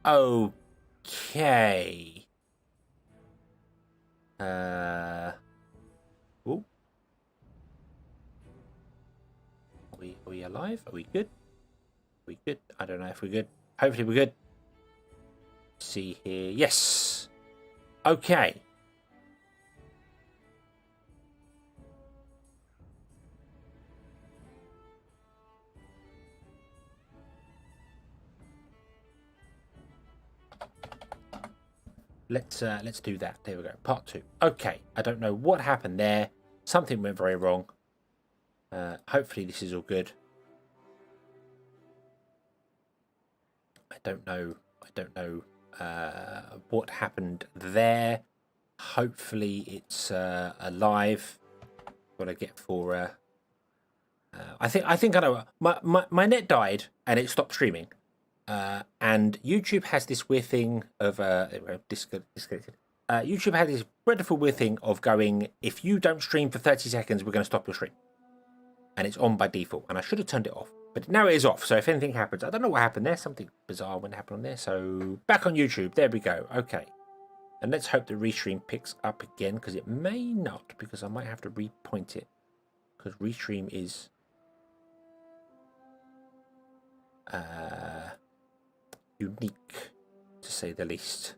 Okay. Oh. Are we alive? Are we good? Are we good? I don't know if we're good. Hopefully we're good. See here. Yes. Okay. Let's do that. There we go. Part 2. Okay. I don't know what happened there. Something went very wrong. Hopefully this is all good. I don't know what happened there. Hopefully it's alive. What I get for I think I know. My net died and it stopped streaming. And YouTube has this weird thing of disconnected. YouTube had this dreadful weird thing of going, if you don't stream for 30 seconds, we're going to stop your stream. And it's on by default. And I should have turned it off. But now it is off. So if anything happens, I don't know what happened there. Something bizarre went happen on there. So back on YouTube. There we go. Okay. And let's hope the restream picks up again. Because it may not. Because I might have to repoint it. Because restream is... unique, to say the least.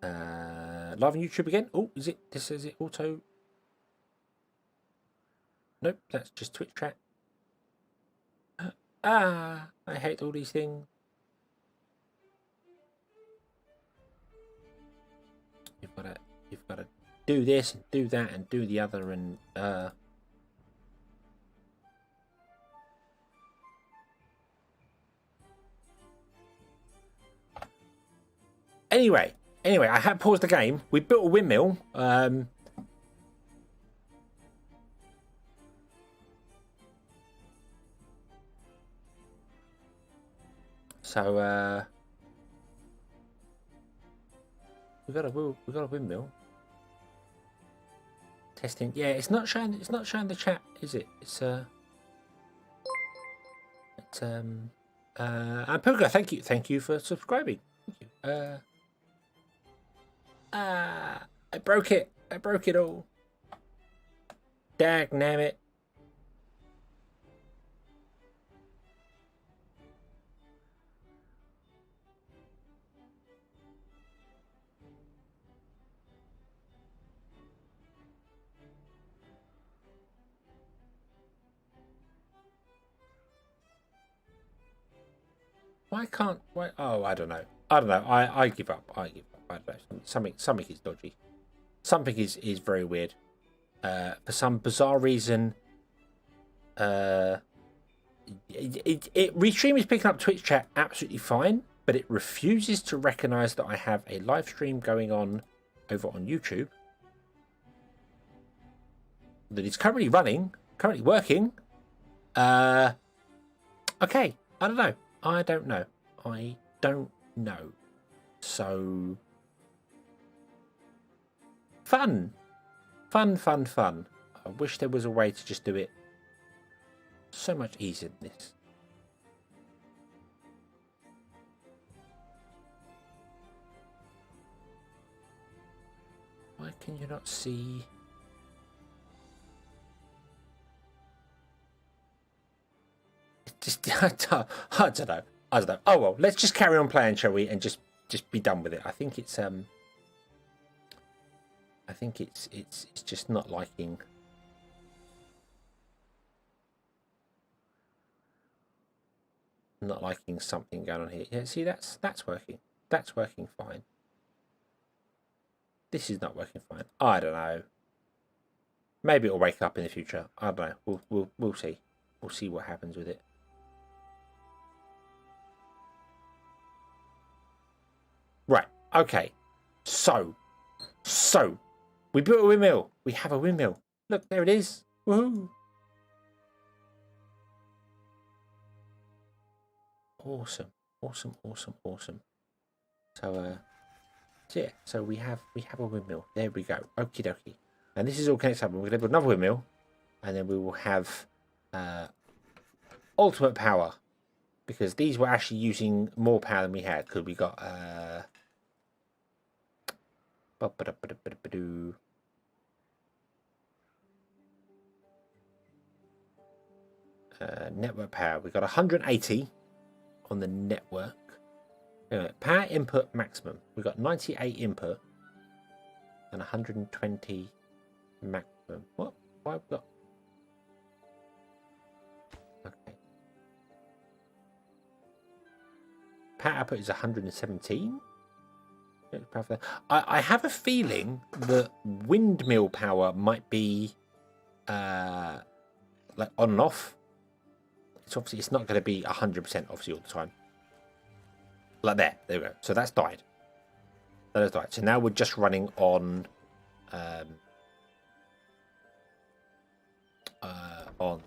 Live on YouTube again. Oh, is it? This is it. Auto. Nope, that's just Twitch chat. I hate all these things. You've got to do this and do that and do the other and Anyway, I had paused the game. We built a windmill. So we got a windmill. Testing. Yeah, it's not showing the chat, is it? It's and Puga, thank you for subscribing. Thank you. I broke it all. Dagnammit. Why? Oh, I don't know. I give up. I don't know. Something is dodgy. Something is very weird. For some bizarre reason, Restream is picking up Twitch chat absolutely fine, but it refuses to recognize that I have a live stream going on over on YouTube that is currently working. Okay, I don't know. So fun. I wish there was a way to just do it so much easier than this. Why can you not see? Just I don't know. Oh well, let's just carry on playing, shall we? And just be done with it. I think it's just not liking. Not liking something going on here. Yeah, see, that's working. That's working fine. This is not working fine. I don't know. Maybe it'll wake up in the future. I don't know. We'll see. We'll see what happens with it. Right. Okay. So we built a windmill. We have a windmill. Look, there it is. Woohoo! Awesome. So yeah. So we have a windmill. There we go. Okie dokie. And this is all connected up. We're going to build another windmill, and then we will have ultimate power. because these were actually using more power than we had. Because we got network power. We got 180 on the network. Power input maximum. We got 98 input and 120 maximum. What? Why have we got? Okay. Power output is 117. I have a feeling that windmill power might be like on and off. It's obviously it's not going to be 100% obviously all the time. Like there we go. So that's died. That has died. So now we're just running on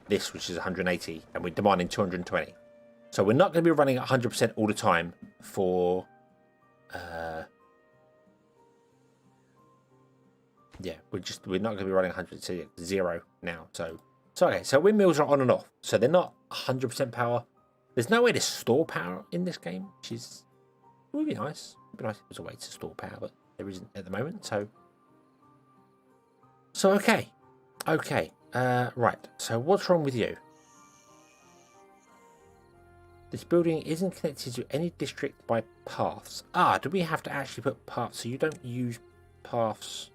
this, which is 180, and we're demanding 220. So we're not going to be running 100% all the time for yeah, we're not going to be running 100, so 0 now. So okay, so windmills are on and off, so they're not 100% power. There's no way to store power in this game, which is would be nice. It'd be nice if there was a way to store power, but there isn't at the moment. So okay, right. So what's wrong with you? This building isn't connected to any district by paths. Do we have to actually put paths? So you don't use paths.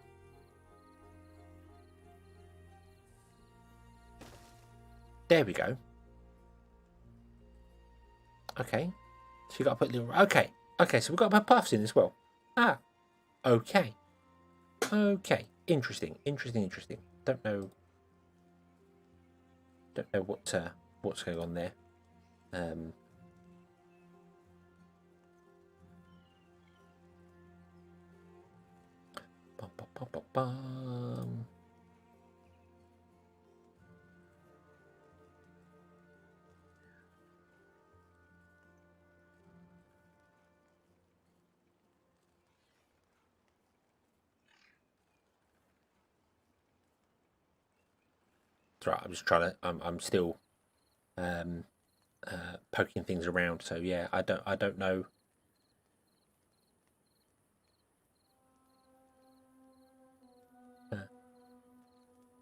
There we go. Okay. So you got to put little. Okay. So we've got to put paths in as well. Okay. Interesting. Don't know what's going on there. That's right. I'm just trying to. I'm still poking things around. So yeah, I don't know.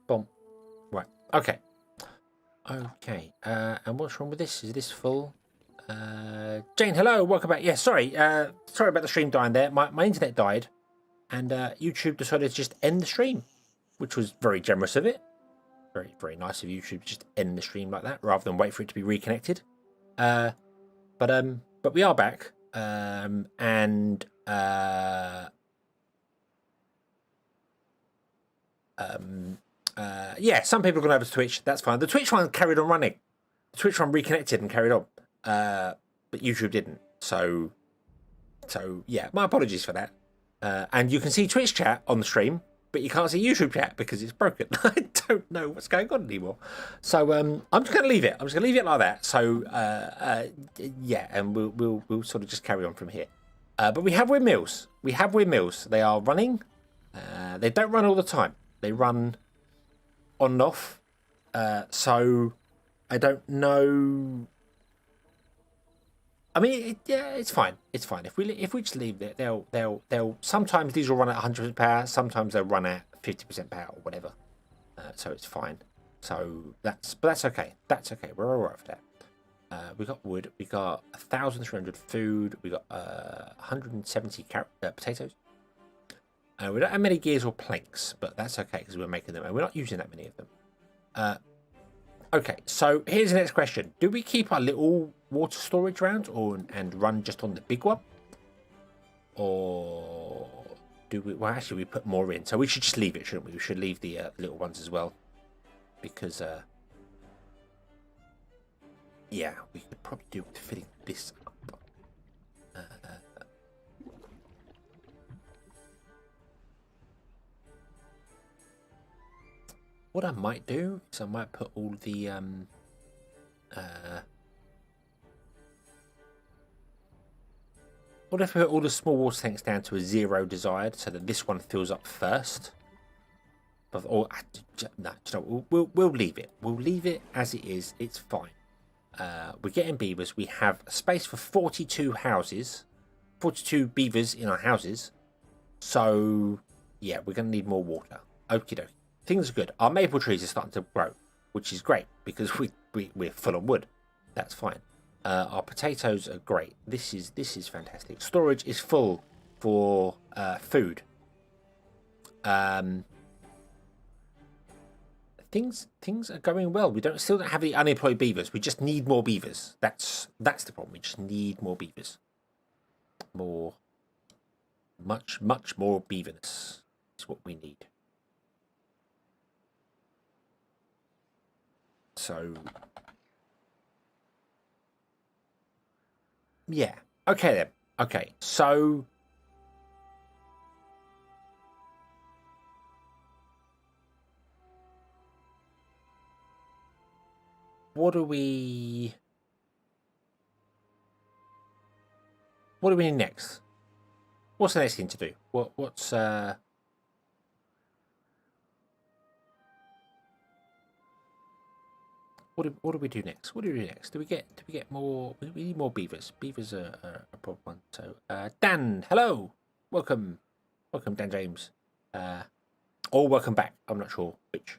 Boom. Right. Okay. And what's wrong with this? Is this full? Jane, hello. Welcome back. Yeah. Sorry. Sorry about the stream dying there. My internet died, and YouTube decided to just end the stream, which was very generous of it. Very, very nice of YouTube to just end the stream like that rather than wait for it to be reconnected. But we are back. Yeah, some people are going over to Twitch. That's fine. The Twitch one carried on running. The Twitch one reconnected and carried on. But YouTube didn't. So yeah, my apologies for that. And you can see Twitch chat on the stream, but you can't see YouTube chat because it's broken. I don't know what's going on anymore. So I'm just going to leave it. I'm just going to leave it like that. So yeah, and we'll sort of just carry on from here. But we have windmills. They are running. They don't run all the time. They run on and off. So I don't know. I mean, it's fine. It's fine. If we just leave it, they'll. Sometimes these will run at 100% power. Sometimes they'll run at 50% power or whatever. So it's fine. So that's okay. That's okay. We're all right for that. We got wood. We got 1,300 food. We got 170 potatoes. We don't have many gears or planks, but that's okay because we're making them and we're not using that many of them. Okay, so here's the next question. Do we keep our little water storage around and run just on the big one? Or do we... Well, actually, we put more in. So we should just leave it, shouldn't we? We should leave the little ones as well. Because, yeah, we could probably do with filling this up. What I might do is I might put all the what if I put all the small water tanks down to a 0 desired, so that this one fills up first? But no, we'll leave it. We'll leave it as it is. It's fine. we're getting beavers. We have space for 42 houses, 42 beavers in our houses. So, yeah, we're going to need more water. Okie dokie. Things are good. Our maple trees are starting to grow, which is great because we're full on wood. That's fine. Our potatoes are great. This is fantastic. Storage is full for food. Things are going well. We still don't have any unemployed beavers. We just need more beavers. That's the problem. We just need more beavers. Much more beaverness is what we need. So, yeah. Okay then. Okay, so what do we need next? What's the next thing to do? What's What do we do next? What do we do next? Do we get more? We need more beavers. Beavers are a problem one. So Dan, hello, welcome, Dan James, or welcome back. I'm not sure which.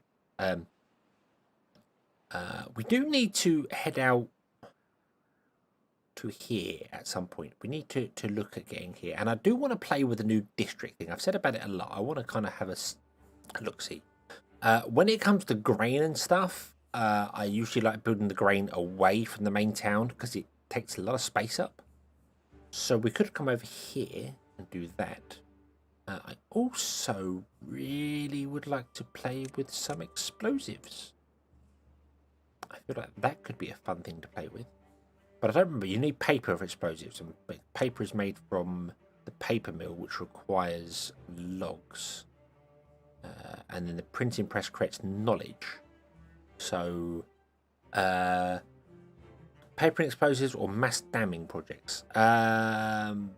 We do need to head out to here at some point. We need to look at getting here, and I do want to play with the new district thing. I've said about it a lot. I want to kind of have a look-see. When it comes to grain and stuff, I usually like building the grain away from the main town because it takes a lot of space up. So we could come over here and do that. I also really would like to play with some explosives. I feel like that could be a fun thing to play with. But I don't remember, you need paper for explosives. And paper is made from the paper mill, which requires logs. And then the printing press creates knowledge. So, paper and explosives or mass damming projects. The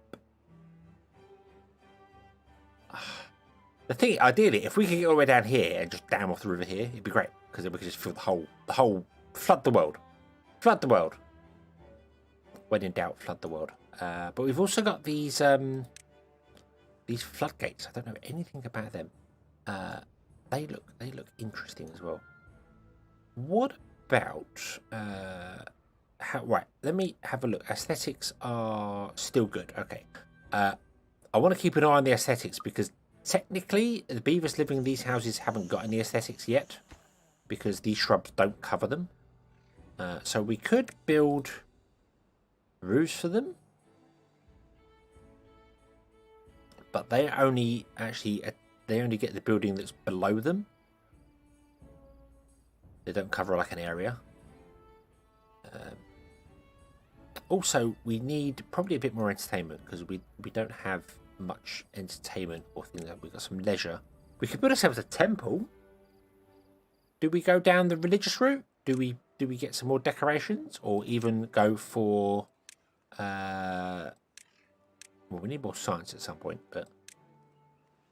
thing, ideally, if we could get all the way down here and just dam off the river here, it'd be great because then we could just fill the whole, flood the world. When in doubt, flood the world. But we've also got these floodgates. I don't know anything about them. They look interesting as well. What about right? Let me have a look. Aesthetics are still good. Okay. I want to keep an eye on the aesthetics because technically the beavers living in these houses haven't got any aesthetics yet because these shrubs don't cover them. So we could build roofs for them, but they only get the building that's below them. They don't cover like an area. Also, we need probably a bit more entertainment because we don't have much entertainment or things like that. We've got some leisure. We could build ourselves a temple. Do we go down the religious route? Do we get some more decorations, or even go for? Well, we need more science at some point, but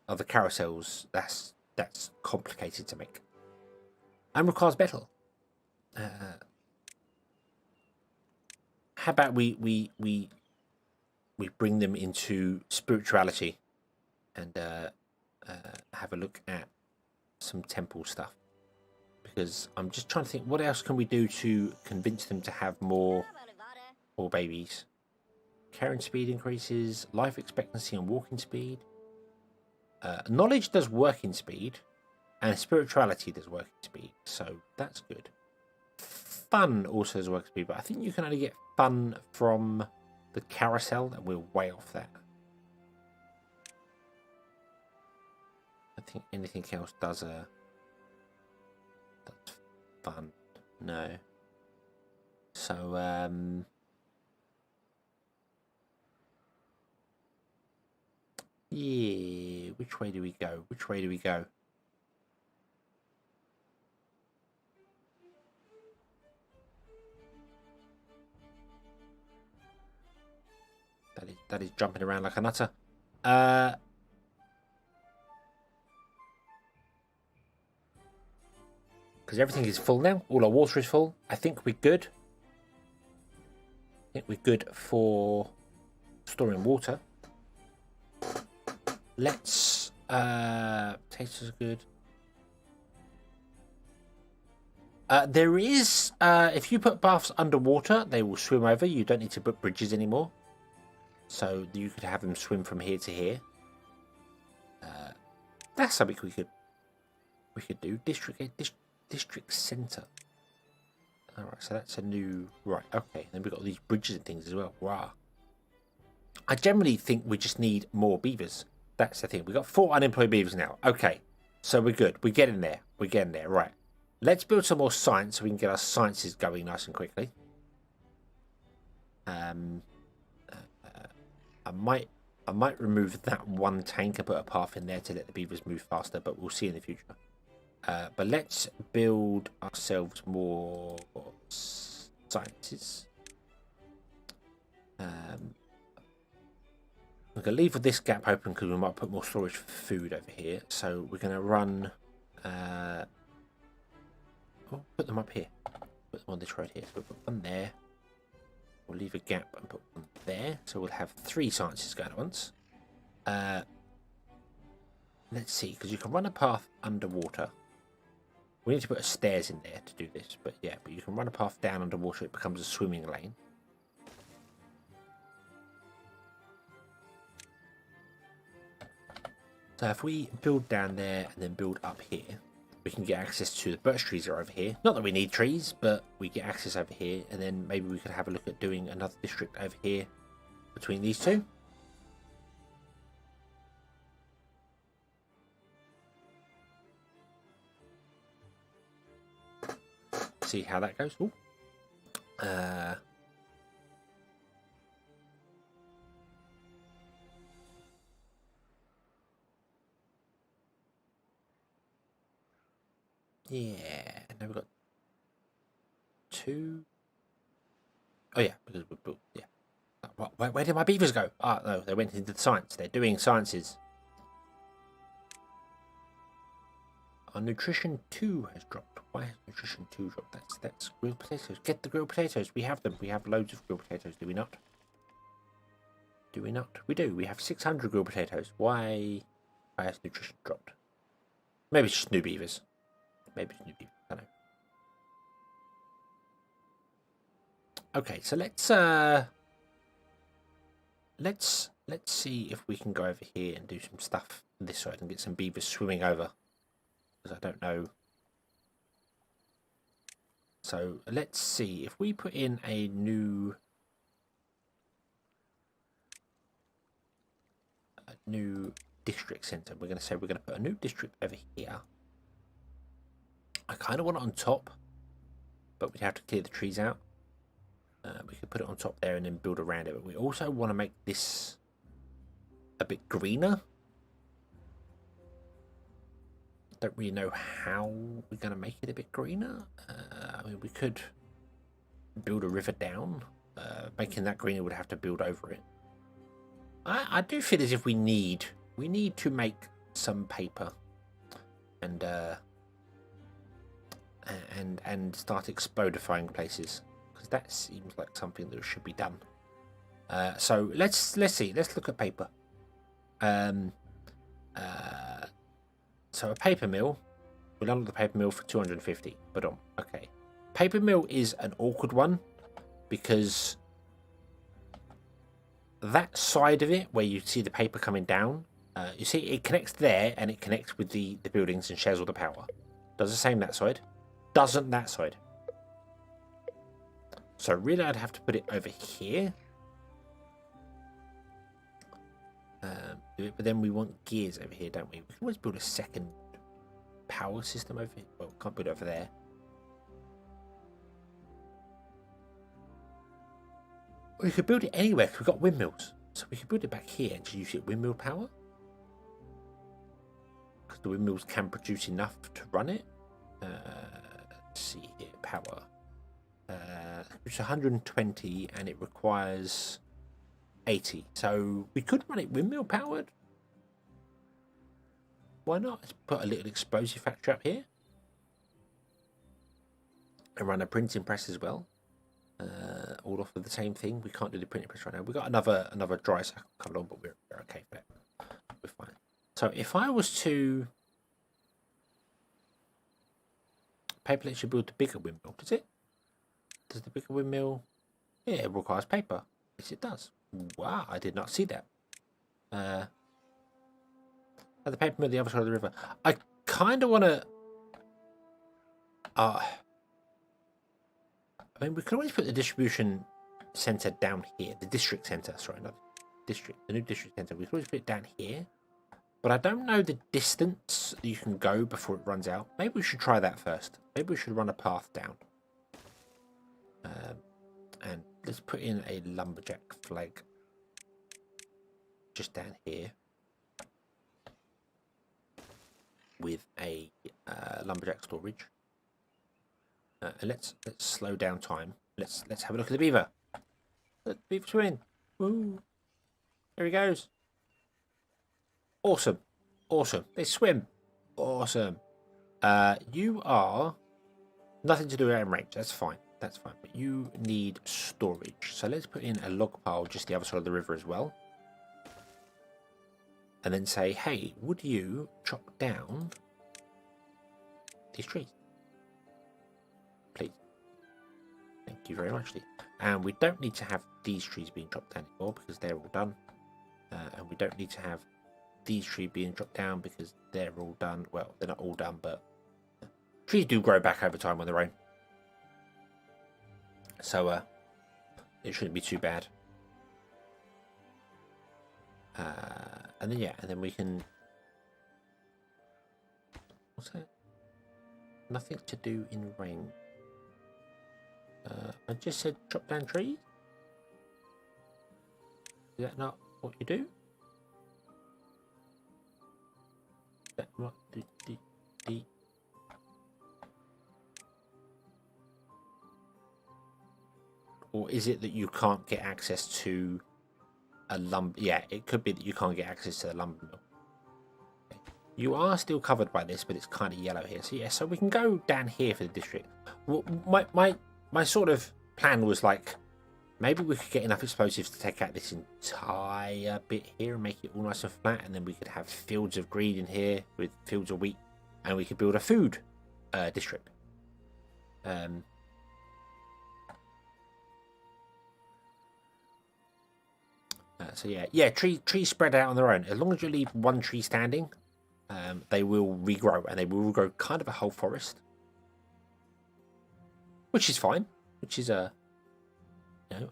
the carousels that's complicated to make and requires metal. How about we bring them into spirituality and have a look at some temple stuff, because I'm just trying to think what else can we do to convince them to have more babies. Carrying speed increases, life expectancy and walking speed. Knowledge does working speed, and spirituality does working speed, so that's good. Fun also does working speed, but I think you can only get fun from the carousel, and we're way off that. I think anything else does that's fun. No. So yeah, which way do we go? That is jumping around like a nutter. Because everything is full now. All our water is full. I think we're good. think we're good for storing water. Let's potatoes are good. There is if you put baths underwater, they will swim over. You don't need to put bridges anymore, so you could have them swim from here to here. That's something we could do. District center. All right, so that's a new right. Okay, then we've got these bridges and things as well. Wow. I generally think we just need more beavers. That's the thing. We've got 4 unemployed beavers now. Okay, so we're good. We're getting there. We're getting there. Right. Let's build some more science so we can get our sciences going nice and quickly. I might remove that one tank and put a path in there to let the beavers move faster, but we'll see in the future. But let's build ourselves more sciences. We're going to leave this gap open because we might put more storage for food over here. So we're going to run... put them up here. Put them on this road here. So we'll put one there. We'll leave a gap and put one there. So we'll have 3 sciences going at once. Let's see, because you can run a path underwater. We need to put stairs in there to do this. But yeah, but you can run a path down underwater. It becomes a swimming lane. So if we build down there and then build up here, we can get access to the birch trees that are over here. Not that we need trees, but we get access over here. And then maybe we could have a look at doing another district over here between these two. See how that goes. Ooh. Yeah, now we've got 2. Oh yeah, because we built. Yeah. Where did my beavers go? Ah, no, they went into the science. They're doing sciences. Our nutrition 2 has dropped. Why has nutrition 2 dropped? That's grilled potatoes. Get the grilled potatoes. We have them. We have loads of grilled potatoes. Do we not? Do we not? We do. We have 600 grilled potatoes. Why has nutrition dropped? Maybe it's just new beavers. Maybe it's new beavers. I don't know. Okay, so let's see if we can go over here and do some stuff this side and get some beavers swimming over. Because I don't know. So let's see if we put in a new district center. We're going to say we're going to put a new district over here. I kind of want it on top, but we'd have to clear the trees out. We could put it on top there and then build around it. But we also want to make this a bit greener. Don't really know how we're going to make it a bit greener. I mean, we could build a river down. Making that greener would have to build over it. I do feel as if we need to make some paper and start explodifying places, because that seems like something that should be done. So let's see. Let's look at paper. So a paper mill. We'll unlock the paper mill for 250. But okay, paper mill is an awkward one because that side of it where you see the paper coming down, you see it connects there and it connects with the buildings and shares all the power. Does the same that side. Doesn't that side. So really I'd have to put it over here. But then we want gears over here, don't we? We can always build a second power system over here. Well, can't put it over there. We could build it anywhere because we've got windmills. So we could build it back here and just use it windmill power. Because the windmills can produce enough to run it. Let's see here, power. It's 120 and it requires 80. So we could run it windmill powered. Why not? Let's put a little explosive factory up here. And run a printing press as well. all off of the same thing. We can't do the printing press right now. We've got another dry cycle coming on, but we're okay for that. We're fine. So if I was to paper, it should build the bigger windmill. Does it? Does the bigger windmill? Yeah, it requires paper. Yes, it does. Wow, I did not see that. At the paper mill, the other side of the river. I kind of want to. I mean, we could always put the distribution center down here. The district center, sorry, not district. The new district center. We could always put it down here. But I don't know the distance you can go before it runs out. Maybe we should try that first. Maybe we should run a path down. And let's put in a lumberjack flag just down here with a lumberjack storage. And let's slow down time. Let's have a look at the beaver. The beaver swimming. Woo! There he goes. Awesome. Awesome. They swim. Awesome. You are nothing to do out in range. That's fine. That's fine. But you need storage. So let's put in a log pile just the other side of the river as well. And then say, hey, would you chop down these trees? Please. Thank you very much, Lee. And we don't need to have these trees being chopped down anymore because they're all done. And we don't need to have these trees being dropped down because they're all done. Well, they're not all done, but trees do grow back over time on their own. So it shouldn't be too bad. And then yeah, and then we can. What's that? Nothing to do in rain. I just said chop down trees. Is that not what you do? That what the or is it that you can't get access to a lumber? Yeah, it could be that you can't get access to the lumber mill. Okay. You are still covered by this, but it's kind of yellow here. So yeah, so we can go down here for the district. Well, my sort of plan was like, maybe we could get enough explosives to take out this entire bit here and make it all nice and flat, and then we could have fields of green in here with fields of wheat, and we could build a food district. So yeah, trees spread out on their own. As long as you leave one tree standing, they will regrow, and they will grow kind of a whole forest, which is fine. Which is a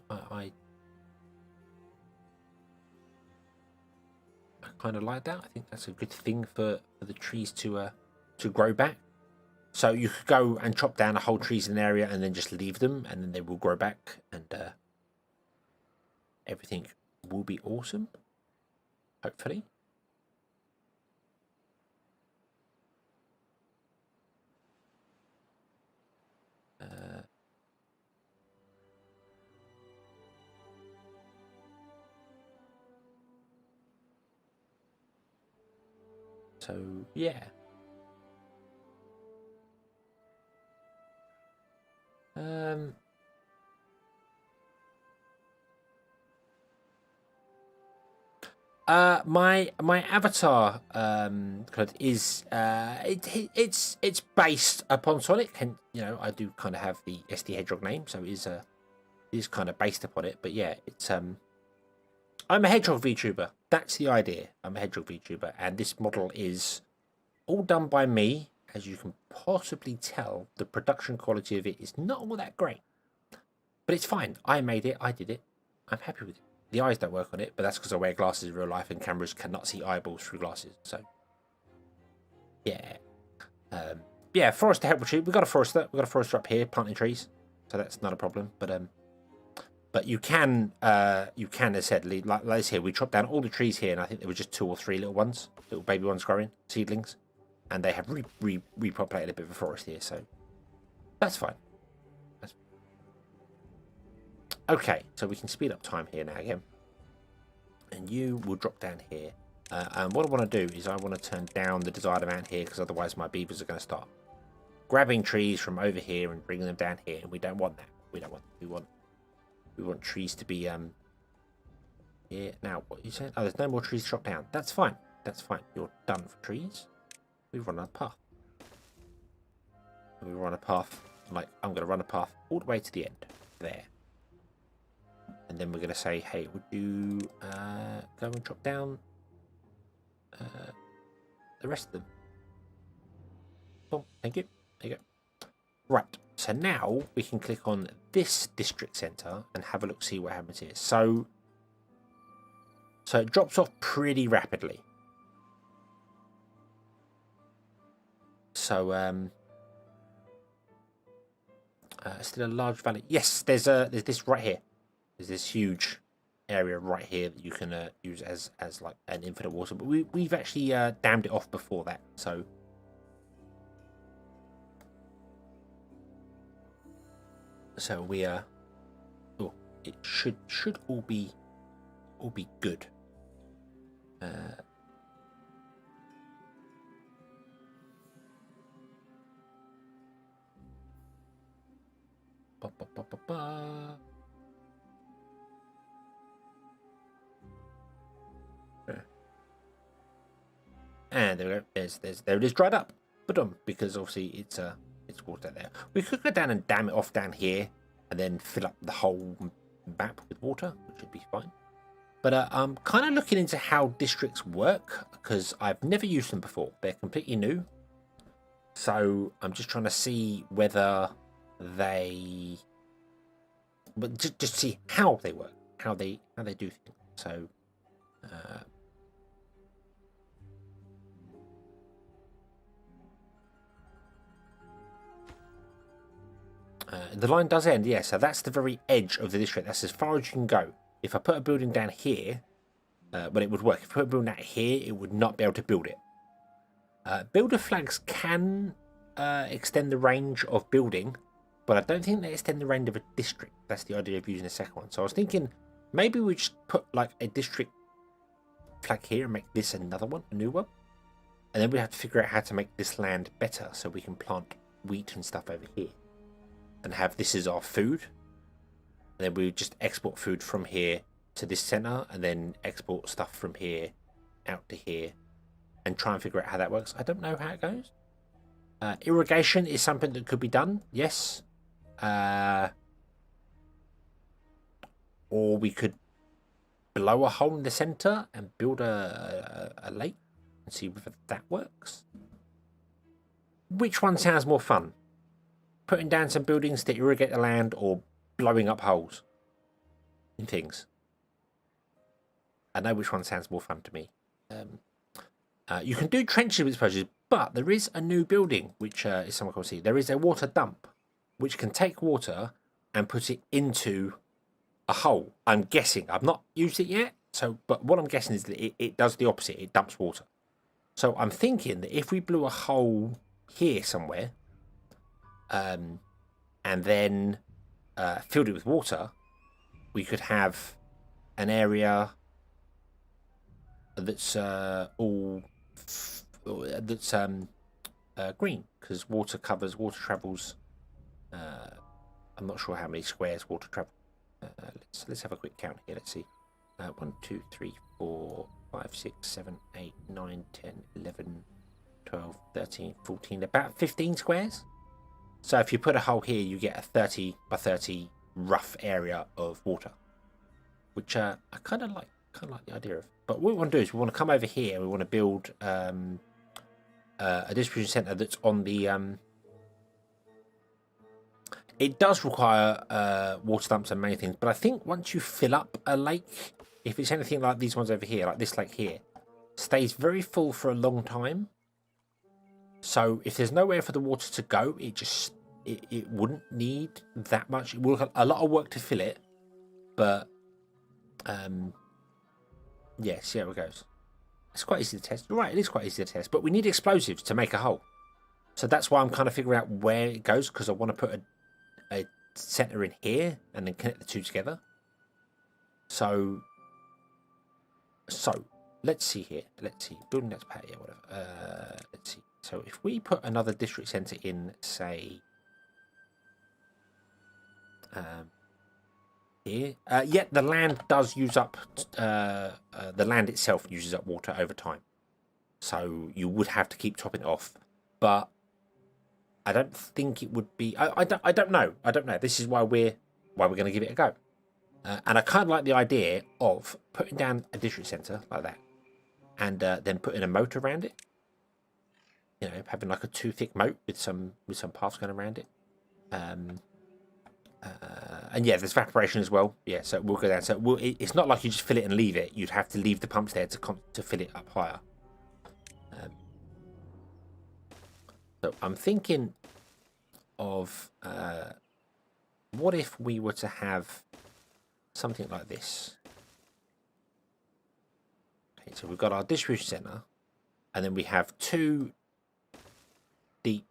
I kind of like that. I think that's a good thing for the trees to grow back. So you could go and chop down a whole trees in an area and then just leave them, and then they will grow back, and everything will be awesome. Hopefully. So yeah. My avatar is it's based upon Sonic, and I do kind of have the SD Hedgehog name, so it is kind of based upon it. But yeah, it's I'm a Hedgehog VTuber. That's the idea. I'm a Hedgehog VTuber, and this model is all done by me. As you can possibly tell, the production quality of it is not all that great, but it's fine. I made it. I did it. I'm happy with it. The eyes don't work on it, but that's because I wear glasses in real life, and cameras cannot see eyeballs through glasses. So yeah, yeah. Forester help tree. We got a forester. We got a forester up here planting trees, so that's not a problem. But you can, as I said, like this here, we chopped down all the trees here, and I think there were just 2 or 3 little ones, little baby ones growing, seedlings, and they have repopulated a bit of a forest here, so that's fine. Okay, so we can speed up time here now again, and you will drop down here. And what I want to do is I want to turn down the desired amount here, because otherwise my beavers are going to start grabbing trees from over here and bringing them down here, and we don't want that. We We want trees to be here. Now, what you said? Oh, there's no more trees to chop down. That's fine. That's fine. You're done for trees. We run a path. We run a path. Like, I'm going to run a path all the way to the end. There. And then we're going to say, hey, would you go and chop down the rest of them? Oh, thank you. There you go. Right. So now we can click on this district center and have a look, see what happens here. So it drops off pretty rapidly. So still a large valley. Yes, there's this right here. There's this huge area right here that you can use as like an infinite water. But we've actually dammed it off before that. So we oh, it should all be good. And there we go. There it is, dried up. But because obviously it's water there. We could go down and dam it off down here, and then fill up the whole map with water, which would be fine. But I'm kind of looking into how districts work because I've never used them before. They're completely new, so I'm just trying to see whether they, but just see how they work, how they do things. So. The line does end, yeah, so that's the very edge of the district. That's as far as you can go. If I put a building down here, well, it would work. If I put a building out here, it would not be able to build it. Builder flags can extend the range of building, but I don't think they extend the range of a district. That's the idea of using the second one. So I was thinking maybe we just put like a district flag here and make this another one, a new one. And then we have to figure out how to make this land better so we can plant wheat and stuff over here. And have this as our food. And then we just export food from here to this center and then export stuff from here out to here and try and figure out how that works. I don't know how it goes. Irrigation is something that could be done, yes. Or we could blow a hole in the center and build a lake and see whether that works. Which one sounds more fun? Putting down some buildings to irrigate the land or blowing up holes in things? I know which one sounds more fun to me. You can do trenches with exposures, but there is a new building which is somewhat cool to see. There is a water dump which can take water and put it into a hole. I'm guessing. I've not used it yet, but what I'm guessing is that it does the opposite. It dumps water. So I'm thinking that if we blew a hole here somewhere, and then filled it with water, we could have an area that's green because water travels. I'm not sure how many squares water travels. Let's have a quick count here. Let's see. 1, 2, 3, 4, 5, 6, 7, 8, 9, 10, 11, 12, 13, 14, about 15 squares. So if you put a hole here, you get a 30 by 30 rough area of water, which I kind of like the idea of. But what we want to do is we want to come over here and we want to build a distribution center that's on the. It does require water dumps and many things, but I think once you fill up a lake, if it's anything like these ones over here, like this lake here, stays very full for a long time. So if there's nowhere for the water to go, it wouldn't need that much. It will have a lot of work to fill it, but yeah, see how it goes. It's quite easy to test. You're right, it is quite easy to test, but we need explosives to make a hole. So that's why I'm kind of figuring out where it goes, because I want to put a center in here and then connect the two together. So let's see here. Let's see. Building next patio, whatever. Let's see. So if we put another district center in, say, here. Yeah, the land does use up. The land itself uses up water over time, so you would have to keep topping it off. But I don't think it would be. I don't know. I don't know. This is why we're going to give it a go. And I kind of like the idea of putting down a district centre like that, and then putting a moat around it. You know, having like a too thick moat with some paths going around it. And yeah, there's evaporation as well. Yeah, so we'll go down. So it's not like you just fill it and leave it. You'd have to leave the pumps there to fill it up higher. So I'm thinking of what if we were to have something like this. Okay, so we've got our distribution center, and then we have two deep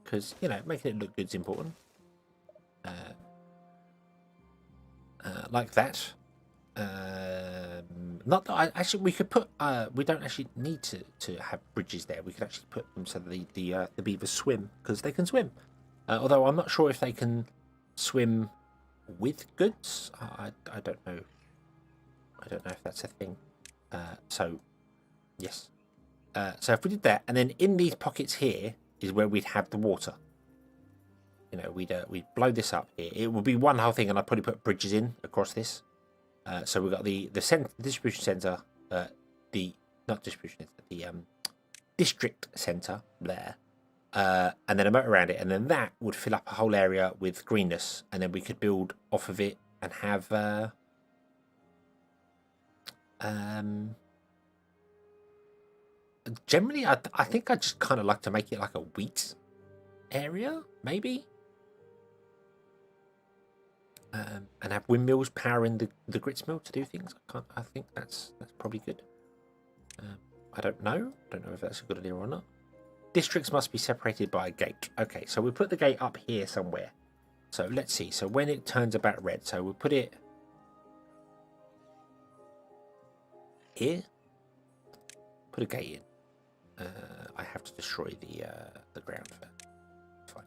because, you know, making it look good is important. Like that. Not that actually we could put. We don't actually need to have bridges there. We could actually put them so that the beavers swim, because they can swim. Although I'm not sure if they can swim with goods. I don't know. I don't know if that's a thing. So yes. So if we did that, and then in these pockets here is where we'd have the water. You know, we'd blow this up here. It would be one whole thing, and I'd probably put bridges in across this. So we've got the distribution center, not distribution center, the district center there, and then a moat around it, and then that would fill up a whole area with greenness, and then we could build off of it and have generally, I think I just kind of like to make it like a wheat area, maybe. And have windmills powering the grits mill to do things. I think that's probably good. I don't know if that's a good idea or not. Districts must be separated by a gate. Okay, so we put the gate up here somewhere. So let's see. So when it turns about red, so we'll put it here. Put a gate in. I have to destroy the ground first. Fine.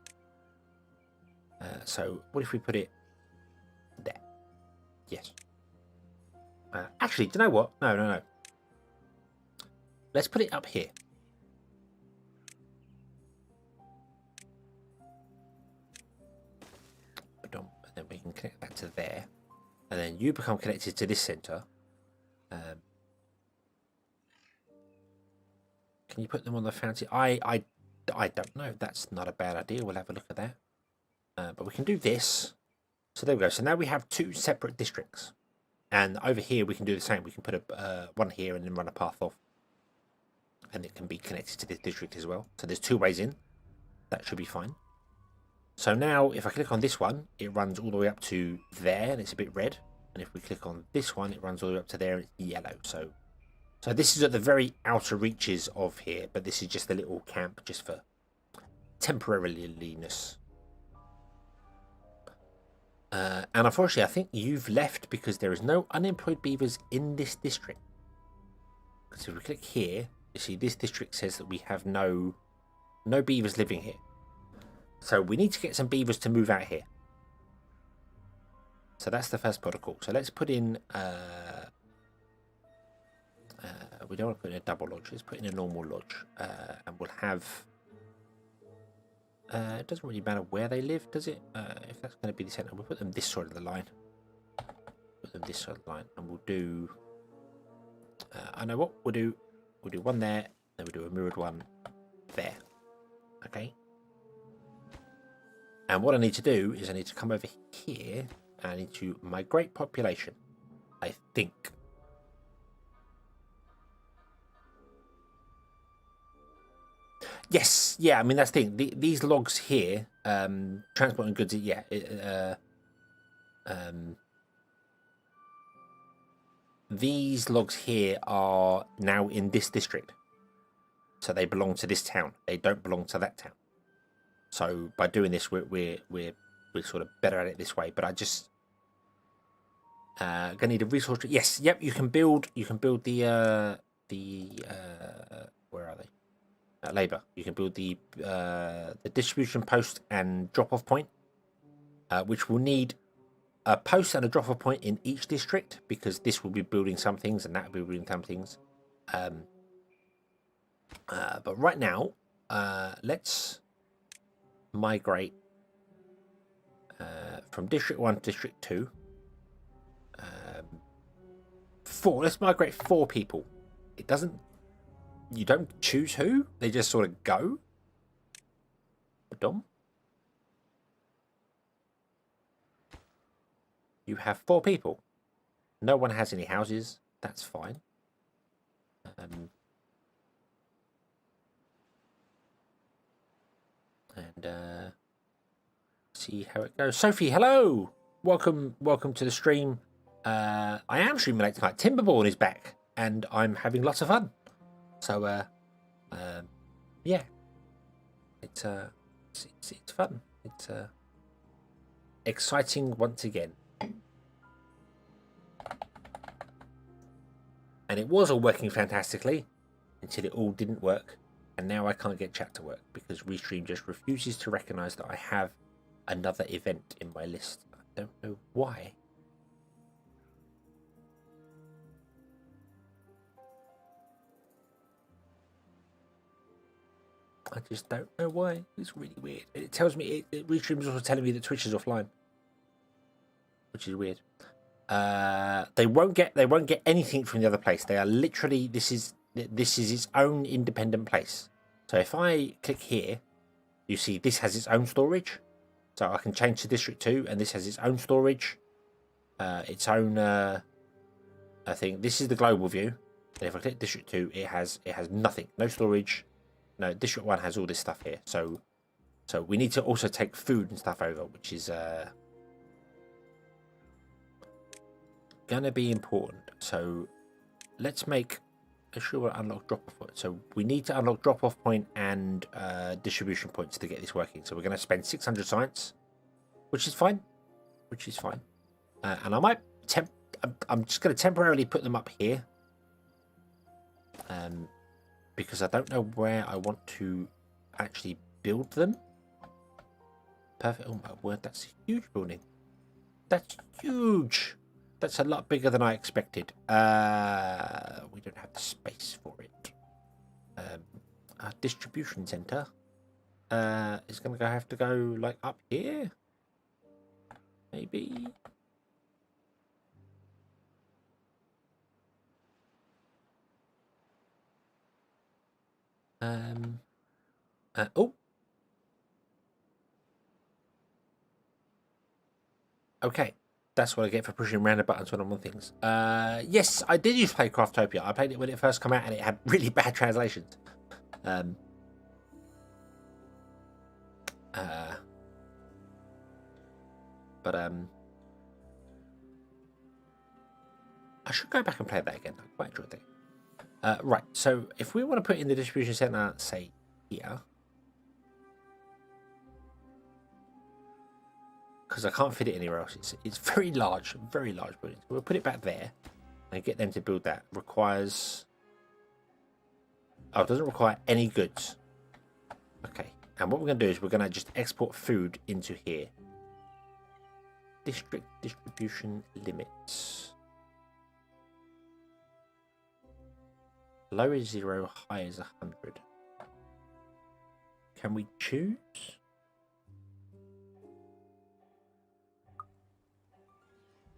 So what if we put it there? Yes. Actually, do you know what? No. Let's put it up here. And then we can connect that to there. And then you become connected to this center. Can you put them on the fountain? I don't know. That's not a bad idea. We'll have a look at that. But we can do this. So there we go. So now we have two separate districts. And over here we can do the same. We can put one here and then run a path off. And it can be connected to this district as well. So there's two ways in. That should be fine. So now if I click on this one, it runs all the way up to there and it's a bit red. And if we click on this one, it runs all the way up to there and it's yellow. So this is at the very outer reaches of here, but this is just a little camp just for temporariness. And unfortunately, I think you've left because there is no unemployed beavers in this district. Because if we click here, you see this district says that we have no beavers living here. So we need to get some beavers to move out here. So that's the first protocol. So let's put in... we don't want to put in a double lodge. Let's put in a normal lodge. And we'll have... it doesn't really matter where they live, does it? If that's going to be the center, we'll put them this side of the line. Put them this side of the line. And we'll do... I know what we'll do. We'll do one there. Then we'll do a mirrored one there. Okay. And what I need to do is I need to come over here. And I need to migrate population. I think. Yes, yeah, I mean, that's the thing. These logs here, transporting goods, yeah. These logs here are now in this district. So they belong to this town. They don't belong to that town. So by doing this, we're sort of better at it this way. But I just gonna need a resource. Yes, yep. You can build the where are they? Labour. You can build the distribution post and drop-off point, which will need a post and a drop-off point in each district, because this will be building some things and that will be building some things. But right now, let's migrate from District 1 to District 2. 4. Let's migrate 4 people. It doesn't... You don't choose who. They just sort of go. Dumb. You have 4 people. No one has any houses. That's fine. And see how it goes. Sophie, hello. Welcome to the stream. I am streaming late tonight. Timberborn is back, and I'm having lots of fun. So, yeah, it's fun. It's exciting once again. And it was all working fantastically until it all didn't work, and now I can't get chat to work because Restream just refuses to recognise that I have another event in my list. I don't know why. I just don't know why. It's really weird. It tells me Restream is also telling me that Twitch is offline, which is weird. They won't get anything from the other place. They are literally this is its own independent place. So if I click here, you see this has its own storage. So I can change to District 2, and this has its own storage, its own. I think this is the global view. And if I click District 2, it has nothing, no storage. No, District 1 has all this stuff here. So we need to also take food and stuff over, which is gonna be important. So let's make sure we'll unlock drop-off point. So we need to unlock drop-off point and distribution points to get this working. So we're gonna spend 600 science, which is fine. And I might I'm just gonna temporarily put them up here. Because I don't know where I want to actually build them. Perfect. Oh my word, that's a huge building. That's huge. That's a lot bigger than I expected. We don't have the space for it. Our distribution center is going to have to go like up here. Maybe. Oh. Okay. That's what I get for pushing random buttons when I'm on things. Yes, I did used to play Craftopia. I played it when it first came out and it had really bad translations. But I should go back and play that again. I quite enjoyed it. Right, so if we want to put in the distribution center, say here, because I can't fit it anywhere else. It's very large building. So we'll put it back there and get them to build that. Requires... Oh, it doesn't require any goods. Okay, and what we're going to do is we're going to just export food into here. District distribution limits. Low is 0, high is 100. Can we choose?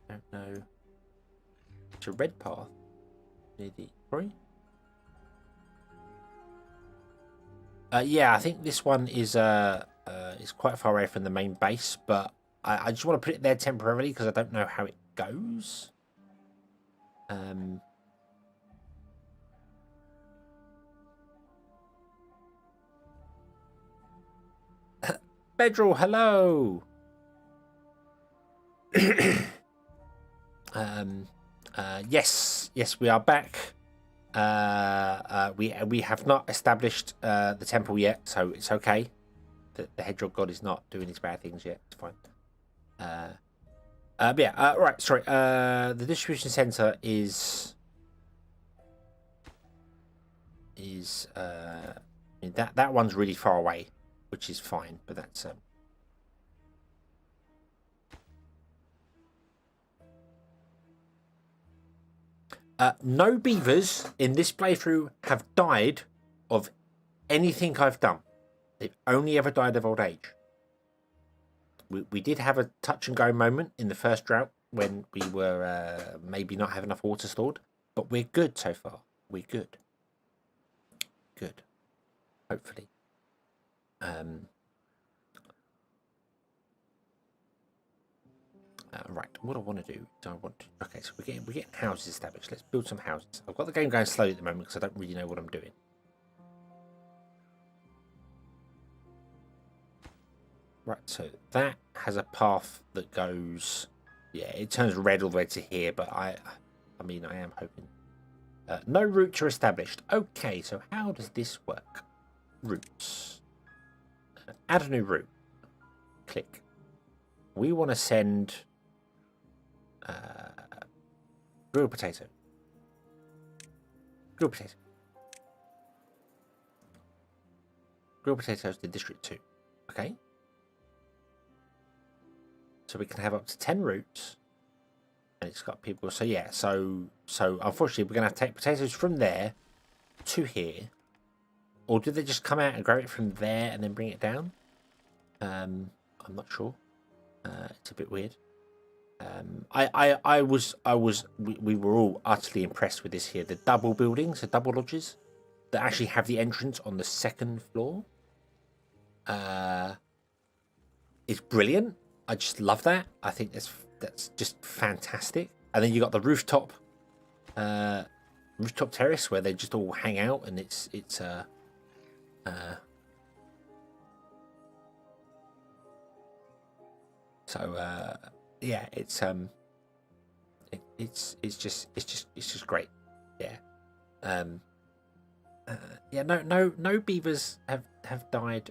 Don't know. It's a red path near the quarry. Yeah, I think this one is quite far away from the main base, but I just want to put it there temporarily because I don't know how it goes. Bedrell, hello. Yes, we are back. We have not established the temple yet, so it's okay. The hedgehog god is not doing his bad things yet. It's fine. But yeah, right. Sorry. The distribution center is is I mean, that one's really far away, which is fine, but that's no beavers in this playthrough have died of anything I've done. They've only ever died of old age. We did have a touch and go moment in the first drought when we were maybe not having enough water stored, but we're good so far. We're good. Good. Hopefully. Right, what I want to do, okay, so we're getting houses established. Let's build some houses. I've got the game going slowly at the moment because I don't really know what I'm doing. Right, so that has a path that goes, yeah, it turns red all the way to here, but I mean, I am hoping. No routes are established. Okay, so how does this work? Routes. Add a new route. Click. We want to send grilled potato. Grilled potato. Grilled potatoes to District 2. Okay. So we can have up to 10 routes. And it's got people. So yeah, so unfortunately we're gonna have to take potatoes from there to here. Or do they just come out and grow it from there and then bring it down? I'm not sure. It's a bit weird. We were all utterly impressed with this here. The double buildings, the double lodges that actually have the entrance on the second floor. It's brilliant. I just love that. I think that's just fantastic. And then you got the rooftop terrace where they just all hang out, and it's yeah, it's just great. Yeah. Yeah, no beavers have died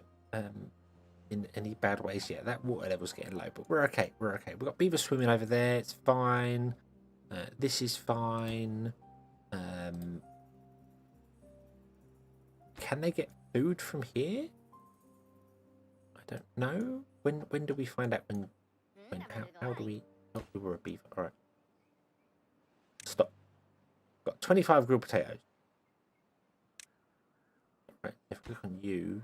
in any bad ways yet. That water level's getting low, but we're okay. We've got beavers swimming over there. It's fine. This is fine. Can they get food from here? I don't know. When do we find out how do we... Oh, we were a beaver. All right. Stop. Got 25 grilled potatoes. Right, if we click on you,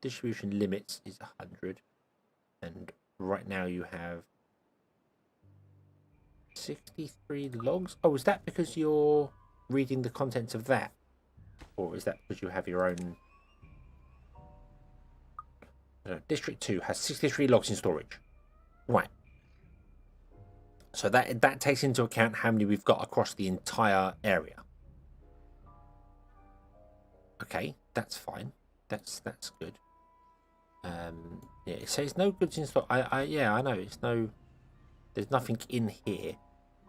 distribution limits is 100, and right now you have 63 logs. Oh, is that because you're reading the contents of that, or is that because you have your own? No, District 2 has 63 logs in storage. Right. So that takes into account how many we've got across the entire area. Okay, that's fine. That's good. Yeah, it says no goods in stock. Yeah, I know. There's nothing in here.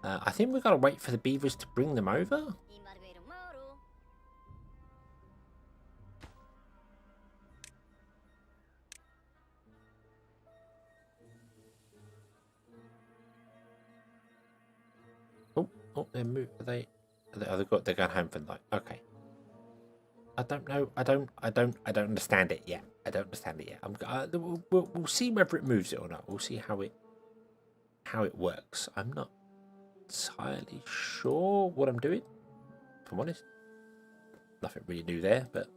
I think we've got to wait for the beavers to bring them over. Oh, they're moved. They're going home for the night. Okay. I don't know. I don't understand it yet. We'll see whether it moves it or not. We'll see how it works. I'm not entirely sure what I'm doing, if I'm honest. Nothing really new there, but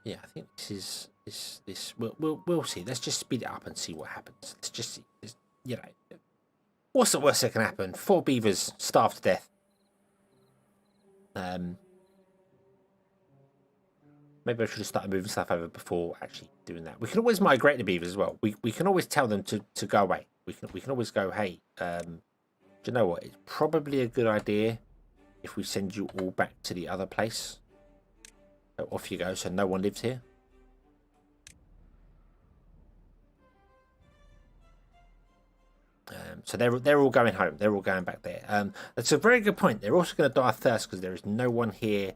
yeah, I think this. We'll see. Let's just speed it up and see what happens. Let's just see. You know, what's the worst that can happen? 4 beavers starved to death. Maybe I should have started moving stuff over before actually doing that. We can always migrate the beavers as well. We can always tell them to go away. We can always go, hey, do you know what? It's probably a good idea if we send you all back to the other place. So off you go. So no one lives here. So they're all going home. They're all going back there. That's a very good point. They're also going to die of thirst because there is no one here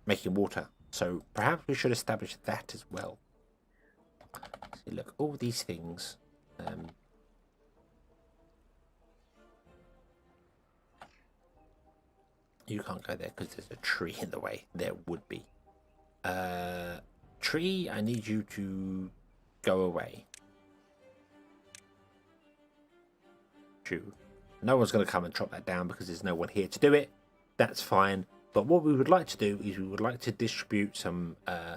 making water. So perhaps we should establish that as well. See, look, all these things. You can't go there because there's a tree in the way. There would be. Tree, I need you to go away. No one's going to come and chop that down because there's no one here to do it. That's fine. But what we would like to do is we would like to distribute some oh,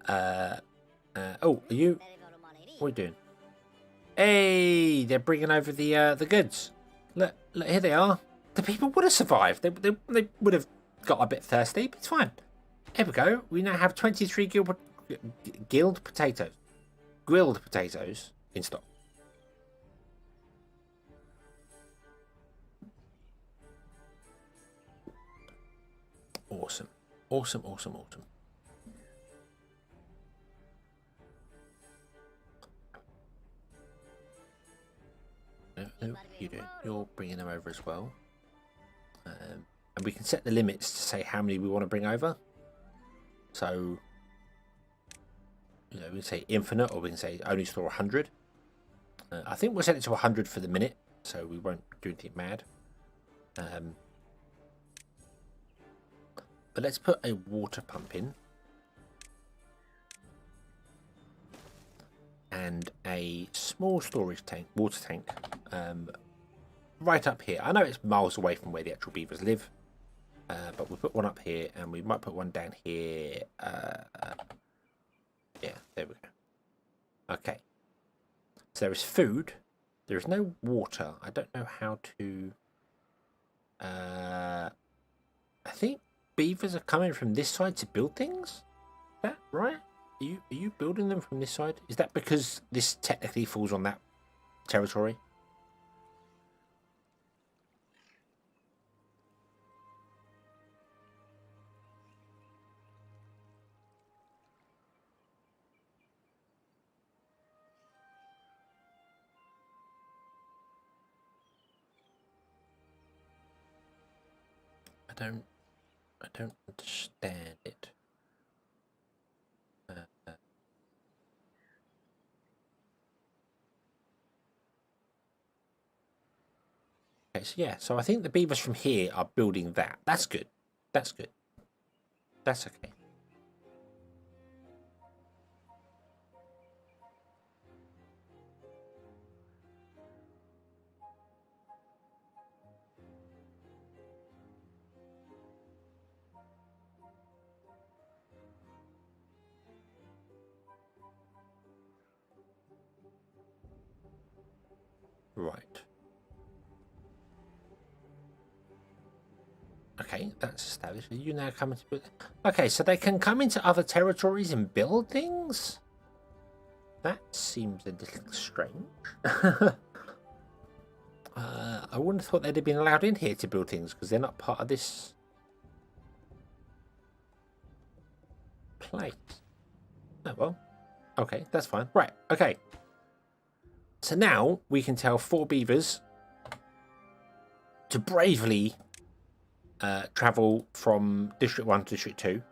are you? What are you doing? Hey, they're bringing over the goods. Look, here they are. The people would have survived. They would have got a bit thirsty, but it's fine. Here we go. We now have 23 grilled potatoes in stock. Awesome. Awesome. No, you do. You're bringing them over as well. And we can set the limits to say how many we want to bring over. So, we can say infinite, or we can say only store 100. I think we'll set it to 100 for the minute, so we won't do anything mad. But let's put a water pump in. And a small storage tank, water tank, right up here. I know it's miles away from where the actual beavers live, but we'll put one up here, and we might put one down here. Yeah, there we go. Okay. So there is food. There is no water. I don't know how to... I think beavers are coming from this side to build things? Is that right? Are you building them from this side? Is that because this technically falls on that territory? I don't understand it. Okay, so yeah, so I think the beavers from here are building that. That's good. That's good. That's okay. Right. Okay, that's established. You now come into build. Okay, so they can come into other territories and build things? That seems a little strange. I wouldn't have thought they'd have been allowed in here to build things because they're not part of this place. Oh, well. Okay, that's fine. Right, okay. So now we can tell 4 beavers to bravely travel from District 1 to District 2.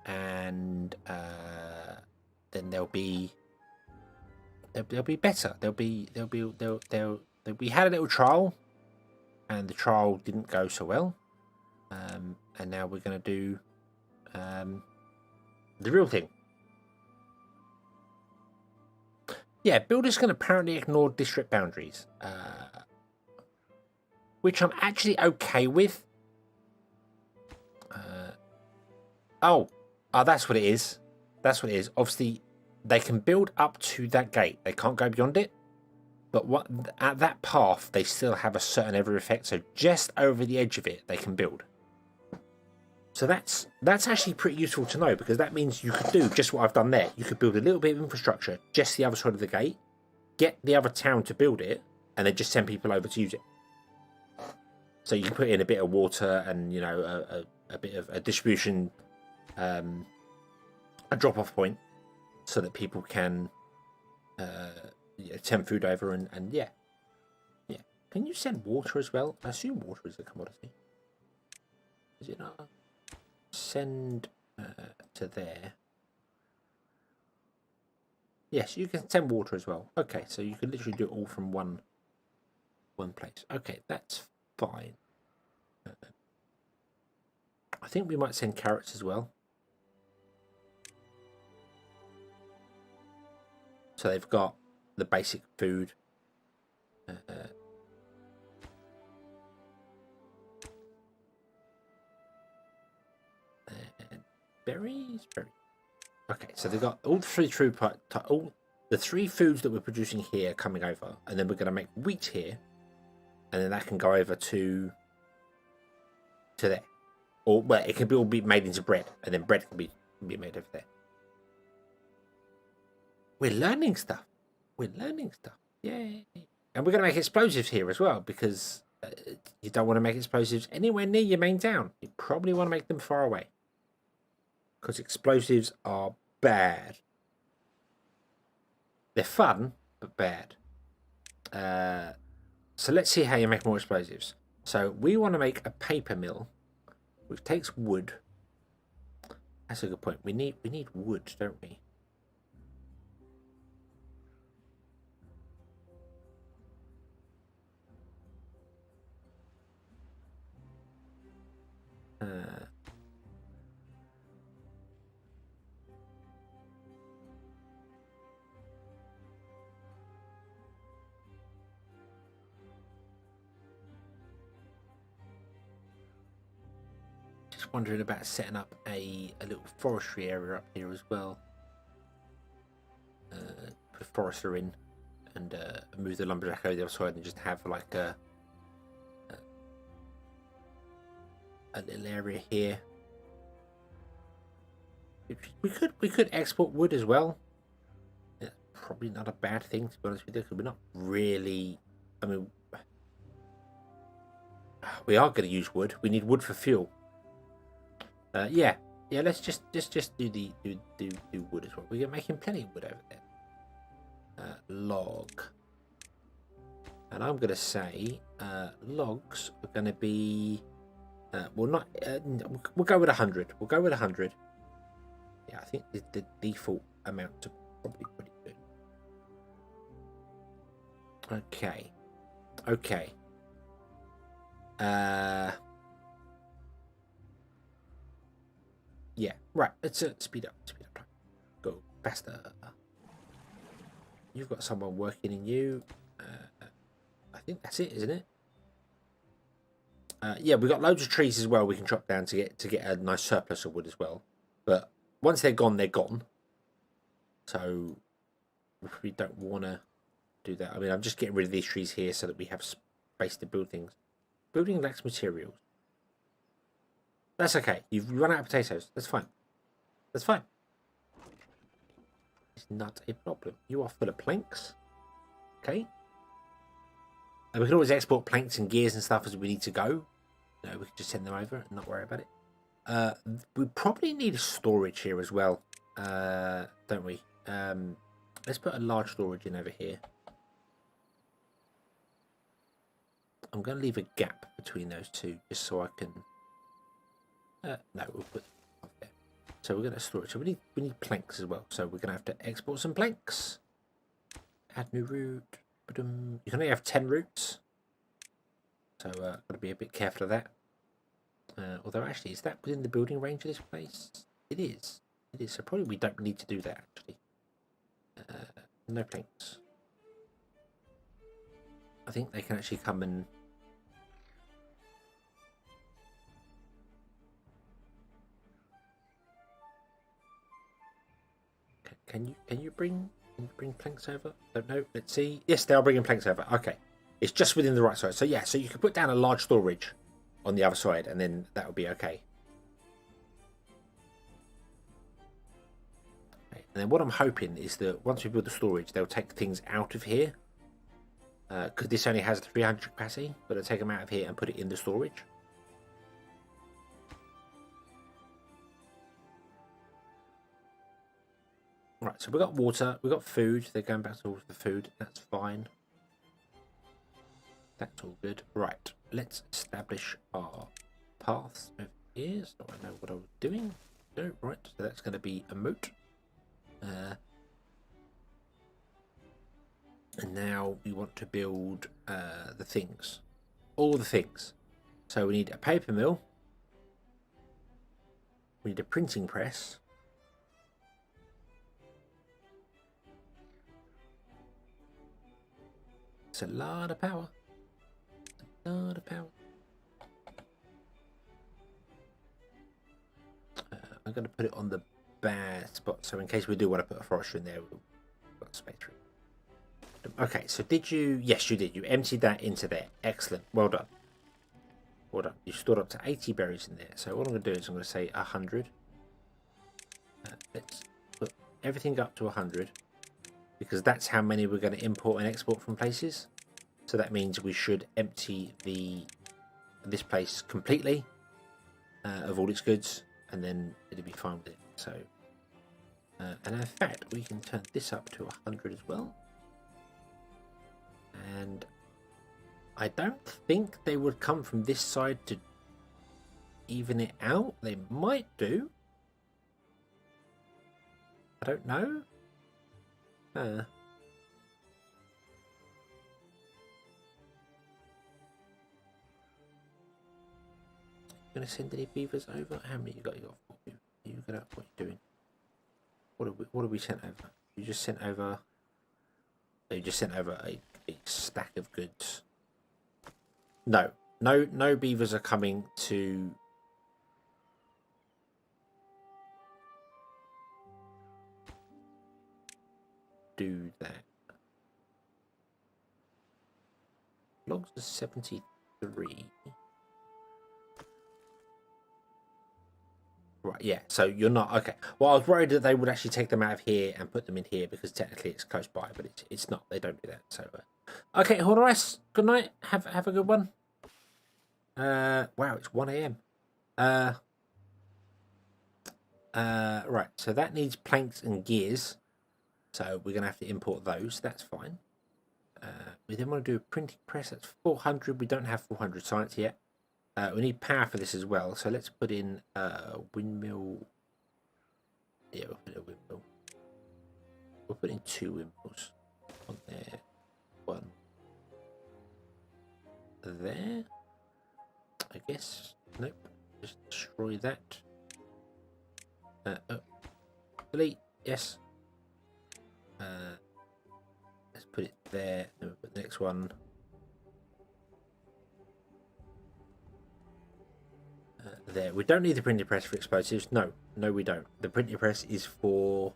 And then they'll be better. We had a little trial, and the trial didn't go so well. And now we're going to do the real thing. Yeah, builders can apparently ignore district boundaries, which I'm actually okay with. Oh, that's what it is. That's what it is. Obviously, they can build up to that gate. They can't go beyond it. But at that path, they still have a certain area effect. So just over the edge of it, they can build. So that's actually pretty useful to know, because that means you could do just what I've done there. You could build a little bit of infrastructure just the other side of the gate, get the other town to build it, and then just send people over to use it. So you can put in a bit of water and, you know, a bit of a distribution, a drop-off point, so that people can send food over and yeah. Can you send water as well? I assume water is a commodity. Is it not? Send to there. Yes, you can send water as well. Okay, so you can literally do it all from one place. Okay, that's fine. I think we might send carrots as well. So they've got the basic food. Berries. Okay, so they've got all the three foods that we're producing here coming over, and then we're going to make wheat here, and then that can go over to there, or well, it can all be made into bread, and then bread can be made over there. We're learning stuff. Yay! And we're going to make explosives here as well, because you don't want to make explosives anywhere near your main town. You probably want to make them far away, because explosives are bad. They're fun, but bad. So let's see how you make more explosives. So we want to make a paper mill, which takes wood. That's a good point. We need wood, don't we? Just wondering about setting up a little forestry area up here as well. Put a forester in and move the lumberjack over the other side and just have like a little area here. We could export wood as well. Yeah, probably not a bad thing, to be honest with you, because we're not really. I mean, we are going to use wood. We need wood for fuel. Yeah. Let's just do wood as well. We're making plenty of wood over there. Log. And I'm going to say logs are going to be. We'll go with 100. We'll go with 100. Yeah, I think the default amount are probably pretty good. Okay. Yeah, right. Let's speed up. Go faster. You've got someone working in you. I think that's it, isn't it? Yeah, we've got loads of trees as well we can chop down to get a nice surplus of wood as well. But once they're gone, they're gone. So we don't want to do that. I mean, I'm just getting rid of these trees here so that we have space to build things. Building lacks materials. That's okay. You've run out of potatoes. That's fine. It's not a problem. You are full of planks. Okay. And we can always export planks and gears and stuff as we need to go. No, we can just send them over and not worry about it. We probably need a storage here as well, don't we? Let's put a large storage in over here. I'm going to leave a gap between those two just so I can. No, we'll put up there. So we're going to store it. So we need planks as well. So we're going to have to export some planks. Add new route. You can only have 10 routes. So got to be a bit careful of that. Although actually, is that within the building range of this place? It is. So probably we don't need to do that actually. No planks. I think they can actually come and. Can you bring planks over? Don't know. Let's see. Yes, they are bringing planks over. Okay, it's just within the right size. So yeah, so you can put down a large storage on the other side, and then that would be okay. And then what I'm hoping is that once we build the storage, they'll take things out of here. because this only has 300 capacity. Got to take them out of here and put it in the storage. Right, so we've got water, we've got food. They're going back towards the food. That's fine. That's all good. Right, let's establish our paths over here. So I know what I was doing. No, right, so that's going to be a moat. And now we want to build the things. All the things. So we need a paper mill. We need a printing press. It's a lot of power. A lot of power. I'm going to put it on the bad spot, so in case we do want to put a forester in there, we've got space for it. Okay, so did you... Yes, you did. You emptied that into there. Excellent. Well done. Well done. You stored up to 80 berries in there. So what I'm going to do is I'm going to say 100. Let's put everything up to 100. Because that's how many we're going to import and export from places. So that means we should empty this place completely of all its goods, and then it'll be fine with it. So, and in fact, we can turn this up to 100 as well. And I don't think they would come from this side to even it out. They might do. I don't know. Gonna send any beavers over? How many you got? You got 4 beavers. You got what you doing? What have we sent over? You just sent over. You just sent over a stack of goods. No beavers are coming to. Do that. Logs are 73. Right, yeah, so you're not... Okay. Well, I was worried that they would actually take them out of here and put them in here because technically it's close by, but it's not. They don't do that. So, okay, all right. Good night. Have a good one. Wow, it's 1 a.m. Right, so that needs planks and gears. So we're going to have to import those. That's fine. We then want to do a printing press. That's 400. We don't have 400 science yet. We need power for this as well. So let's put in a windmill. Yeah, we'll put in a windmill. We'll put in 2 windmills. One there. One there. I guess. Nope. Just destroy that. Oh. Delete. Yes. Let's put it there. Then we'll put the next one. There. We don't need the printing press for explosives. No, we don't. The printing press is for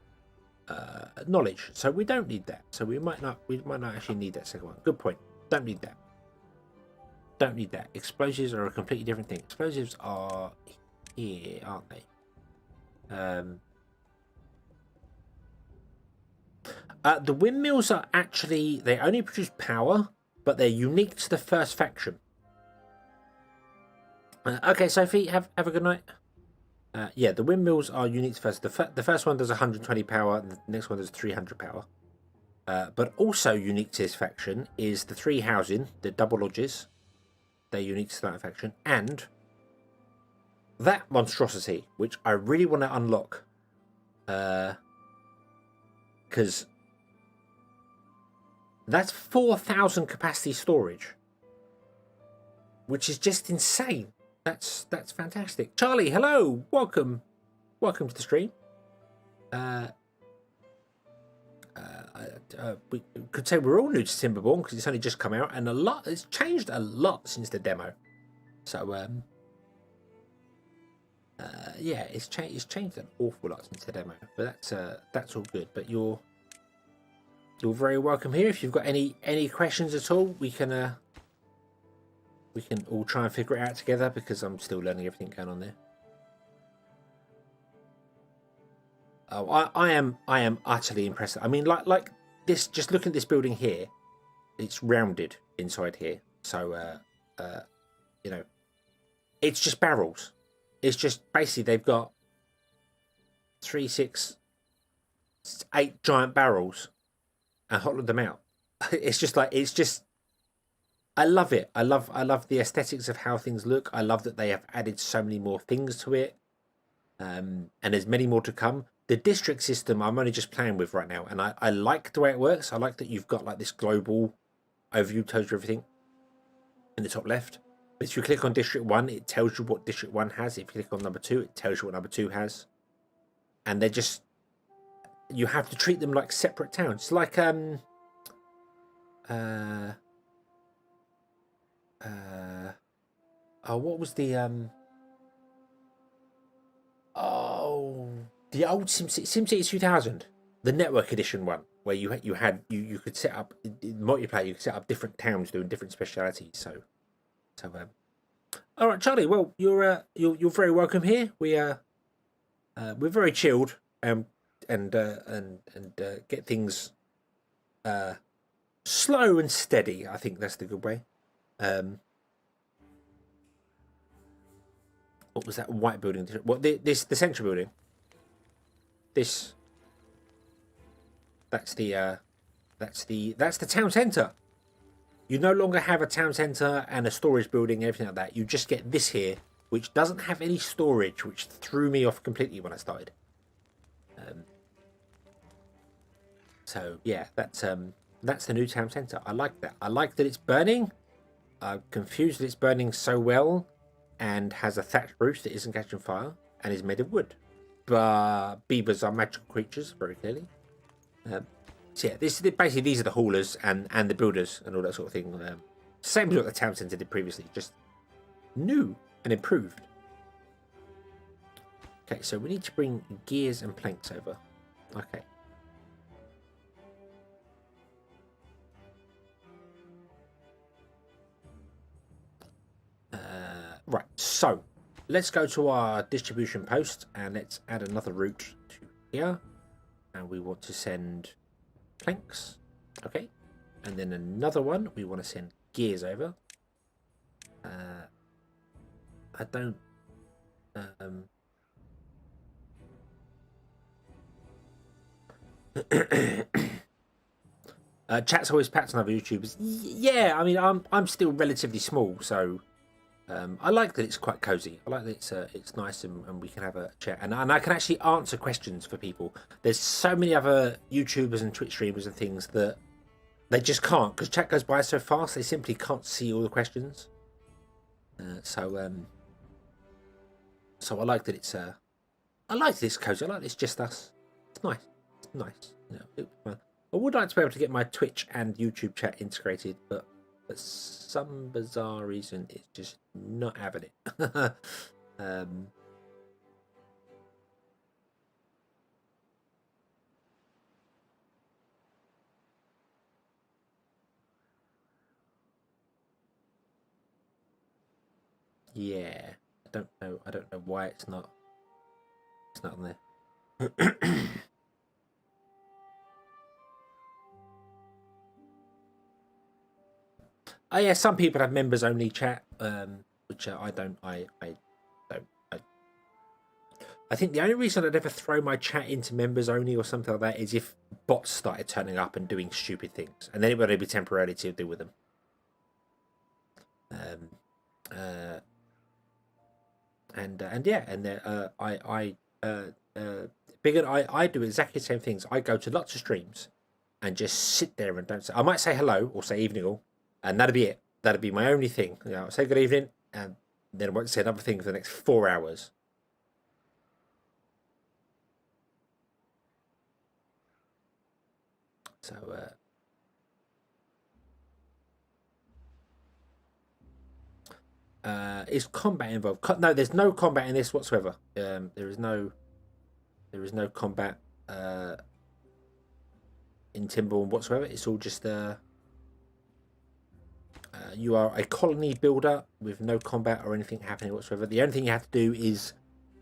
knowledge, so we don't need that. So we might not actually need that second one. Good point. Don't need that. Don't need that. Explosives are a completely different thing. Explosives are here, aren't they? The windmills are actually, they only produce power, but they're unique to the first faction. Okay, Sophie, have a good night. Yeah, the windmills are unique to first. The first one does 120 power, and the next one does 300 power. But also unique to this faction is the 3 housing, the double lodges. They're unique to that faction. And that monstrosity, which I really want to unlock. Because that's 4,000 capacity storage. Which is just insane. That's fantastic. Charlie, hello, welcome to the stream. We could say we're all new to Timberborn because it's only just come out, and it's changed a lot since the demo. So yeah, it's changed an awful lot since the demo. But that's all good. But you're very welcome here. If you've got any questions at all, we can all try and figure it out together because I'm still learning everything going on there. Oh, I am utterly impressed. I mean, like this. Just looking at this building here, it's rounded inside here. So you know, it's just barrels. It's just basically they've got 3, 6, 8 giant barrels and hollowed them out. It's just like I love it. I love the aesthetics of how things look. I love that they have added so many more things to it. And there's many more to come. The district system I'm only just playing with right now, and I like the way it works. I like that you've got like this global overview, tells you everything in the top left. But if you click on District 1, it tells you what District 1 has. If you click on number 2, it tells you what number 2 has. And they're just, you have to treat them like separate towns. It's like what was the the old SimCity 2000, the network edition one, where you could set up in multiplayer. You could set up different towns doing different specialities. So all right, Charlie. Well, you're very welcome here. We're very chilled and get things slow and steady. I think that's the good way. What was that white building? What the central building? That's the town centre. You no longer have a town centre and a storage building, everything like that. You just get this here, which doesn't have any storage, which threw me off completely when I started. So yeah, that's the new town centre. I like that. I like that it's burning. I'm confused that it's burning so well, and has a thatched roof that isn't catching fire and is made of wood. But beavers are magical creatures, very clearly. So yeah, basically these are the haulers and the builders and all that sort of thing. Same as what the town centre did previously, just new and improved. Okay, so we need to bring gears and planks over. Okay. Right, so let's go to our distribution post and let's add another route to here. And we want to send planks. Okay. And then another one, we want to send gears over. I don't... chat's always packed on other YouTubers. Yeah, I mean, I'm still relatively small, so... I like that it's quite cozy. I like that it's nice and we can have a chat. And I can actually answer questions for people. There's so many other YouTubers and Twitch streamers and things that they just can't, because chat goes by so fast, they simply can't see all the questions. So I like that it's cozy. I like that it's just us. It's nice. It's nice. You know, I would like to be able to get my Twitch and YouTube chat integrated, but for some bizarre reason, it's just not having it. Yeah, I don't know why it's not on there. Oh yeah, some people have members only chat, which I don't. I think the only reason I'd ever throw my chat into members only or something like that is if bots started turning up and doing stupid things, and then it would only be temporarily to deal with them. I do exactly the same things. I go to lots of streams and just sit there and don't say. I might say hello or say evening all. And that'd be it. That'd be my only thing. You know, I'll say good evening, and then I won't say another thing for the next 4 hours. So, is combat involved? No, there's no combat in this whatsoever. There is no combat in Timberborn whatsoever. It's all just you are a colony builder with no combat or anything happening whatsoever. The only thing you have to do is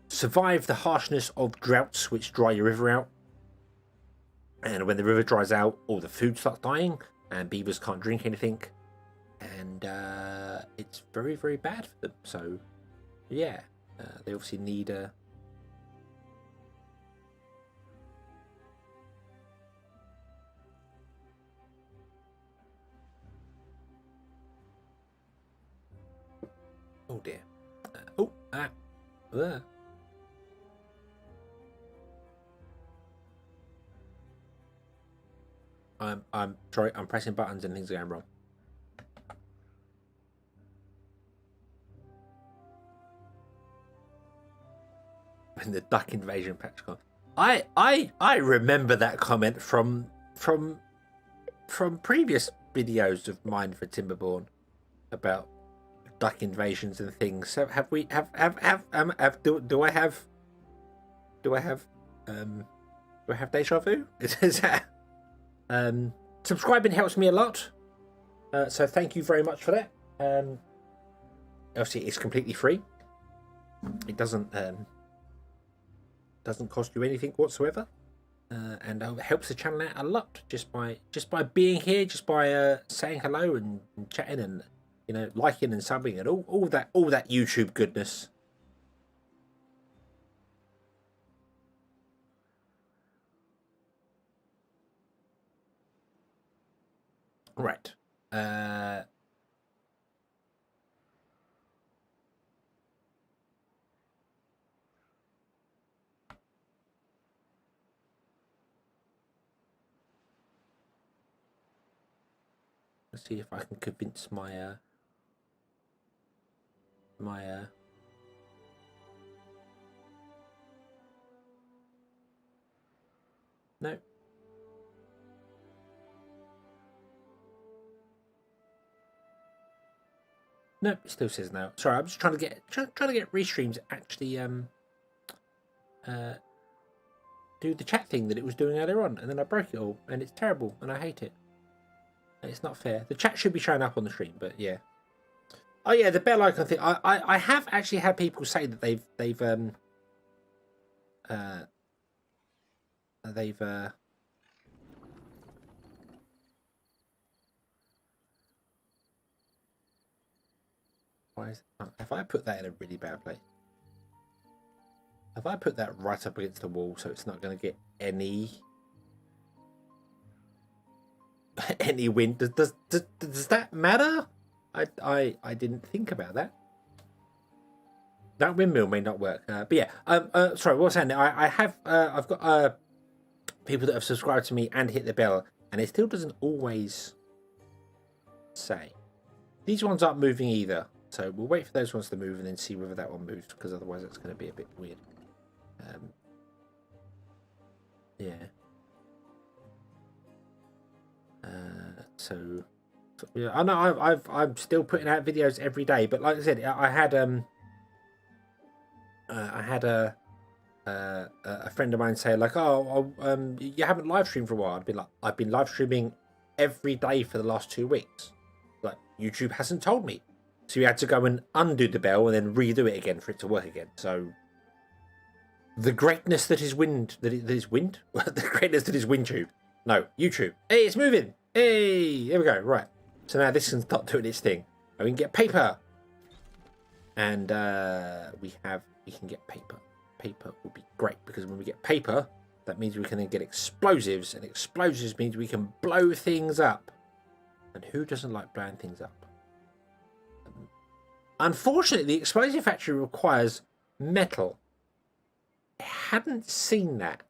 survive the harshness of droughts which dry your river out. And when the river dries out, all the food starts dying. and beavers can't drink anything, and it's very, very bad for them. So yeah, they obviously need a oh dear. Uh. I'm sorry, I'm pressing buttons and things are going wrong. When the duck invasion patch comes. I remember that comment from previous videos of mine for Timberborn about duck invasions and things. So have we do I have deja vu? Is that subscribing helps me a lot. So thank you very much for that. Obviously it's completely free. It doesn't cost you anything whatsoever, and it helps the channel out a lot just by being here, just by saying hello and chatting and liking and subbing and all that YouTube goodness. Right. Let's see if I can convince my no. No, it still says no. Sorry, I'm just trying to get Restream to actually do the chat thing that it was doing earlier on, and then I broke it all, and it's terrible, and I hate it. It's not fair. The chat should be showing up on the stream, but yeah. Oh yeah, the bell icon thing. I have actually had people say that they've why is it, have I put that in a really bad place? Have I put that right up against the wall so it's not going to get any wind? Does that matter? I didn't think about that. That windmill may not work, but yeah. Sorry, what was I saying? I've got people that have subscribed to me and hit the bell, and it still doesn't always say. These ones aren't moving either, so we'll wait for those ones to move and then see whether that one moves, because otherwise it's going to be a bit weird. Yeah. So yeah, I know I'm still putting out videos every day, but like I said, I had a friend of mine say like, oh, you haven't live streamed for a while. I'd be like, I've been live streaming every day for the last 2 weeks. Like, YouTube hasn't told me, so you had to go and undo the bell and then redo it again for it to work again. So the greatness that is wind, the greatness that is WinTube. No, YouTube. Hey, it's moving. Hey, there we go. Right. So now this can start doing its thing. And we can get paper. And we can get paper. Paper will be great, because when we get paper, that means we can then get explosives, and explosives means we can blow things up. And who doesn't like blowing things up? Unfortunately, the explosive factory requires metal. I hadn't seen that.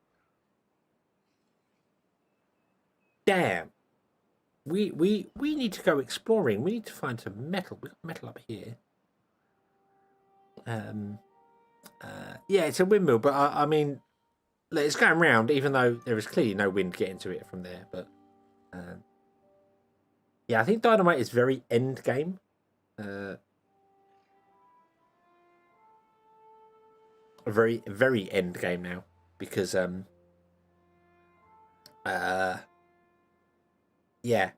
Damn. We need to go exploring. We need to find some metal. We've got metal up here. Yeah, it's a windmill, but I mean, it's going round, even though there is clearly no wind getting to it from there. But yeah, I think Dynamite is very end game. A very, very end game now, because yeah,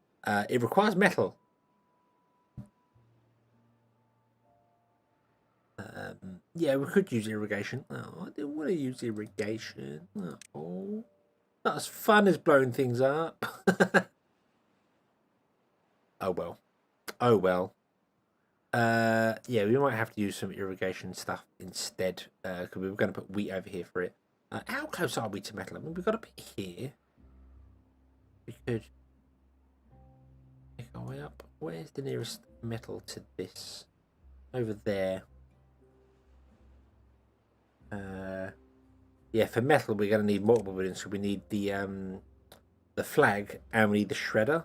it requires metal. Yeah, we could use irrigation. Oh, I didn't want to use irrigation. Oh, not as fun as blowing things up. Oh well. Oh well. Yeah, we might have to use some irrigation stuff instead. Because we were going to put wheat over here for it. How close are we to metal? I mean, we've got a bit here. We could make our way up. Where's the nearest metal to this? Over there. Yeah, for metal we're going to need multiple buildings. So we need the flag and we need the shredder.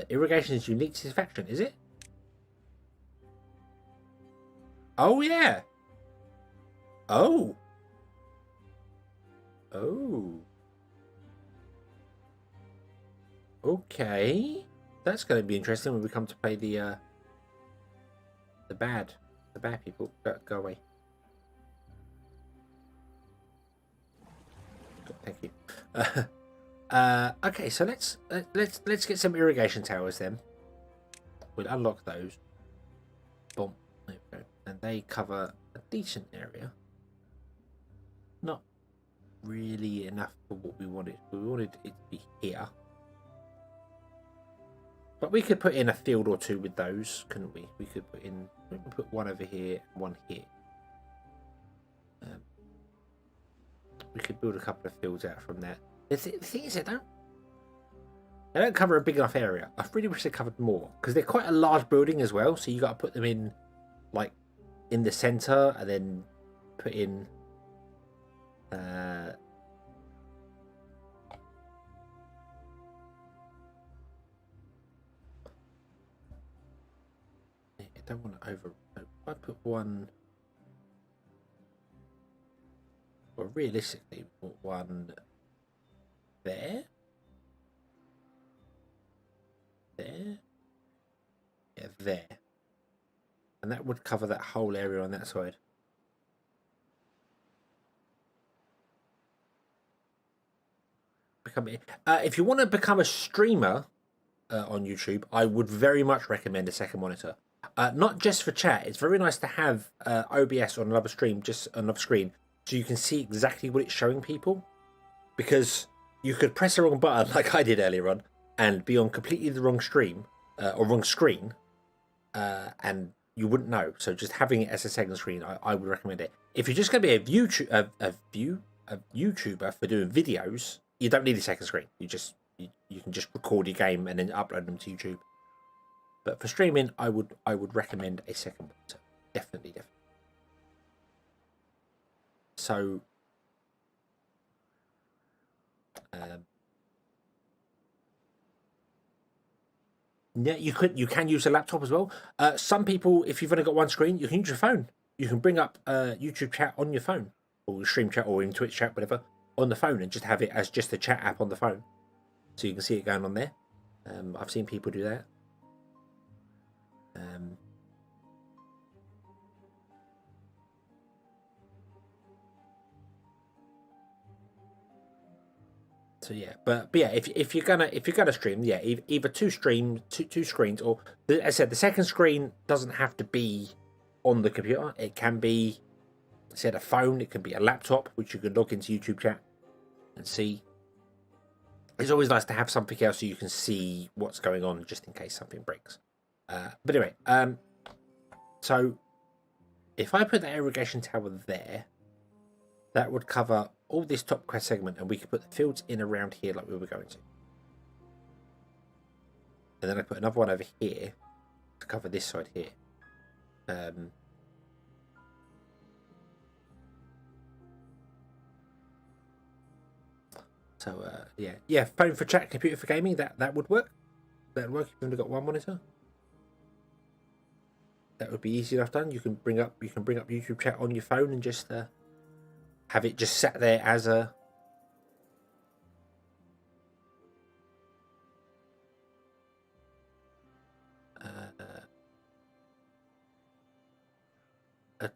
Irrigation is unique to this faction, is it? Oh yeah. Oh. Oh. Okay. That's going to be interesting when we come to play the bad people. Go away. Thank you. Okay, so let's get some irrigation towers then. We'll unlock those. Boom. There we go. And they cover a decent area. Not really enough for what we wanted. We wanted it to be here. But we could put in a field or two with those, couldn't we? We could put one over here and one here. We could build a couple of fields out from there. The thing is, they don't cover a big enough area. I really wish they covered more because they're quite a large building as well. So you got to put them in, like, in the center, and then put in. I don't want to over. I put one. Well, realistically, put one there. There. Yeah, there. And that would cover that whole area on that side. If you want to become a streamer on YouTube, I would very much recommend a second monitor. Not just for chat. It's very nice to have OBS on another stream, just another screen, so you can see exactly what it's showing people. Because you could press the wrong button, like I did earlier on, and be on completely the wrong stream or wrong screen, and you wouldn't know. So just having it as a second screen, I would recommend it. If you're just going to be a YouTuber for doing videos, you don't need a second screen. You can just record your game and then upload them to YouTube. But for streaming, I would recommend a second monitor. Definitely. So, yeah, you can use a laptop as well. Some people, if you've only got one screen, you can use your phone. You can bring up YouTube chat on your phone, or stream chat, or in Twitch chat, whatever, on the phone, and just have it as just a chat app on the phone, so you can see it going on there. I've seen people do that. So yeah, but yeah, if you're gonna stream, yeah, either two screens, or as I said, the second screen doesn't have to be on the computer. It can be, I said, a phone. It can be a laptop, which you can log into YouTube chat and see. It's always nice to have something else so you can see what's going on, just in case something breaks. But anyway, so if I put the irrigation tower there, that would cover all this top quest segment, and we could put the fields in around here like we were going to. And then I put another one over here to cover this side here. Yeah, phone for chat, computer for gaming. That would work. That would work if you've only got one monitor. That would be easy enough done. You can bring up YouTube chat on your phone and just have it just sat there as a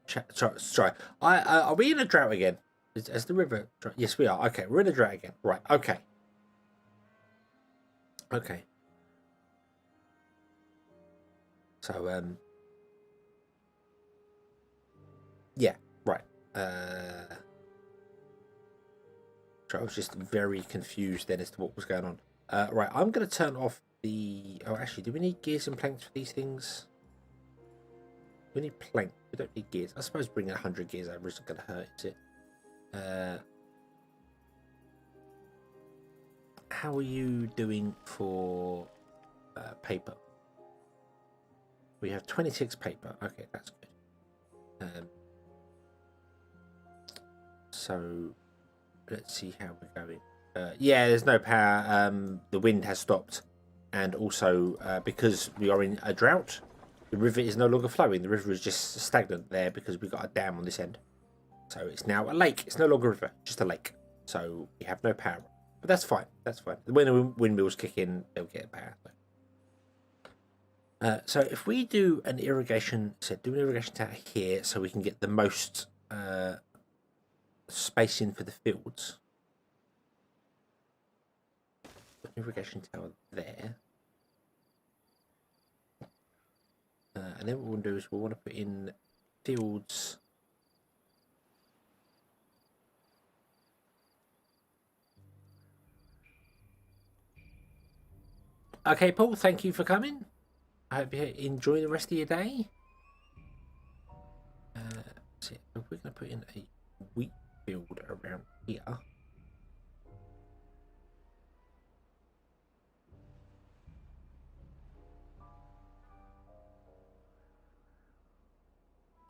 chat. Sorry. Are we in a drought again? Is the river dry? Yes, we are. Okay, we're in a drought again. Right. Okay. So yeah. Right. So I was just very confused then as to what was going on. Right, I'm going to turn off the... Oh, actually, do we need gears and planks for these things? We need plank. We don't need gears. I suppose bringing 100 gears over isn't going to hurt, is it? How are you doing for paper? We have 26 paper. Okay, that's good. So let's see how we're going. Yeah, there's no power. The wind has stopped, and also because we are in a drought, the river is no longer flowing. The river is just stagnant there because we've got a dam on this end. So it's now a lake. It's no longer a river, just a lake. So we have no power. But that's fine. That's fine. When the windmills kick in, they'll get power. So if we do an irrigation, do an irrigation tower here, so we can get the most space in for the fields. Put an irrigation tower there. And then what we'll do is we'll want to put in fields. Okay, Paul, thank you for coming. I hope you enjoy the rest of your day. So we're going to put in a wheat field around here.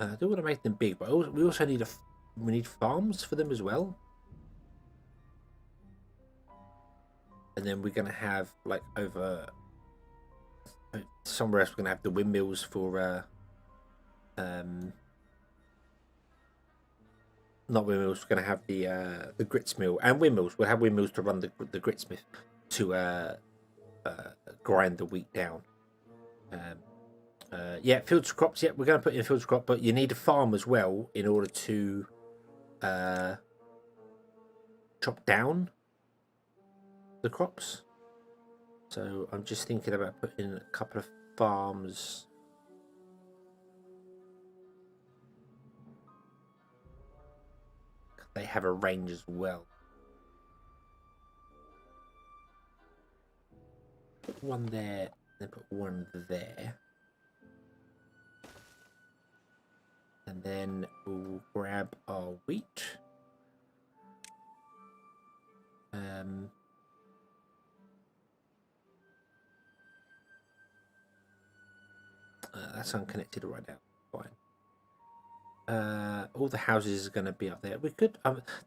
I don't want to make them big, but we also need we need farms for them as well. And then we're going to have like over somewhere else we're going to have the windmills for not windmills. We're going to have the grits mill and windmills. We'll have windmills to run the gritsmith to grind the wheat down. Yeah, fields crops. Yeah, we're going to put in fields crop, but you need a farm as well in order to chop down the crops. So I'm just thinking about putting a couple of farms. They have a range as well. Put one there, then put one there. And then we'll grab our wheat. That's unconnected right now. Fine. All the houses are going to be up there. We could.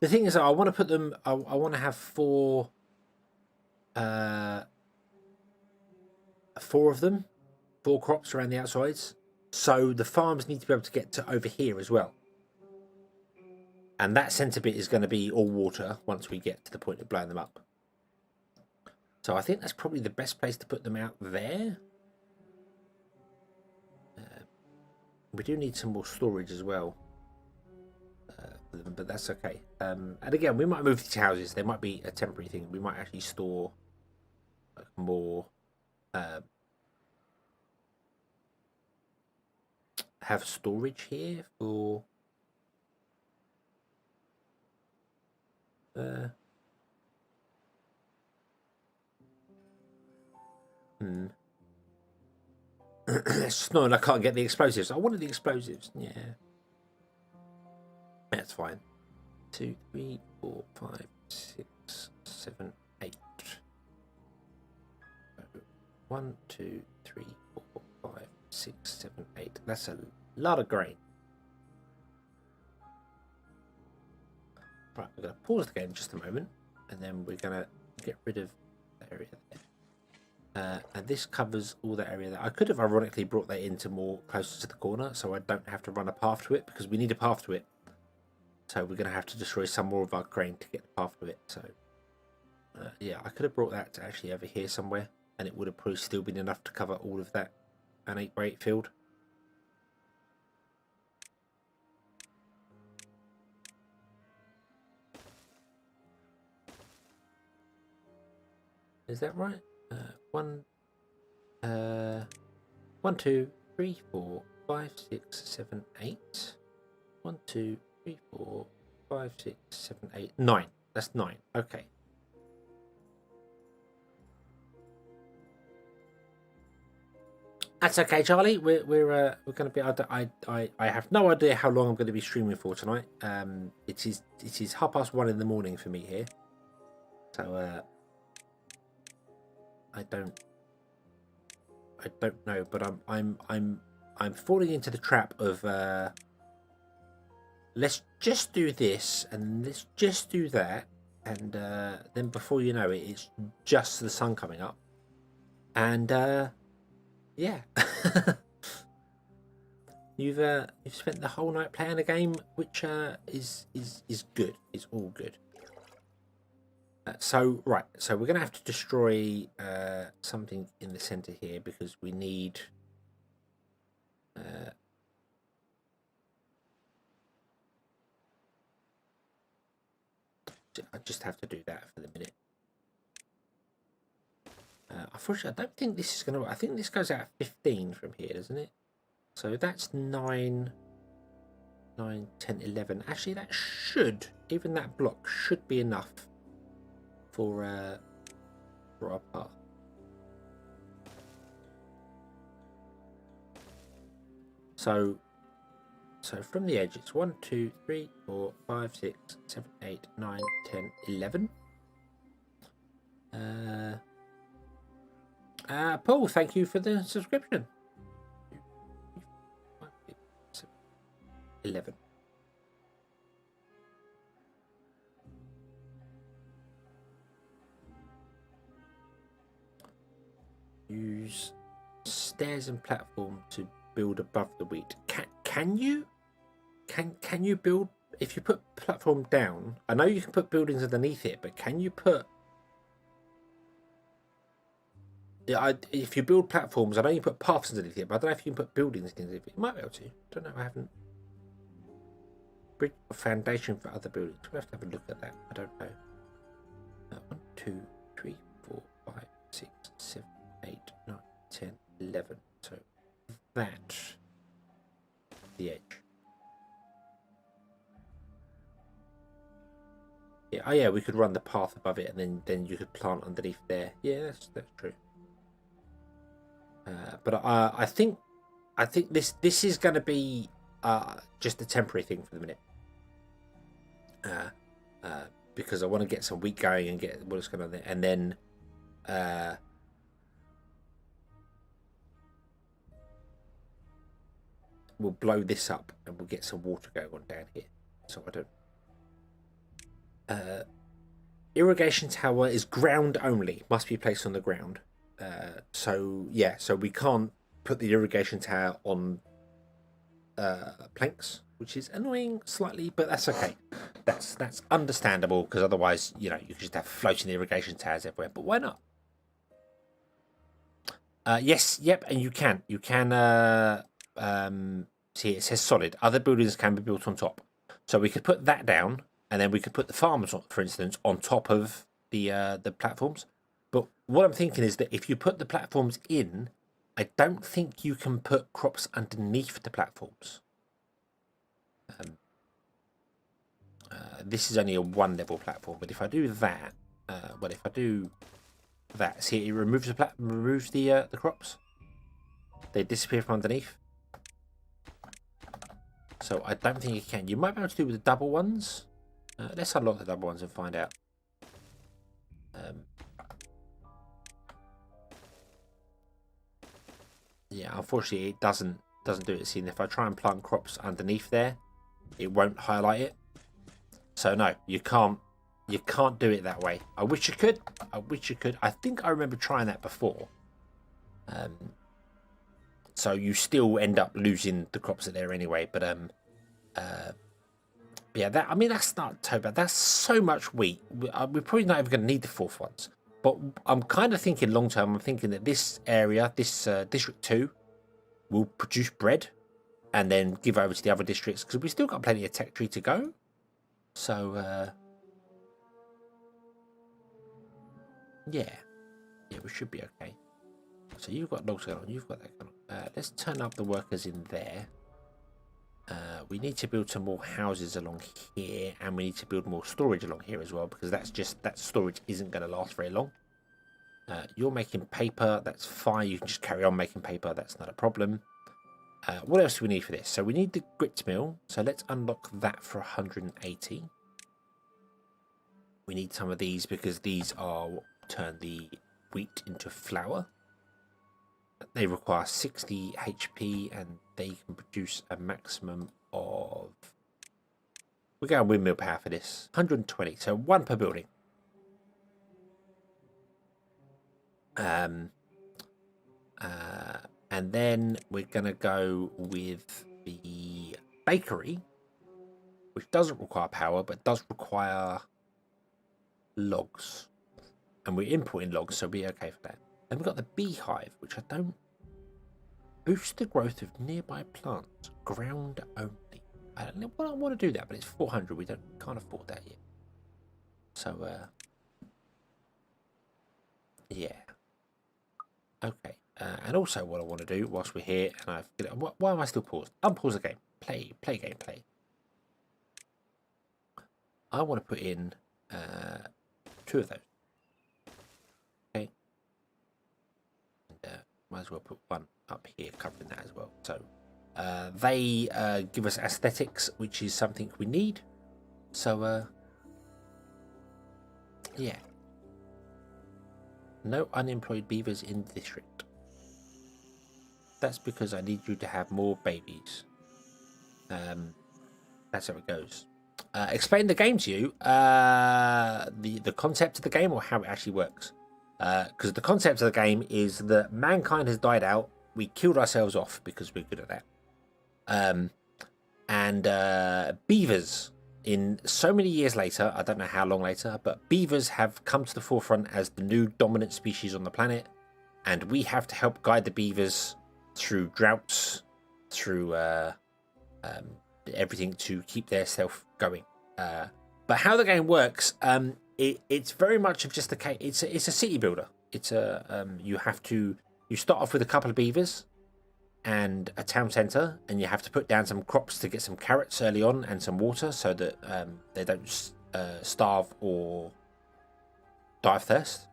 The thing is, I want to put them. I want to have four of them, 4 crops around the outsides. So the farms need to be able to get to over here as well. And that centre bit is going to be all water once we get to the point of blowing them up. So I think that's probably the best place to put them out there. We do need some more storage as well. But that's okay. And again, we might move these houses. They might be a temporary thing. We might actually store more... have storage here for... It's just knowing I can't get the explosives. I wanted the explosives. Yeah. That's fine. 2, 3, 4, 5, 6, 7, 8. 1, 2, 3, 4, 5, 6, 7, 8. That's a lot of grain. Right, we're going to pause the game just a moment, and then we're going to get rid of the area there. And this covers all that area there. I could have ironically brought that into more closer to the corner, so I don't have to run a path to it, because we need a path to it. So we're going to have to destroy some more of our grain to get the path to it. So yeah, I could have brought that to actually over here somewhere, and it would have probably still been enough to cover all of that an 8x8 field. Is that right? 1, 2, 3, 4, 5, 6, 7, 8. 1, 2, 3, 4, 5, 6, 7, 8, 9. That's 9. Okay. That's okay, Charlie. We're going to be. I have no idea how long I'm going to be streaming for tonight. It is 1:30 in the morning for me here. So I don't know, but I'm falling into the trap of let's just do this and let's just do that, and then before you know it, it's just the sun coming up, and yeah. You've spent the whole night playing a game, which is good. It's all good. So we're gonna have to destroy something in the center here because we need. I just have to do that for the minute. Unfortunately, I don't think this is gonna. I think this goes out 15 from here, doesn't it? So that's 9, 10, 11. Actually, that should, even that block should be enough for our path. So from the edge, it's 1, 2, 3, 4, 5, 6, 7, 8, 9, 10, 11. Paul, thank you for the subscription. 11. Use stairs and platform to build above the wheat. Can you? Can you build if you put platform down? I know you can put buildings underneath it, but can you put? Yeah, if you build platforms, I know you put paths underneath it, but I don't know if you can put buildings underneath it. You might be able to. Don't know. I haven't. Bridge or foundation for other buildings. We'll have to have a look at that. I don't know. 1, 2, 3, 4, 5, 6, 7, 8, 9, 10, 11. So that the edge. Yeah. Oh yeah, we could run the path above it, and then you could plant underneath there. Yeah, that's true. But I think this is going to be just a temporary thing for the minute. Because I want to get some wheat going and get what's going on there, and then we'll blow this up and we'll get some water going on down here. So I don't. Irrigation tower is ground only, must be placed on the ground. So yeah, so we can't put the irrigation tower on planks, which is annoying slightly, but that's okay. That's understandable, because otherwise, you could just have floating irrigation towers everywhere. But why not? Yes, yep, and you can. See, it says solid. Other buildings can be built on top. So we could put that down, and then we could put the farms, for instance, on top of the platforms. But what I'm thinking is that if you put the platforms in, I don't think you can put crops underneath the platforms. This is only a 1-level platform, but if I do that, see, it removes the crops. They disappear from underneath. So I don't think you can. You might be able to do with the double ones. Let's unlock the double ones and find out. Yeah, unfortunately, it doesn't do it. See, if I try and plant crops underneath there, it won't highlight it. So no, you can't do it that way. I wish you could. I think I remember trying that before. So you still end up losing the crops that are there anyway. But yeah, that's not too bad. That's so much wheat. We're probably not even going to need the 4th ones. But I'm kind of thinking long term. I'm thinking that this area, this District 2, will produce bread, and then give over to the other districts, because we've still got plenty of tech tree to go. So yeah, we should be okay. So you've got logs going on. You've got that going on. Let's turn up the workers in there. We need to build some more houses along here, and we need to build more storage along here as well, because that storage isn't going to last very long. You're making paper. That's fine. You can just carry on making paper. That's not a problem. What else do we need for this? So we need the grit mill. So let's unlock that for 180. We need some of these because these are what turn the wheat into flour. They require 60 HP and they can produce a maximum of... We're going windmill power for this. 120, so one per building. And then we're going to go with the bakery, which doesn't require power, but does require logs. And we're importing logs, so we're okay for that. Then we've got the beehive, which I don't... Boost the growth of nearby plants, ground only. I don't know what I want to do that, but it's 400. We can't afford that yet. So, yeah. Okay. And also what I want to do whilst we're here, and why am I still paused? Unpause the game. Play game, play. I want to put in 2 of those. Okay. And might as well put one up here covering that as well. So they give us aesthetics, which is something we need. So yeah. No unemployed beavers in the district. That's because I need you to have more babies. That's how it goes. Explain the game to you, the concept of the game, or how it actually works. Because the concept of the game is that mankind has died out. We killed ourselves off because we're good at that. And beavers, in so many years later, I don't know how long later, but beavers have come to the forefront as the new dominant species on the planet. And we have to help guide the beavers through droughts, through everything to keep their self going. But how the game works, it's very much of just a case. It's a city builder. It's a you start off with a couple of beavers and a town centre, and you have to put down some crops to get some carrots early on and some water so that they don't starve or die of thirst.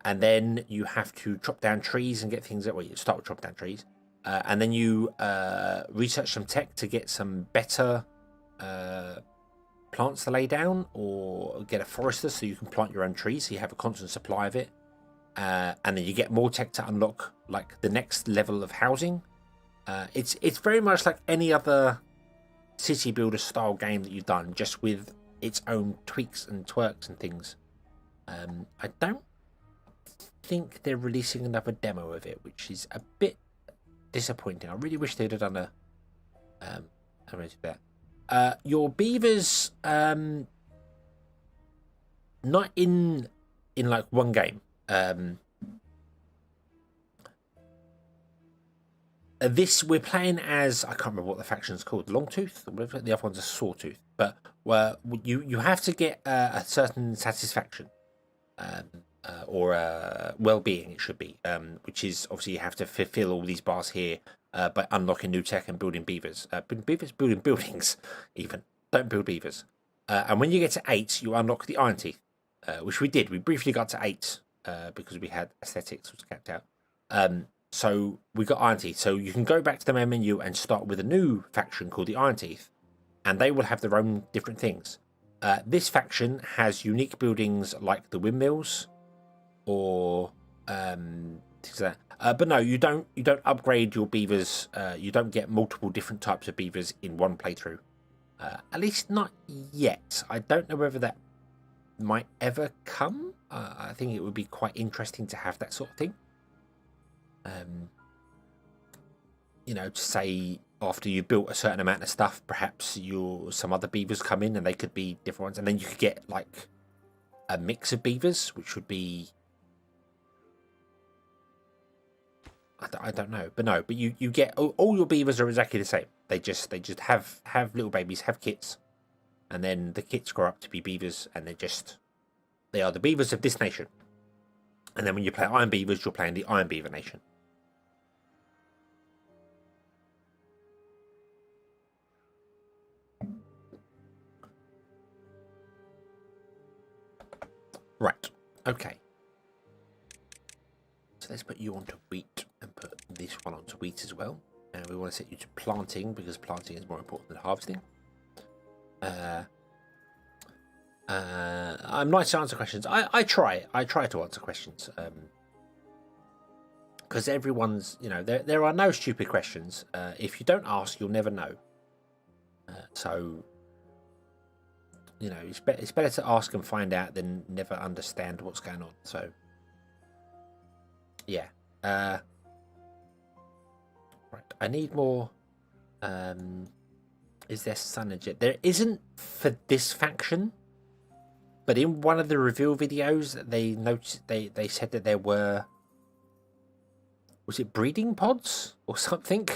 And then you have to chop down trees and get things that... Well, you start with chopping down trees. And then you research some tech to get some better plants to lay down, or get a forester so you can plant your own trees so you have a constant supply of it. And then you get more tech to unlock like the next level of housing. It's very much like any other city builder style game that you've done, just with its own tweaks and twerks and things. I don't think they're releasing another demo of it, which is a bit disappointing. I really wish they'd have done a that. Your beavers, not in like one game. This we're playing as, I can't remember what the faction's called, Longtooth, or whatever. The other one's a Sawtooth. But you have to get a certain satisfaction. Or well-being, it should be, which is obviously you have to fulfill all these bars here by unlocking new tech and building beavers. Building buildings, even. Don't build beavers. And when you get to 8, you unlock the Iron Teeth, which we did. We briefly got to 8 because we had aesthetics was capped out. So we got Iron Teeth. So you can go back to the main menu and start with a new faction called the Iron Teeth, and they will have their own different things. This faction has unique buildings like the windmills, or things like that. But no, you don't upgrade your beavers. You don't get multiple different types of beavers in one playthrough. At least not yet. I don't know whether that might ever come. I think it would be quite interesting to have that sort of thing. To say after you built a certain amount of stuff, perhaps some other beavers come in and they could be different ones, and then you could get like a mix of beavers, which would be... I don't know, but you get all your beavers are exactly the same. They just have little babies, have kits, and then the kits grow up to be beavers, and they are the beavers of this nation. And then when you play Iron Beavers, you're playing the Iron Beaver Nation. Right. Okay. So let's put you onto wheat and put this one onto wheat as well. And we want to set you to planting because planting is more important than harvesting. I'm nice to answer questions. I try to answer questions. Because everyone's, you know, there are no stupid questions. If you don't ask, you'll never know. So, you know, it's better to ask and find out than never understand what's going on. So, yeah. Right, I need more. Is there Sunager? There isn't for this faction, but in one of the reveal videos, they noticed they said that there were. Was it breeding pods or something?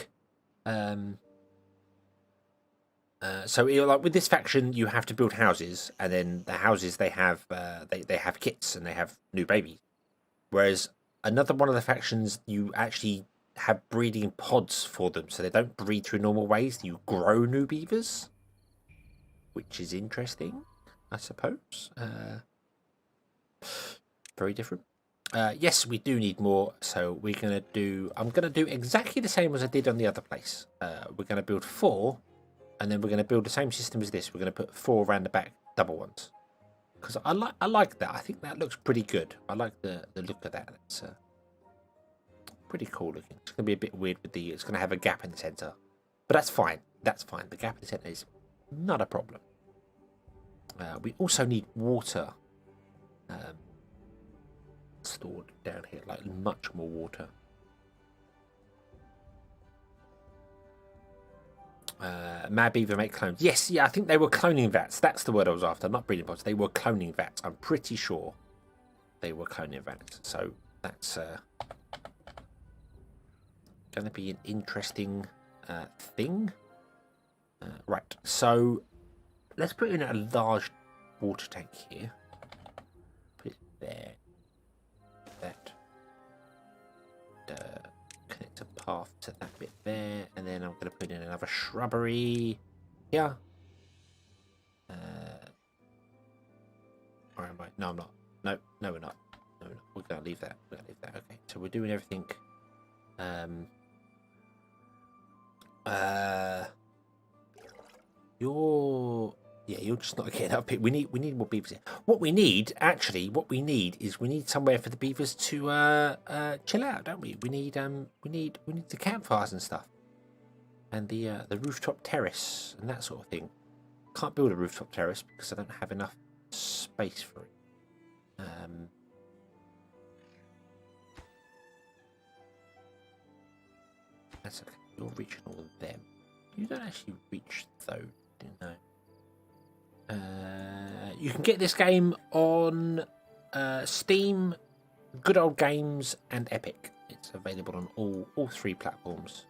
So like with this faction, you have to build houses, and then the houses they have they have kits and they have new babies. Whereas another one of the factions, you actually have breeding pods for them, so they don't breed through normal ways. You grow new beavers, which is interesting, I suppose. Very different. Yes, we do need more, so we're gonna do. I'm gonna do exactly the same as I did on the other place. We're gonna build 4. And then we're going to build the same system as this. We're going to put 4 around the back, double ones. Because I like that. I think that looks pretty good. I like the look of that. It's pretty cool looking. It's going to be a bit weird with the... It's going to have a gap in the centre. But that's fine. That's fine. The gap in the centre is not a problem. We also need water stored down here. Like much more water. Mad Beaver make clones. Yes, yeah, I think they were cloning vats. That's the word I was after, not breeding pods. They were cloning vats. I'm pretty sure they were cloning vats. So that's going to be an interesting thing. Right, so let's put in a large water tank here. Put it there. That. Connect a path to that bit there, and then I'm going to put in another shrubbery here. Or am I? No, I'm not. No, we're not. No, we're not. We're going to leave that. We're going to leave that. Okay, so we're doing everything. You're just not getting up here. We need more beavers here. What we need is we need somewhere for the beavers to chill out, don't we? We need the campfires and stuff, and the rooftop terrace and that sort of thing. Can't build a rooftop terrace because I don't have enough space for it. That's okay. You're reaching all of them. You don't actually reach though, didn't know. You can get this game on Steam, Good Old Games, and Epic. It's available on all 3 platforms,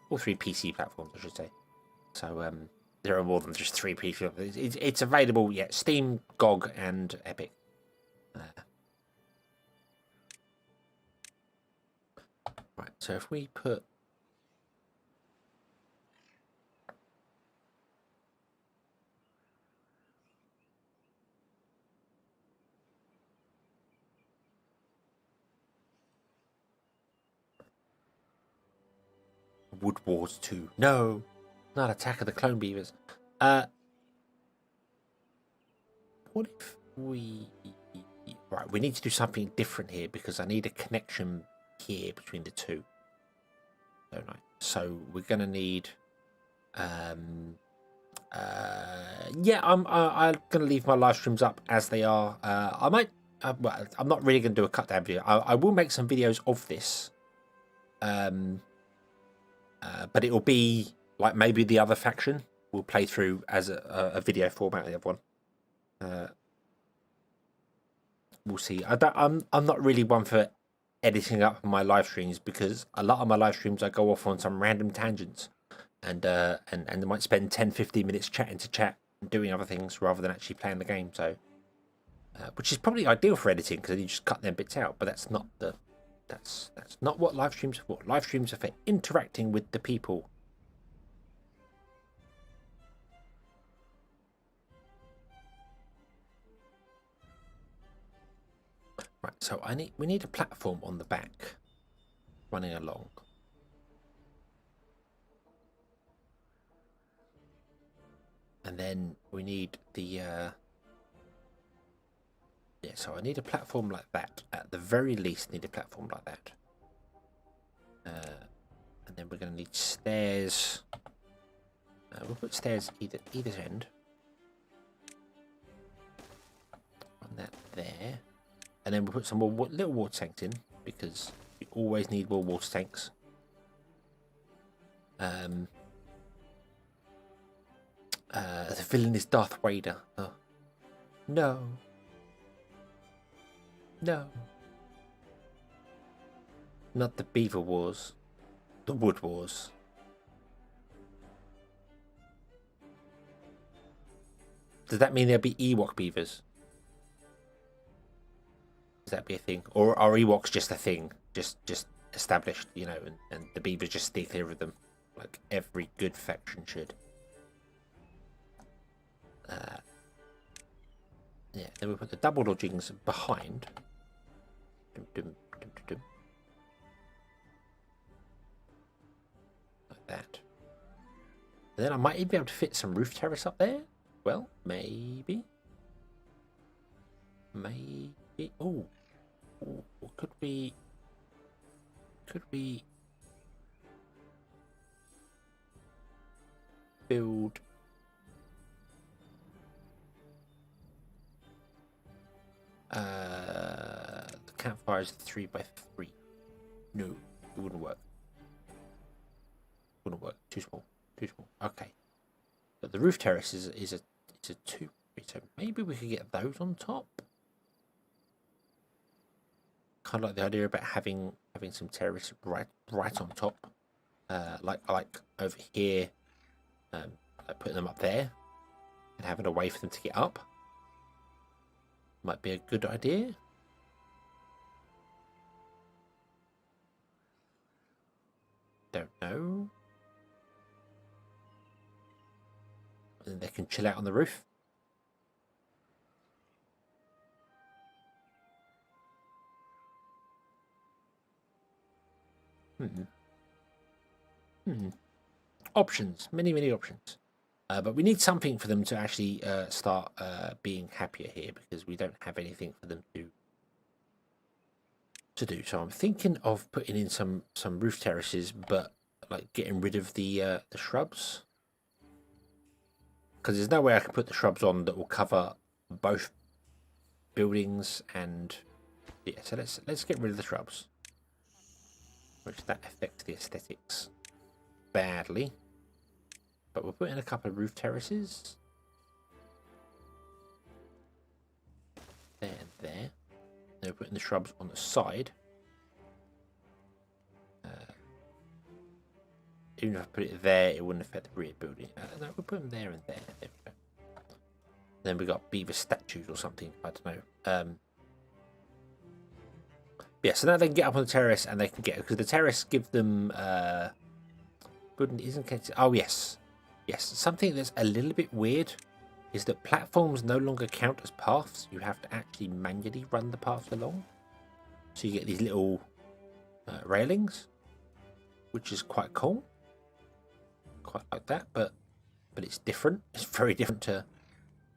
all 3 PC platforms, I should say. So there are more than just 3 PC. It's available, yeah, Steam, GOG, and Epic. Right. So if we put Wood Wars 2. No, not Attack of the Clone Beavers. What if we... Right, we need to do something different here because I need a connection here between the 2. Don't I? So we're going to need... yeah, I'm going to leave my live streams up as they are. I might... well, I'm not really going to do a cut down video. I will make some videos of this. But it will be like maybe the other faction will play through as a video format. The other one, we'll see. I'm not really one for editing up my live streams because a lot of my live streams I go off on some random tangents, and I might spend 10-15 minutes chatting to chat and doing other things rather than actually playing the game. So, which is probably ideal for editing because you just cut them bits out. But that's not the That's not what live streams are for. Live streams are for interacting with the people. Right, So we need a platform on the back running along. And then we need the so I need a platform like that. At the very least, need a platform like that. And then we're going to need stairs. We'll put stairs either end. On that there. And then we'll put some more little water tanks in, because you always need more water tanks. The villain is Darth Vader. Oh. No. No. Not the Beaver Wars. The Wood Wars. Does that mean there'll be Ewok beavers? Does that be a thing? Or are Ewoks just a thing? Just established, you know, and the beavers just stay clear of them. Like every good faction should. Yeah, then we put the double lodgings behind. Like that. And then I might even be able to fit some roof terrace up there. Well, maybe. Maybe. Oh. Could we build the campfire is 3x3. No, it wouldn't work. Wouldn't work. Too small. Too small. Okay. But the roof terrace is a 2. So maybe we could get those on top. Kind of like the idea about having some terrace right on top. Like over here. Like putting them up there and having a way for them to get up. Might be a good idea. Don't know. And they can chill out on the roof. Options. Many options. But we need something for them to actually start being happier here, because we don't have anything for them to do. So I'm thinking of putting in some roof terraces, but like getting rid of the shrubs, because there's no way I can put the shrubs on that will cover both buildings. And yeah, so let's get rid of the shrubs, which that affects the aesthetics badly. But we'll put in a couple of roof terraces. There and there. Then we're putting the shrubs on the side. Even if I put it there, it wouldn't affect the rear building. No, we'll put them there and there. There we go. Then we got beaver statues or something. I don't know. Yeah, so now they can get up on the terrace, and they can get, because the terrace gives them isn't. Oh yes. Yes, something that's a little bit weird is that platforms no longer count as paths. You have to actually manually run the paths along. So you get these little railings, which is quite cool. Quite like that, but it's different. It's very different to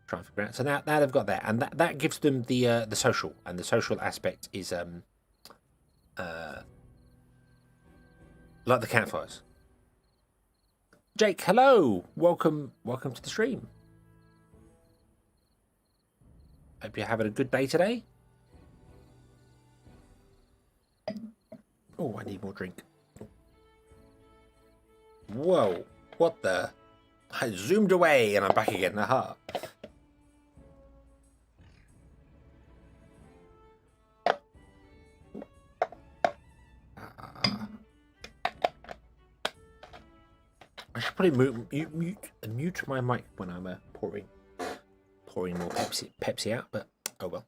try and figure out. So now they've got that, and that gives them the social, and the social aspect is like the campfires. Jake, hello! Welcome to the stream. Hope you're having a good day today. Oh, I need more drink. Whoa, what the? I zoomed away and I'm back again. Aha. I should probably mute my mic when I'm pouring more Pepsi out, but oh well.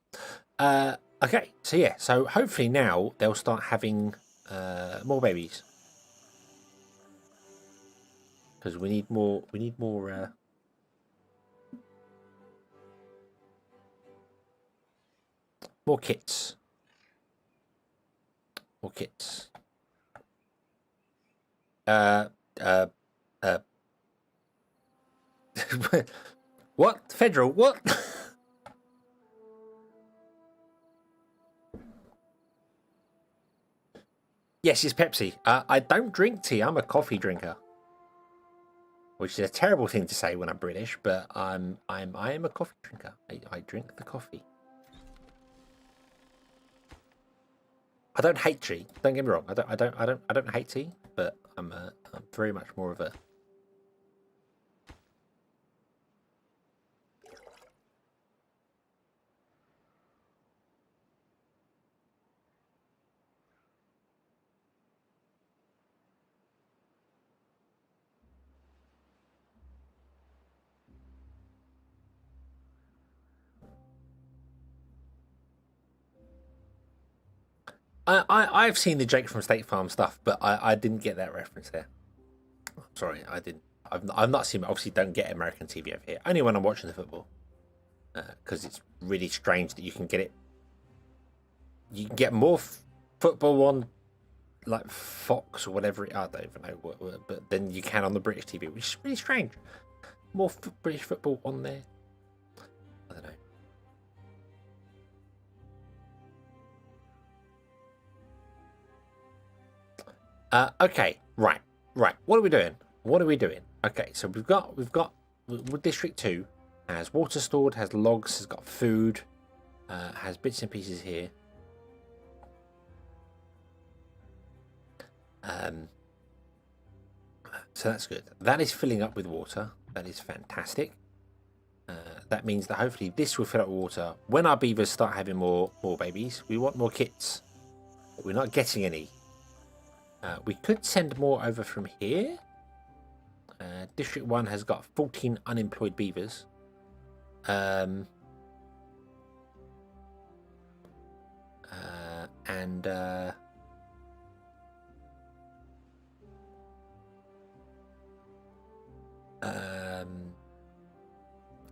Okay, so yeah, so hopefully now they'll start having more babies, because we need more more kits. More kits. Uh. What? Federal? What? Yes, it's Pepsi. I don't drink tea. I'm a coffee drinker, which is a terrible thing to say when I'm British. But I am a coffee drinker. I drink the coffee. I don't hate tea. Don't get me wrong. I don't hate tea. But I'm very much more of a. I've seen the Jake from State Farm stuff, but I didn't get that reference there. Sorry, I didn't. I've not seen. Obviously, don't get American TV over here. Only when I'm watching the football, because it's really strange that you can get it. You can get more football on, like Fox or whatever. I don't even know what, but then you can on the British TV, which is really strange. More British football on there. I don't know. Okay, right. What are we doing? Okay, so we've got District 2 has water stored, has logs, has got food, has bits and pieces here. So that's good. That is filling up with water. That is fantastic. That means that hopefully this will fill up with water when our beavers start having more babies. We want more kits, but we're not getting any. We could send more over from here. District 1 has got 14 unemployed beavers.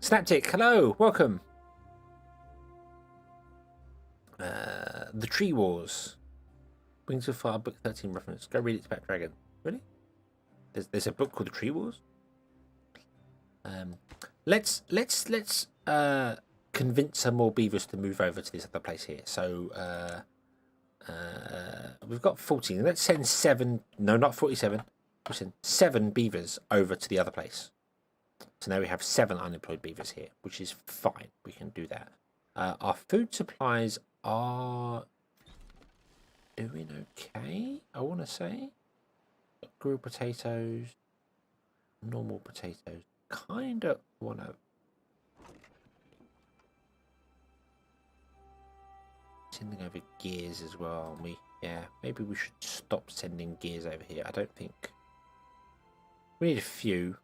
Snaptic, hello, welcome. The Tree Wars. Wings of Fire, book 13 reference. Go read it about Dragon. Really? There's a book called The Tree Wars. Let's convince some more beavers to move over to this other place here. So we've got 14. Let's send 7. No, not 47. We'll send 7 beavers over to the other place. So now we have 7 unemployed beavers here, which is fine. We can do that. Our food supplies are doing okay, I want to say. Grilled potatoes, normal potatoes. Kind of want to. Sending over gears as well. Maybe we should stop sending gears over here. I don't think we need a few.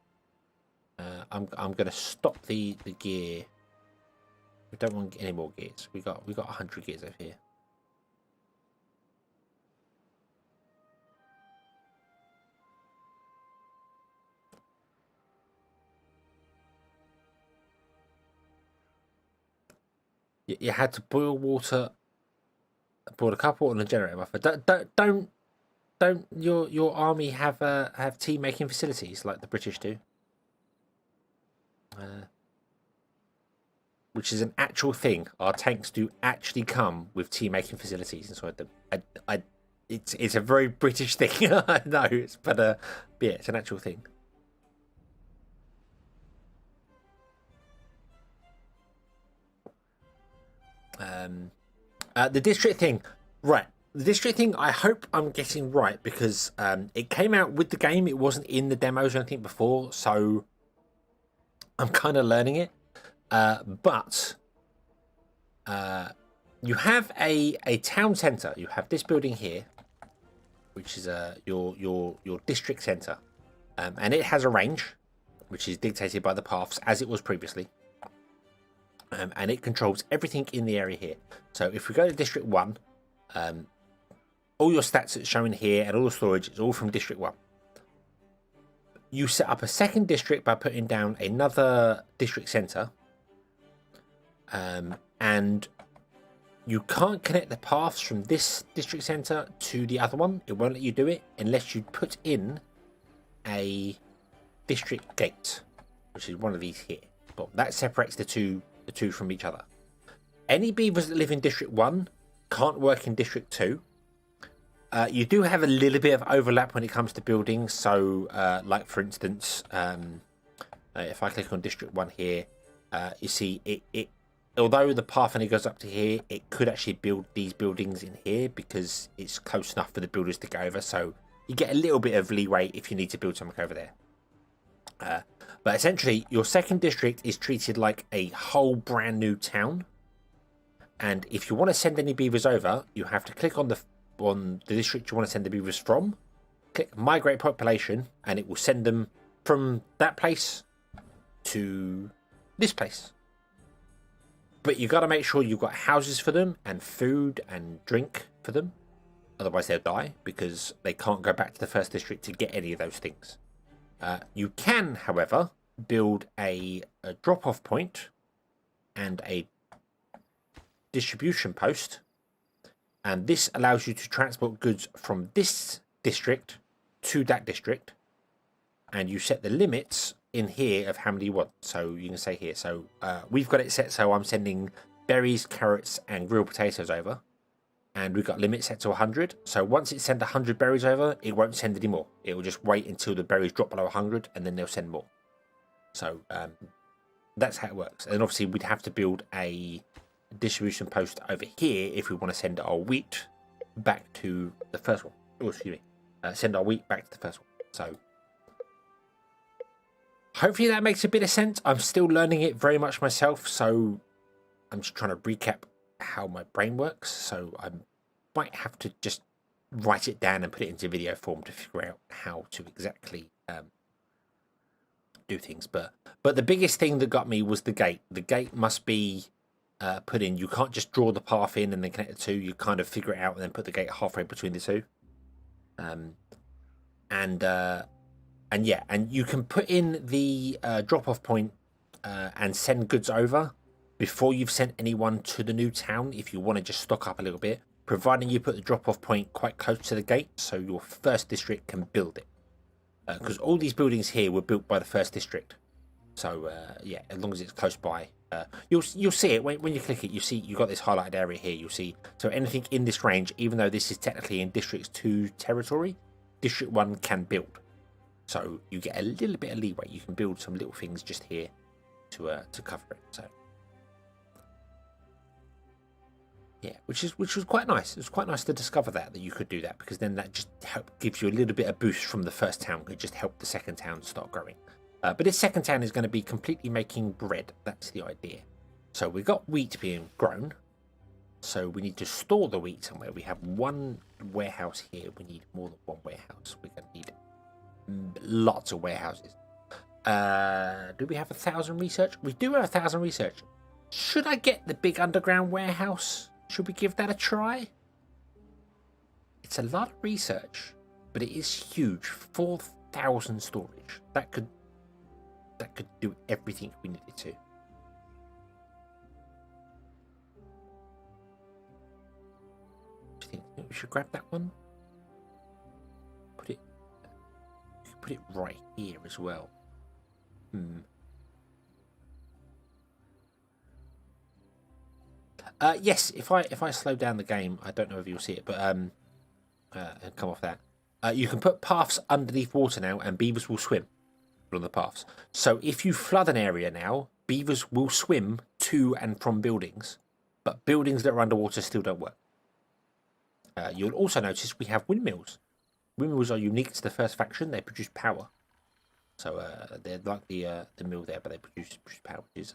I'm going to stop the gear. We don't want any more gears. We got 100 gears over here. You had to boil water, boil a cup of water and a generator buffer. Don't your army have tea making facilities like the British do? Which is an actual thing. Our tanks do actually come with tea making facilities inside them. It's a very British thing. I know, but yeah, it's an actual thing. The district thing, right? The district thing, I hope I'm getting right because it came out with the game. It wasn't in the demos or anything before, so I'm kind of learning it. But you have a town centre. You have this building here, which is your district centre, and it has a range, which is dictated by the paths as it was previously. And it controls everything in the area here. So if we go to District 1, all your stats that's shown here and all the storage is all from District 1. You set up a second district by putting down another district centre. And You can't connect the paths from this district centre to the other one. It won't let you do it unless you put in a district gate, which is one of these here. But that separates the two from each other. Any beavers that live in District 1 can't work in District 2. You do have a little bit of overlap when it comes to buildings. So, like for instance, if I click on District 1 here, you see it although the path only goes up to here, it could actually build these buildings in here because it's close enough for the builders to go over. So you get a little bit of leeway if you need to build something over there. But essentially, your second district is treated like a whole brand new town. And if you want to send any beavers over, you have to click on the district you want to send the beavers from, click migrate population, and it will send them from that place to this place. But you got to make sure you've got houses for them and food and drink for them. Otherwise they'll die because they can't go back to the first district to get any of those things. You can, however, build a drop-off point and a distribution post. And this allows you to transport goods from this district to that district. And you set the limits in here of how many you want. So you can say here, so we've got it set so I'm sending berries, carrots and grilled potatoes over, and we've got limit set to 100. So once it sends 100 berries over, it won't send any more. It will just wait until the berries drop below 100 and then they'll send more. So that's how it works. And obviously we'd have to build a distribution post over here if we want to send our wheat back to the first one. Oh, excuse me. Send our wheat back to the first one. So hopefully that makes a bit of sense. I'm still learning it very much myself, so I'm just trying to recap how my brain works. So I might have to just write it down and put it into video form to figure out how to exactly do things. But the biggest thing that got me was the gate. The gate must be put in. You can't just draw the path in and then connect the two. You kind of figure it out and then put the gate halfway between the two. And yeah, and you can put in the drop-off point and send goods over before you've sent anyone to the new town if you want to just stock up a little bit, providing you put the drop-off point quite close to the gate so your first district can build it. Because all these buildings here were built by the first district. So yeah, as long as it's close by. You'll see it when you click it. You see you've got this highlighted area here. You'll see, so anything in this range, even though this is technically in District 2 territory, District 1 can build. So you get a little bit of leeway. You can build some little things just here to cover it. So yeah, which was quite nice. It was quite nice to discover that you could do that, because then that just gives you a little bit of boost from the first town. It just helped the second town start growing. But this second town is going to be completely making bread. That's the idea. So we've got wheat being grown. So we need to store the wheat somewhere. We have one warehouse here. We need more than one warehouse. We're going to need lots of warehouses. Do we have 1,000 research? We do have 1,000 research. Should I get the big underground warehouse? Should we give that a try? It's a lot of research, but it is huge. 4,000 storage. That could do everything we needed to. Do you think we should grab that one? Put it right here as well. Yes, if I slow down the game, I don't know if you'll see it, but come off that. You can put paths underneath water now, and beavers will swim on the paths. So if you flood an area now, beavers will swim to and from buildings, but buildings that are underwater still don't work. You'll also notice we have windmills. Windmills are unique to the first faction. They produce power. So they're like the mill there, but they produce power, which is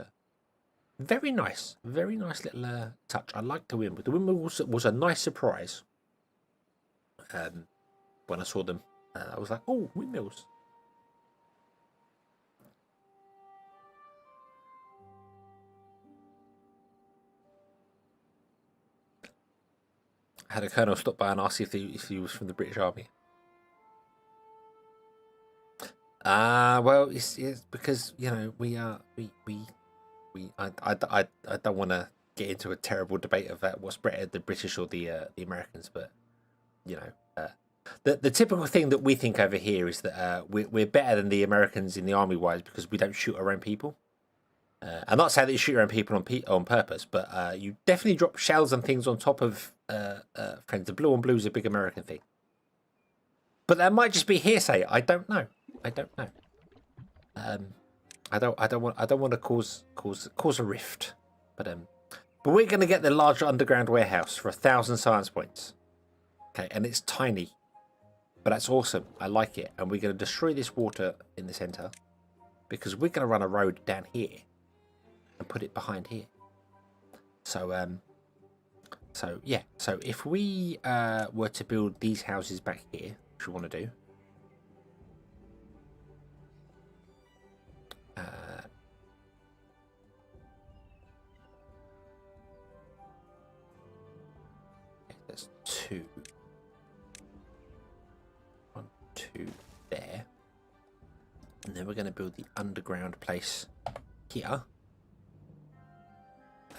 very nice little touch. I like the windmill. The windmill was a nice surprise when I saw them. I was like, oh, windmills. I had a colonel stop by and ask if he was from the British Army. Well, it's because, you know, I don't want to get into a terrible debate of what's better, the British or the Americans. But you know, the typical thing that we think over here is that we're better than the Americans in the army wise because we don't shoot our own people. I'm not saying that you shoot your own people on purpose, but you definitely drop shells and things on top of friends. The blue on blue is a big American thing, but that might just be hearsay. I don't know. I don't know. I don't want to cause a rift, but we're going to get the large underground warehouse for 1,000 science points. Okay, and it's tiny, but that's awesome. I like it, and we're going to destroy this water in the center because we're going to run a road down here and put it behind here. So yeah. So if we were to build these houses back here, which we want to do. That's 2. 1, 2 there. And then we're going to build the underground place here.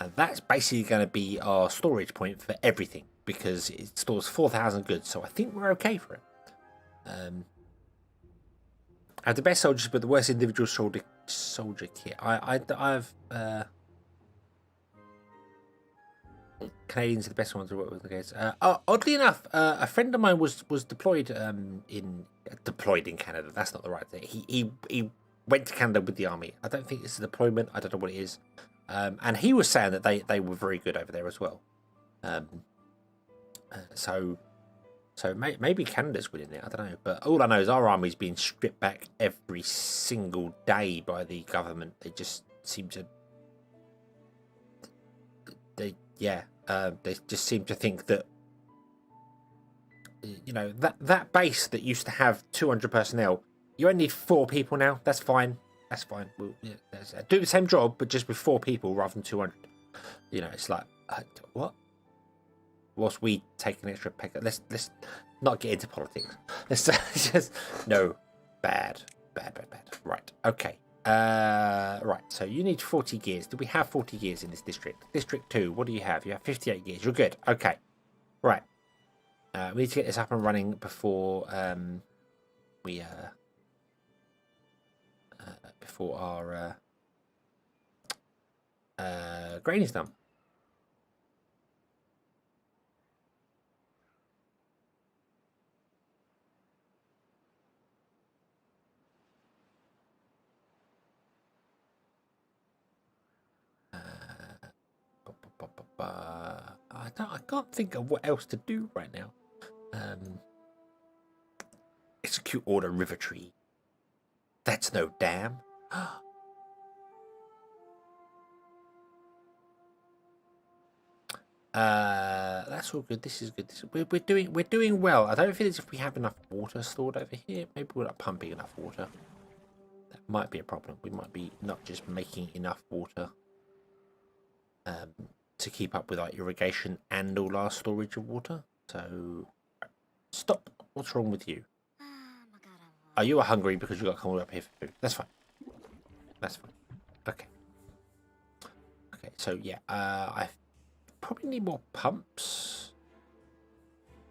And that's basically going to be our storage point for everything because it stores 4,000 goods. So I think we're okay for it. I have the best soldiers, but the worst individual soldier kit. I've Canadians are the best ones to work with. I guess. Oddly enough, a friend of mine was deployed in Canada. That's not the right thing. He went to Canada with the army. I don't think it's a deployment. I don't know what it is. And he was saying that they were very good over there as well. So maybe Canada's winning it. I don't know. But all I know is our army's being stripped back every single day by the government. They just seem to. They just seem to think that. You know that base that used to have 200 personnel, you only need 4 people now. That's fine. That's fine. We'll do the same job, but just with 4 people rather than 200. You know, it's like what? Whilst we take an extra peck. Let's not get into politics. Let's just no bad. Right. Okay. Right. So you need 40 gears. Do we have 40 gears in this district? District 2. What do you have? You have 58 gears. You're good. Okay. Right. We need to get this up and running before before our grain is done. I can't think of what else to do right now. Execute order river tree. That's no dam. That's all good. This is good. We're doing well. I don't feel as if we have enough water stored over here. Maybe we're not pumping enough water. That might be a problem. We might be not just making enough water to keep up with our irrigation and all our storage of water. So stop. What's wrong with you? Oh, you are hungry because you got to come all up here for food. That's fine. That's fine. Okay. Okay. So yeah, I probably need more pumps.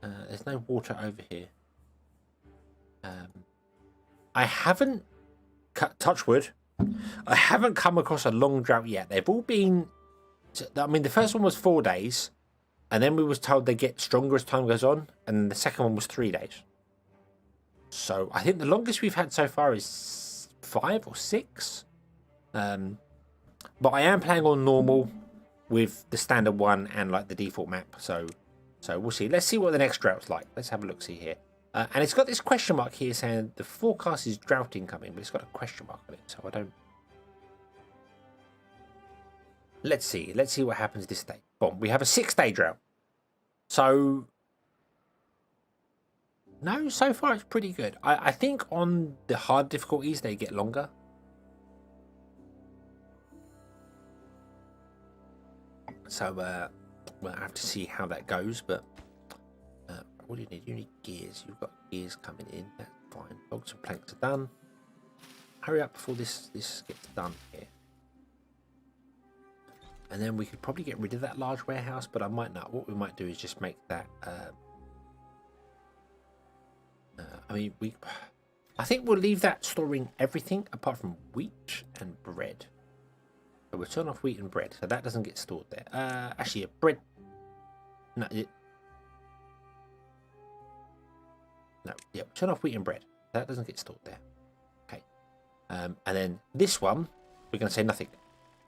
There's no water over here. I haven't touch wood. I haven't come across a long drought yet. They've all been. I mean, the first one was 4 days, and then we was told they get stronger as time goes on, and the second one was 3 days. So I think the longest we've had so far is 5 or 6. But I am playing on normal with the standard one and like the default map. So we'll see. Let's see what the next drought's like. Let's have a look. See here. And it's got this question mark here saying the forecast is drought incoming, but it's got a question mark on it. So I don't. Let's see. Let's see what happens this day. Boom. We have a 6-day drought. So no, so far it's pretty good. I think on the hard difficulties they get longer. So we'll have to see how that goes. But what do you need? You need gears. You've got gears coming in. That's fine. Logs and planks are done. Hurry up before this gets done here. And then we could probably get rid of that large warehouse, but I might not. What we might do is just make that... I mean, I think we'll leave that storing everything apart from wheat and bread. So we'll turn off wheat and bread, so that doesn't get stored there. Actually, bread... No, yeah, turn off wheat and bread. That doesn't get stored there. Okay. And then this one, we're going to say nothing.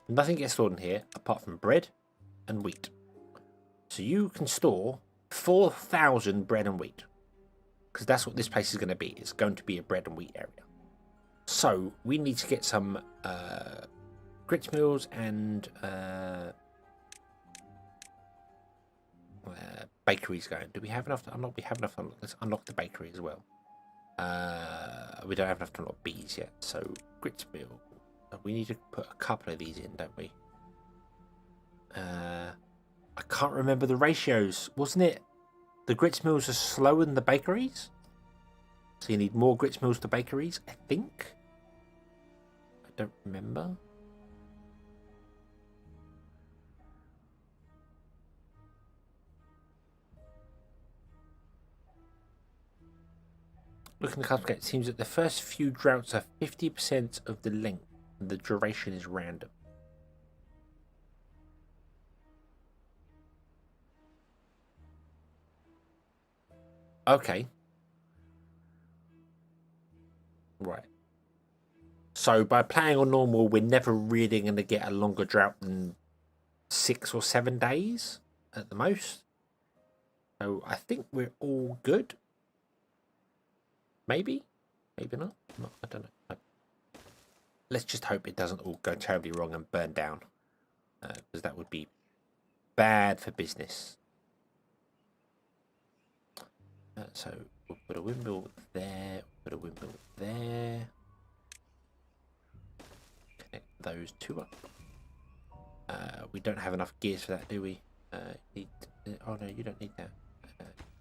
Nothing gets stored in here apart from bread and wheat. So you can store 4,000 bread and wheat. Because that's what this place is going to be. It's going to be a bread and wheat area. So we need to get some grits mills and bakeries going. Do we have enough to unlock? We have enough to unlock. Let's unlock the bakery as well. We don't have enough to unlock bees yet. So grits mill. We need to put a couple of these in, don't we? I can't remember the ratios. Wasn't it the grits mills are slower than the bakeries? So you need more grits mills to bakeries, I think. I don't remember. Looking at the classification, it seems that the first few droughts are 50% of the length, and the duration is random. Okay. Right. So by playing on normal, we're never really going to get a longer drought than 6 or 7 days at the most. So I think we're all good. Maybe? Maybe not. I don't know. Let's just hope it doesn't all go terribly wrong and burn down. Because that would be bad for business. So we'll put a windmill there. Put a windmill there. Connect those two up. We don't have enough gears for that, do we? Oh no, you don't need that.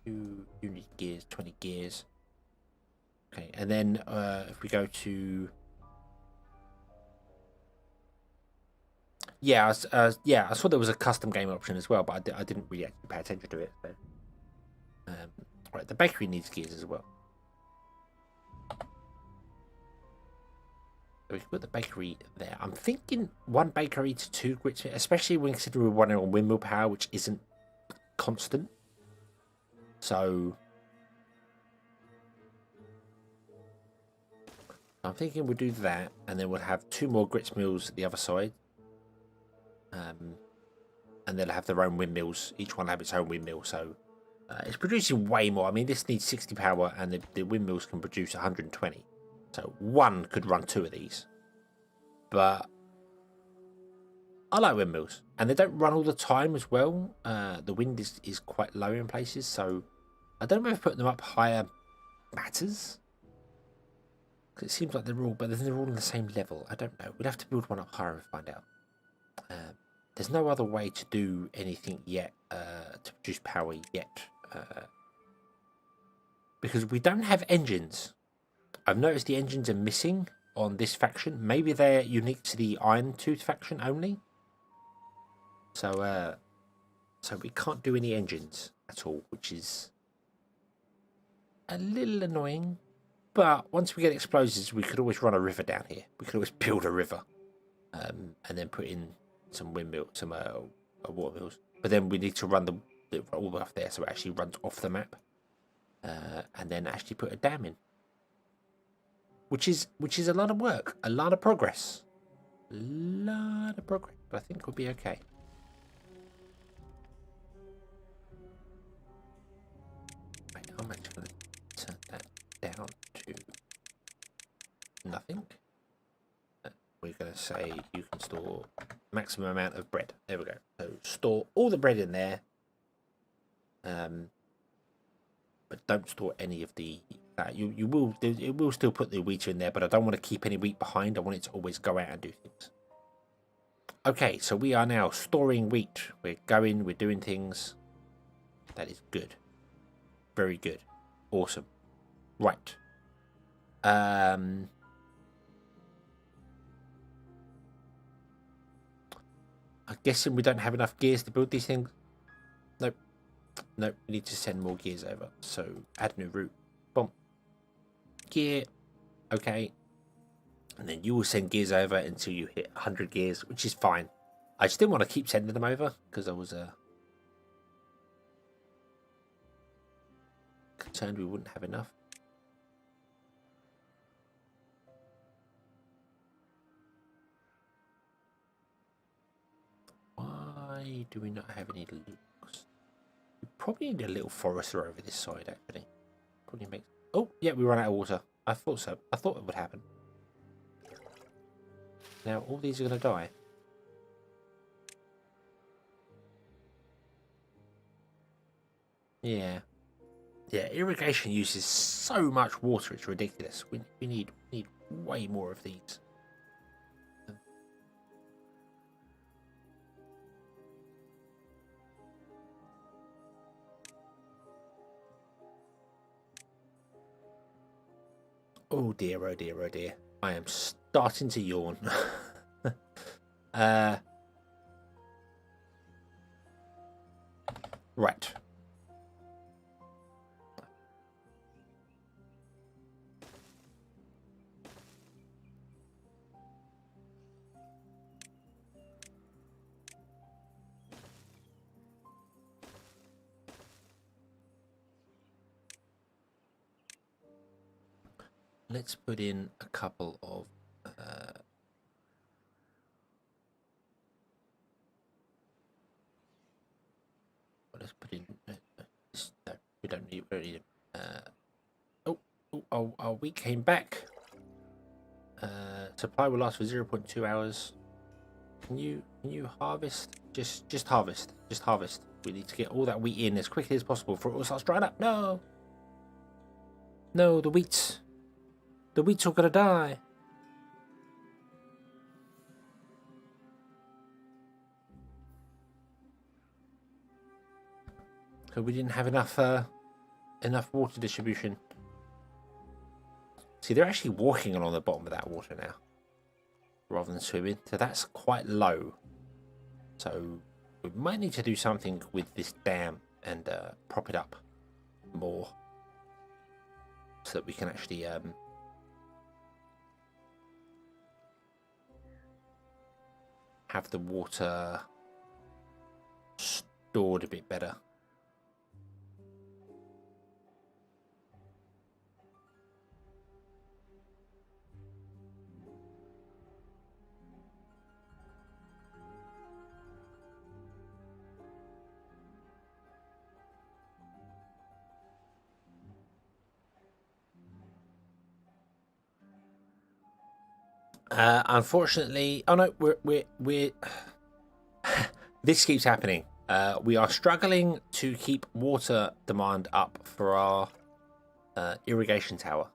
You need gears, 20 gears. Okay, and then if we go to... Yeah, I saw there was a custom game option as well, but I didn't really actually pay attention to it. So. Right, the bakery needs gears as well. So we can put the bakery there. I'm thinking 1 bakery to 2 grits, especially when considering we're running on windmill power, which isn't constant. So I'm thinking we'll do that, and then we'll have 2 more grits mills at the other side. And they'll have their own windmills. Each one will have its own windmill, so it's producing way more. I mean, this needs 60 power, and the windmills can produce 120. So 1 could run 2 of these. But I like windmills, and they don't run all the time as well. The wind is quite low in places, so I don't know if putting them up higher matters. Because it seems like they're all, but they're all on the same level. I don't know. We'd have to build one up higher and find out. There's no other way to do anything yet, to produce power yet. Because we don't have engines. I've noticed the engines are missing on this faction. Maybe they're unique to the Iron Tooth faction only. So we can't do any engines at all, which is a little annoying. But once we get explosives, we could always run a river down here. We could always build a river, and then put in some windmill, some water mills. But then we need to run all the way off there, so it actually runs off the map, and then actually put a dam in, which is a lot of work, a lot of progress, but I think we'll be okay. Right, I'm actually going to turn that down to nothing. We're going to say you can store maximum amount of bread. There we go. So store all the bread in there, but don't store any of the. It will still put the wheat in there, but I don't want to keep any wheat behind. I want it to always go out and do things. Okay, so we are now storing wheat. We're doing things. That is good. Very good. Awesome. Right. I'm guessing we don't have enough gears to build these things. Nope. Nope, we need to send more gears over. So add new route. Boom. Gear. Okay. And then you will send gears over until you hit 100 gears, which is fine. I just didn't want to keep sending them over because I was concerned we wouldn't have enough. Why do we not have any looks? We probably need a little forester over this side, actually. Probably makes... Oh, yeah, we run out of water. I thought so. I thought it would happen. Now, all these are going to die. Yeah. Yeah, irrigation uses so much water, it's ridiculous. We need way more of these. Oh dear, oh dear, oh dear. I am starting to yawn. Right. Let's put in a couple of let's put in no, we don't need it. Our wheat came back. Supply will last for 0.2 hours. Can you harvest? Just harvest. Just harvest. We need to get all that wheat in as quickly as possible before it all starts drying up. No. No, the wheat's all gonna die. So we didn't have enough water distribution. See, they're actually walking along the bottom of that water now, rather than swimming. So that's quite low. So we might need to do something with this dam and prop it up more, so that we can actually have the water stored a bit better. Unfortunately, oh no, we're this keeps happening. We are struggling to keep water demand up for our irrigation tower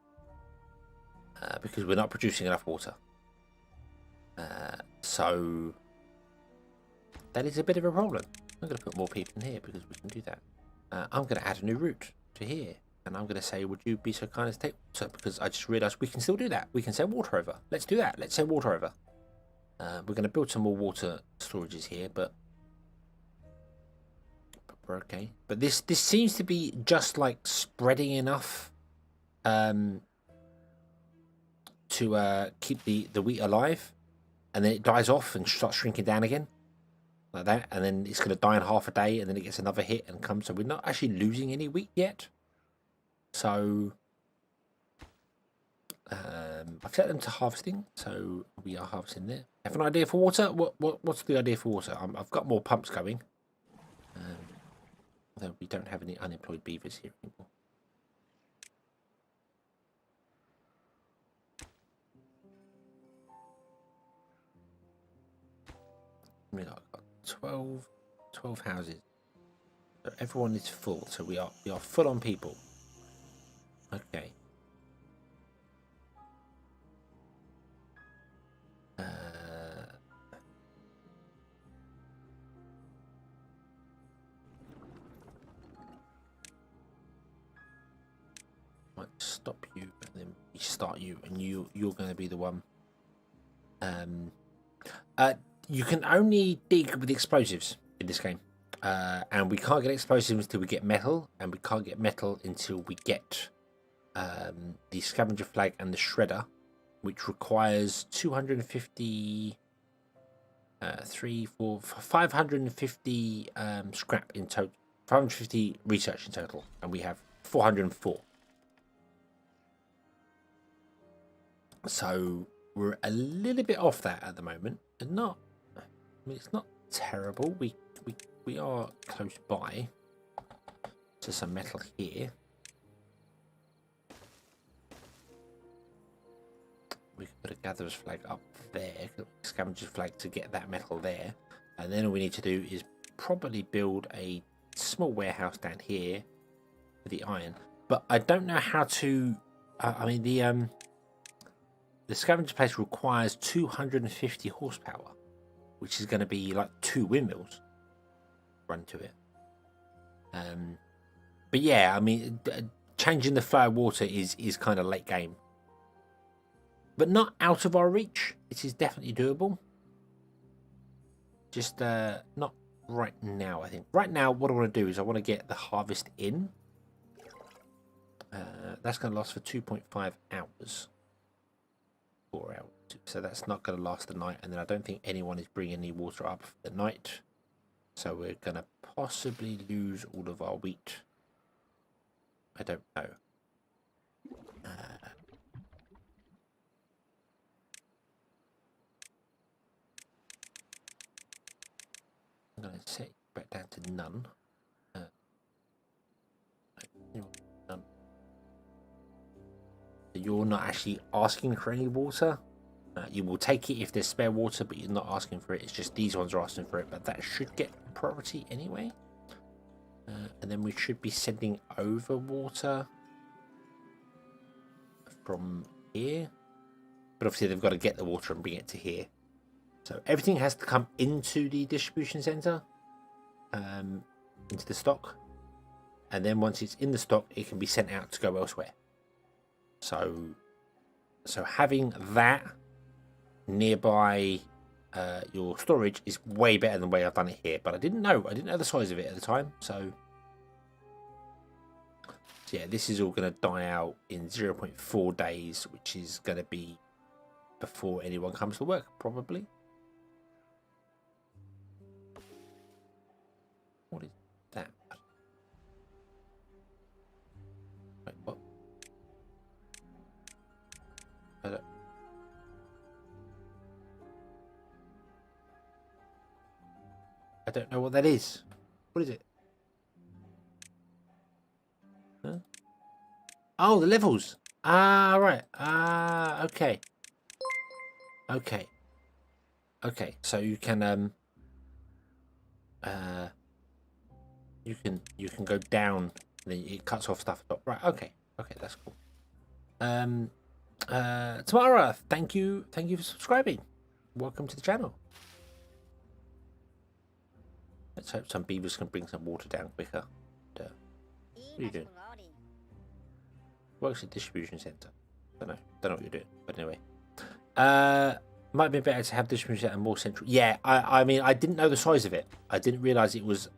because we're not producing enough water. So that is a bit of a problem. I'm going to put more people in here because we can do that. I'm going to add a new route to here. And I'm going to say, would you be so kind as to take water? Because I just realised we can still do that. We can send water over. Let's do that. Let's send water over. We're going to build some more water storages here, but we're okay. But this seems to be just like spreading enough to keep the wheat alive, and then it dies off and starts shrinking down again, like that. And then it's going to die in half a day, and then it gets another hit and comes. So we're not actually losing any wheat yet. So I've set them to harvesting, so we are harvesting there. Have an idea for water? What's the idea for water? I've got more pumps going. Although we don't have any unemployed beavers here anymore. I've got 12 houses. So everyone is full. So we are full on people. Okay. Might stop you and then restart you, and you're going to be the one. you can only dig with explosives in this game. And we can't get explosives until we get metal, and we can't get metal until we get the scavenger flag and the shredder, which requires 250, 550 scrap in total, 550 research in total, and we have 404. So we're a little bit off that at the moment. And not, I mean, it's not terrible. We are close by to some metal here. We can put a gatherer's flag up there, scavenger's flag to get that metal there, and then all we need to do is probably build a small warehouse down here for the iron. But I don't know how to. I mean, the scavenger place requires 250 horsepower, which is going to be like 2 windmills run to it. But yeah, I mean, changing the flow of water is kind of late game, but not out of our reach. It is definitely doable. Just not right now. I think right now what I want to do is I want to get the harvest in. That's going to last for 2.5 hours. 4 hours. So that's not going to last the night, and then I don't think anyone is bringing any water up for the night. So we're going to possibly lose all of our wheat. I don't know. I'm going to set it back down to none. None. You're not actually asking for any water. You will take it if there's spare water, but you're not asking for it. It's just these ones are asking for it, but that should get priority anyway. And then we should be sending over water from here. But obviously they've got to get the water and bring it to here. So everything has to come into the distribution center, into the stock. And then once it's in the stock, it can be sent out to go elsewhere. So having that nearby your storage is way better than the way I've done it here, but I didn't know the size of it at the time. So yeah, this is all going to die out in 0.4 days, which is going to be before anyone comes to work, probably. What is that? Wait, what? I don't know what that is. What is it? Huh? Oh, the levels. Ah, right. Ah, okay. Okay. Okay. So you can you can go down. Then it cuts off stuff at the top. Right. Okay. Okay, that's cool. Tamara, thank you for subscribing. Welcome to the channel. Let's hope some beavers can bring some water down quicker. What are you doing? Works at distribution center. Don't know what you're doing. But anyway, might be better to have distribution center more central. Yeah, I mean, I didn't know the size of it. I didn't realize it was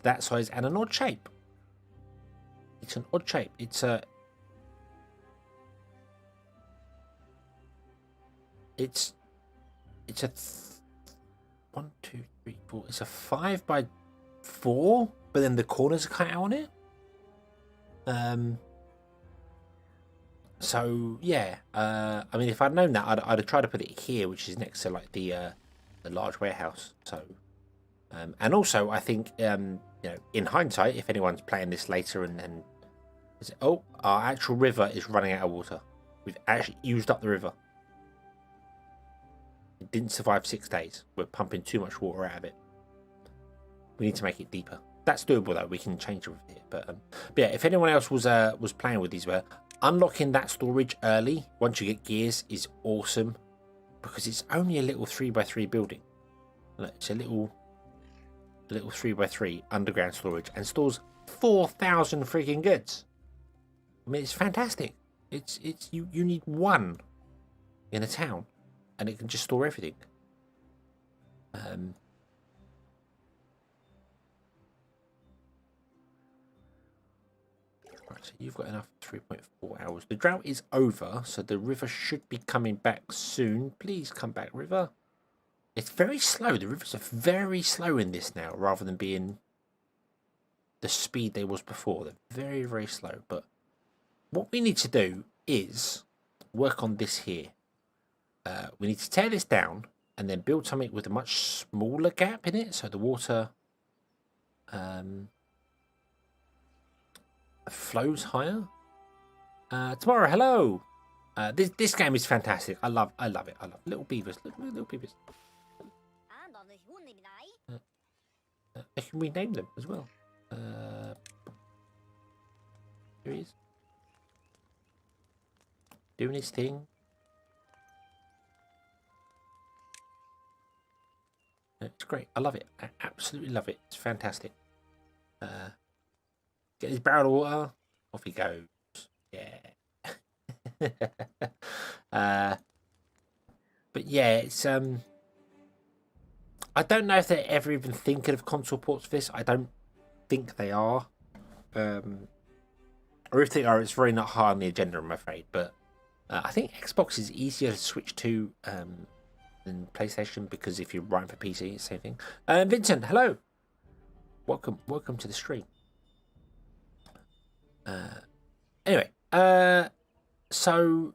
that size and an odd shape. It's an odd shape. It's a 1, 2, 3, 4. It's a 5x4, but then the corners are cut out on it. So yeah. I mean, if I'd known that, I'd have tried to put it here, which is next to like the large warehouse. So, and also I think you know, in hindsight, if anyone's playing this later and our actual river is running out of water. We've actually used up the river. It didn't survive 6 days. We're pumping too much water out of it. We need to make it deeper. That's doable though. We can change it with it. But yeah, if anyone else was playing with these, unlocking that storage early once you get gears is awesome, because it's only a little 3x3 building. Look, it's a little 3x3 underground storage and stores 4,000 freaking goods. I mean, it's fantastic. It's you need one in a town, and it can just store everything. Right, so you've got enough 3.4 hours. The drought is over, so the river should be coming back soon. Please come back, river. It's very slow. The rivers are very slow in this now, rather than being the speed they was before. They're very, very slow. But what we need to do is work on this here. We need to tear this down and then build something with a much smaller gap in it, so the water flows higher. Tomorrow, hello. This game is fantastic. I love it. I love little beavers. Little beavers. I can rename them as well. Here he is. Doing his thing. It's great. I love it. I absolutely love it. It's fantastic. Get his barrel of water. Off he goes. Yeah. But yeah, it's I don't know if they're ever even thinking of console ports for this. I don't think they are. Or if they are, it's very not high on the agenda, I'm afraid. But I think Xbox is easier to switch to than PlayStation, because if you're writing for PC, it's the same thing. Vincent, hello. Welcome to the stream. Anyway, so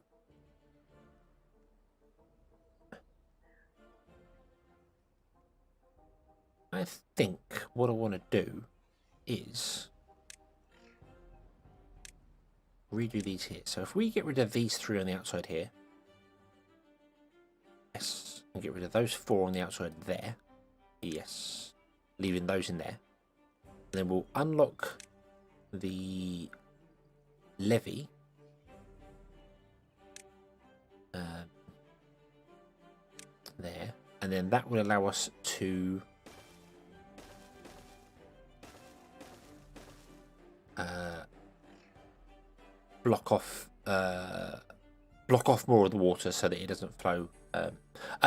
I think what I want to do is redo these here. So if we get rid of these 3 on the outside here, yes, and get rid of those 4 on the outside there, yes, leaving those in there, and then we'll unlock the levee. There, and then that will allow us to block off more of the water so that it doesn't flow.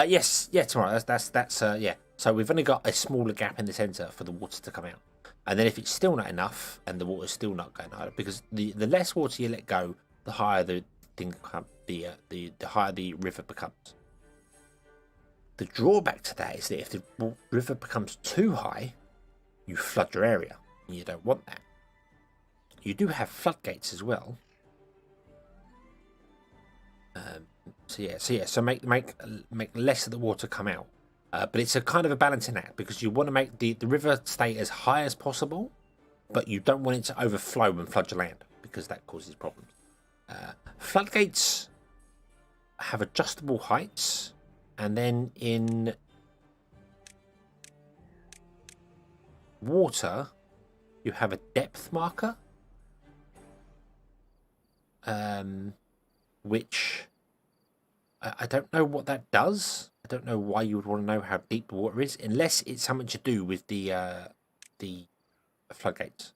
Yes, tomorrow. That's yeah. So we've only got a smaller gap in the centre for the water to come out, and then if it's still not enough and the water's still not going out, because the less water you let go, the higher the thing the higher the river becomes. The drawback to that is that if the river becomes too high, you flood your area, and you don't want that. You do have floodgates as well. So make less of the water come out. But it's a kind of a balancing act, because you want to make the river stay as high as possible, but you don't want it to overflow and flood your land, because that causes problems. Floodgates have adjustable heights, and then in water you have a depth marker, which I don't know what that does. I don't know why you would want to know how deep the water is, unless it's something to do with the floodgates.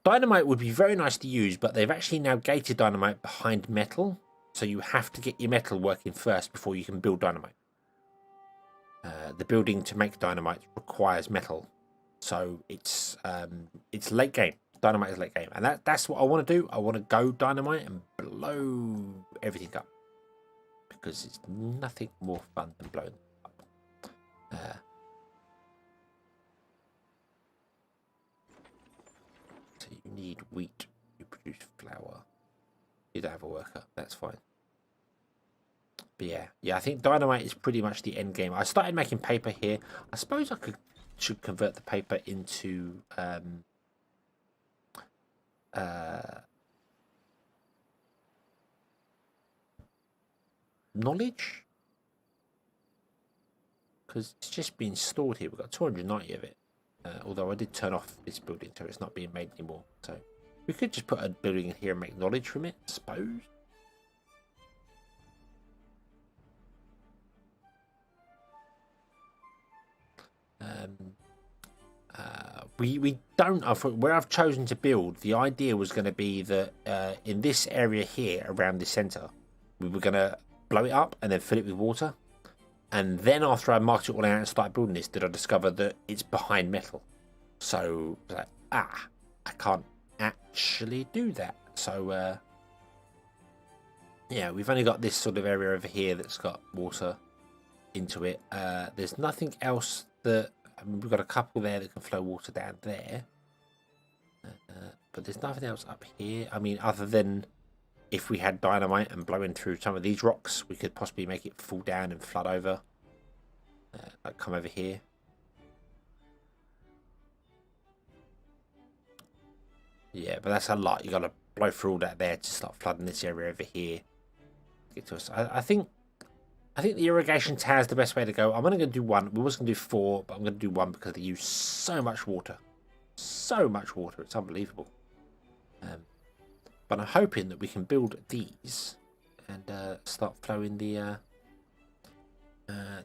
Dynamite would be very nice to use, but they've actually now gated dynamite behind metal, so you have to get your metal working first before you can build dynamite. The building to make dynamite requires metal, so it's late game. Dynamite is late game, and that's what I want to do. I want to go dynamite and blow everything up, because it's nothing more fun than blowing up. So you need wheat to produce flour. You don't have a worker, that's fine. But yeah, I think dynamite is pretty much the end game. I started making paper here. I suppose I should convert the paper into knowledge, because it's just been stored here. We've got 290 of it, although I did turn off this building, so it's not being made anymore. So we could just put a building in here and make knowledge from it, I suppose. We don't, where I've chosen to build, the idea was going to be that in this area here around the centre, we were going to blow it up and then fill it with water. And then after I marked it all out and started building this, did I discover that it's behind metal. So I was like, I can't actually do that. So yeah, we've only got this sort of area over here that's got water into it. There's nothing else that, I mean, we've got a couple there that can flow water down there. But there's nothing else up here. I mean, other than if we had dynamite and blowing through some of these rocks, we could possibly make it fall down and flood over. Like come over here. Yeah, but that's a lot. You got to blow through all that there to start flooding this area over here. Get to us. I think the irrigation tower is the best way to go. I'm only going to do one. We was going to do 4, but I'm going to do 1 because they use so much water. So much water. It's unbelievable. But I'm hoping that we can build these and start flowing the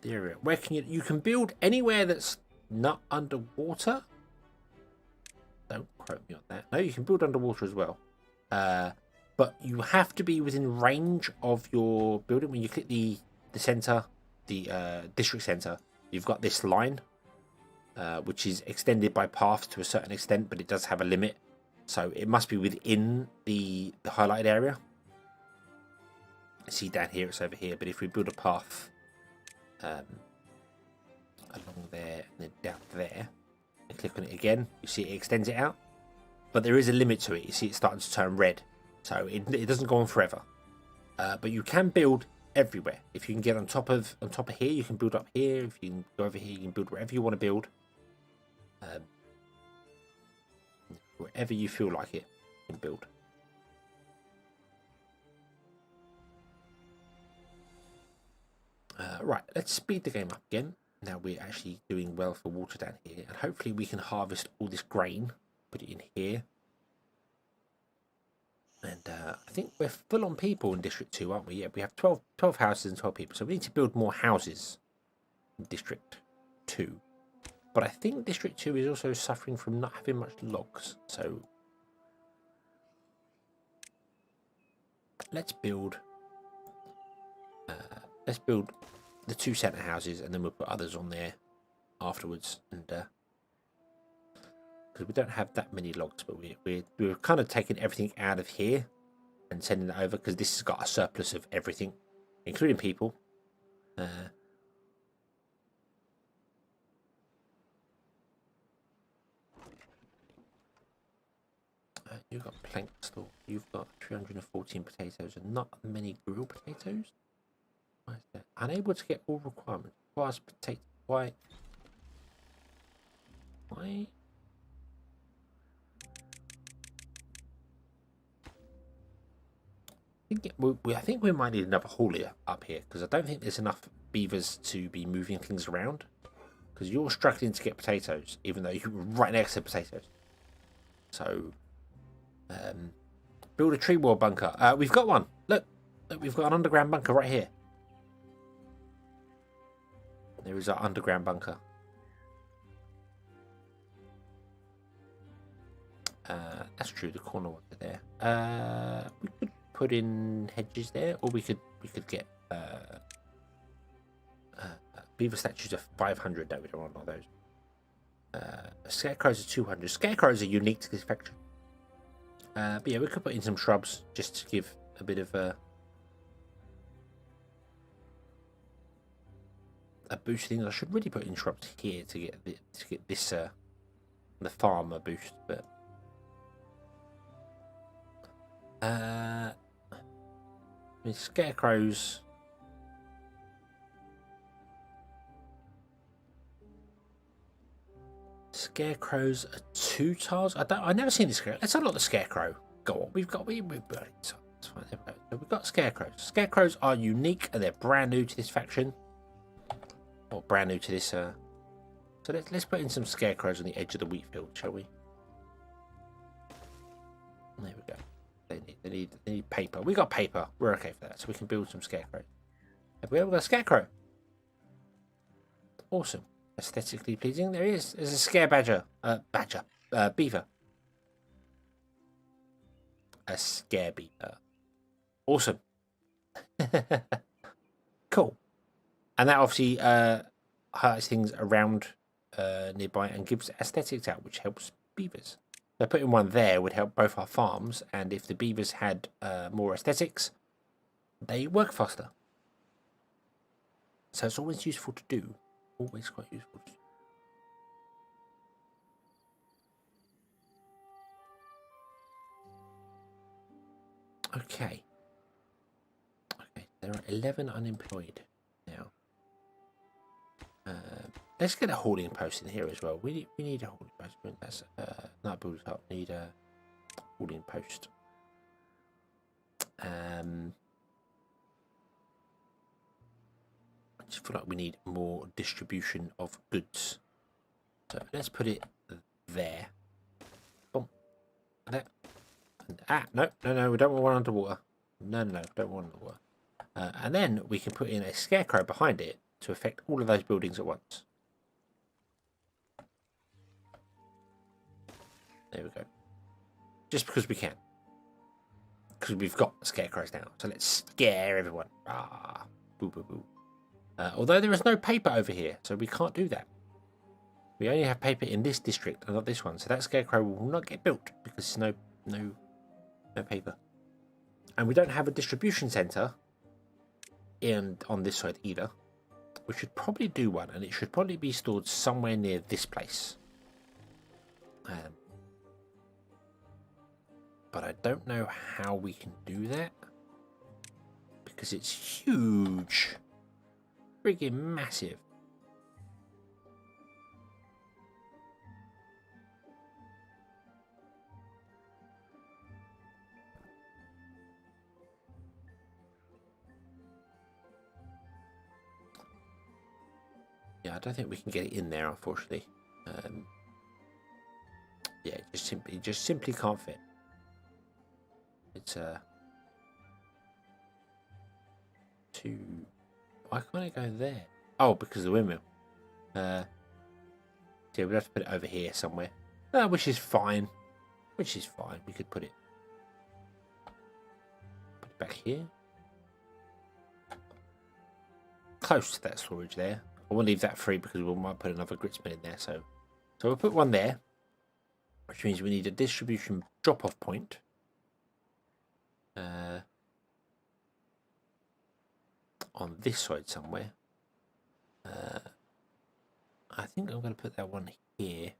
area. Where can you can build anywhere that's not underwater? Don't quote me on that. No, you can build underwater as well. But you have to be within range of your building. When you click the center, the district center, you've got this line, which is extended by paths to a certain extent, but it does have a limit. So it must be within the highlighted area. See down here, it's over here. But if we build a path along there and then down there, and click on it again, you see it extends it out. But there is a limit to it. You see it's starting to turn red. So it doesn't go on forever. But you can build everywhere. If you can get on top of here, you can build up here. If you can go over here, you can build wherever you want to build. Wherever you feel like it, you can build. Right, let's speed the game up again. Now we're actually doing well for water down here, and hopefully we can harvest all this grain, put it in here. And I think we're full on people in District 2, aren't we? Yeah, we have 12 houses and 12 people, so we need to build more houses in District 2. But I think District 2 is also suffering from not having much logs. So let's build the 2 center houses, and then we'll put others on there afterwards. And because we don't have that many logs, but we're kind of taking everything out of here and sending it over, because this has got a surplus of everything, including people. You've got plank store. You've got 314 potatoes and not many grilled potatoes. Why is that? Unable to get all requirements. Requires potato. Why? Why? I think we might need another haulier up here, because I don't think there's enough beavers to be moving things around. Because you're struggling to get potatoes, even though you're right next to potatoes. So, build a tree wall bunker. We've got one. Look, we've got an underground bunker right here. There is our underground bunker. That's true. The corner one there. We could put in hedges there, or we could get beaver statues of 500. No, we don't want all those. Scarecrows are 200. Scarecrows are unique to this faction. But yeah, we could put in some shrubs just to give a bit of a boost thing. I should really put in shrubs here to get this the farmer boost, but I mean, scarecrows. Scarecrows are 2 tiles. I've never seen this scarecrow. Let's unlock the scarecrow. Go on. We've got scarecrows. Scarecrows are unique and they're brand new to this faction. Or brand new to this. So let's put in some scarecrows on the edge of the wheat field, shall we? There we go. They need paper. We got paper. We're okay for that. So we can build some scarecrows. Have we ever got a scarecrow? Awesome. Aesthetically pleasing. There he is. There's a scare badger. Beaver. A scare beaver. Awesome. Cool. And that obviously highlights things around nearby and gives aesthetics out, which helps beavers. So putting one there would help both our farms, and if the beavers had more aesthetics, they work faster. So it's always useful to do. Always quite useful to do. Okay. Okay, there are 11 unemployed now. Let's get a holding post in here as well. We need a holding post. That's not build up. We need a holding post. I just feel like we need more distribution of goods. So let's put it there. Boom. There. No, we don't want one underwater. No, don't want underwater. And then we can put in a scarecrow behind it to affect all of those buildings at once. There we go. Just because we can. Because we've got scarecrows now. So let's scare everyone. Ah, boo, boo, boo. Although there is no paper over here, so we can't do that. We only have paper in this district and not this one. So that scarecrow will not get built because there's no paper. And we don't have a distribution centre on this side either. We should probably do one, and it should probably be stored somewhere near this place. But I don't know how we can do that because it's huge, friggin' massive. Yeah, I don't think we can get it in there, unfortunately. Yeah, it just simply can't fit. It's too. Why can't it go there? Oh, because of the windmill. Yeah, we'd have to put it over here somewhere. Which is fine. Which is fine. We could put it back here. Close to that storage there. I want to leave that free because we might put another gritsmill in there. So we'll put one there, which means we need a distribution drop-off point. On this side somewhere. I think I'm going to put that one here.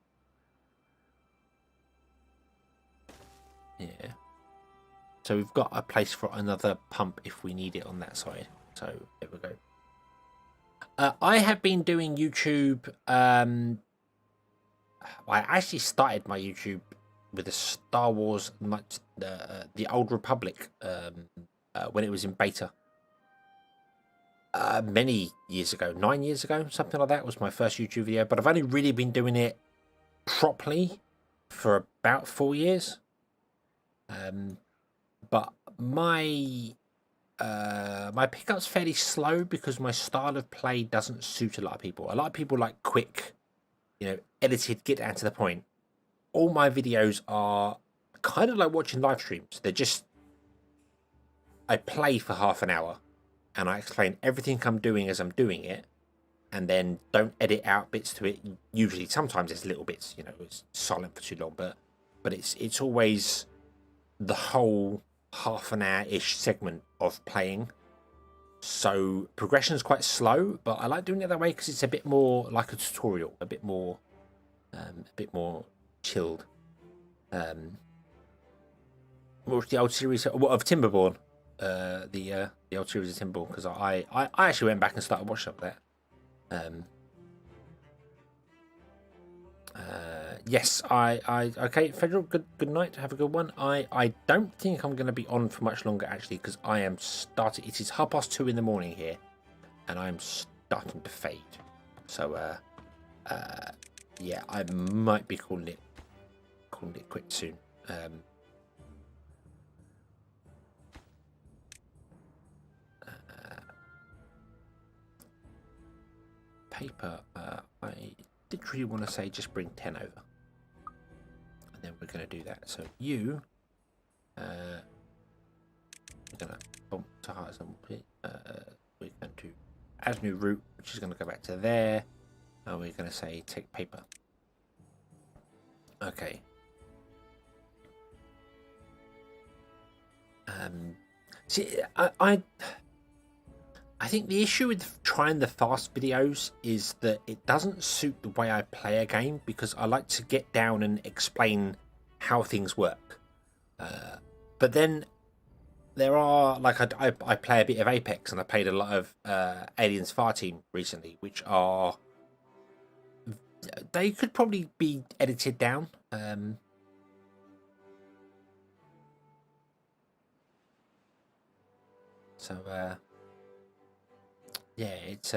Yeah. So we've got a place for another pump if we need it on that side. So there we go. I have been doing YouTube. I actually started my YouTube with the Star Wars, the Old Republic, when it was in beta. Many years ago, 9 years ago, something like that was my first YouTube video. But I've only really been doing it properly for about 4 years. But my pickup's fairly slow because my style of play doesn't suit a lot of people. A lot of people like quick, edited, get down to the point. All my videos are kind of like watching live streams. They're just, I play for half an hour and I explain everything I'm doing as I'm doing it, and then don't edit out bits to it. Usually, sometimes it's little bits, it's silent for too long, but it's always the whole half an hour-ish segment of playing. So progression's quite slow, but I like doing it that way because it's a bit more like a tutorial, a bit more chilled. What was the old series of Timberborn? The old series of Timberborn, because I actually went back and started watching up that. Yes, okay, Federal, good night, have a good one. I don't think I'm going to be on for much longer, actually, because I am starting, it is 2:30 in the morning here, and I'm starting to fade. So, yeah, I might be calling it quit soon. Paper, I did really want to say just bring 10 over, and then we're going to do that. So we're going to bump to hearts, and we're going to add new route, which is going to go back to there. And we're going to say take paper. Okay. See, I think the issue with trying the fast videos is that it doesn't suit the way I play a game, because I like to get down and explain how things work. But then there are, like, I play a bit of Apex, and I played a lot of Aliens Fireteam recently, which are, they could probably be edited down. So yeah, it's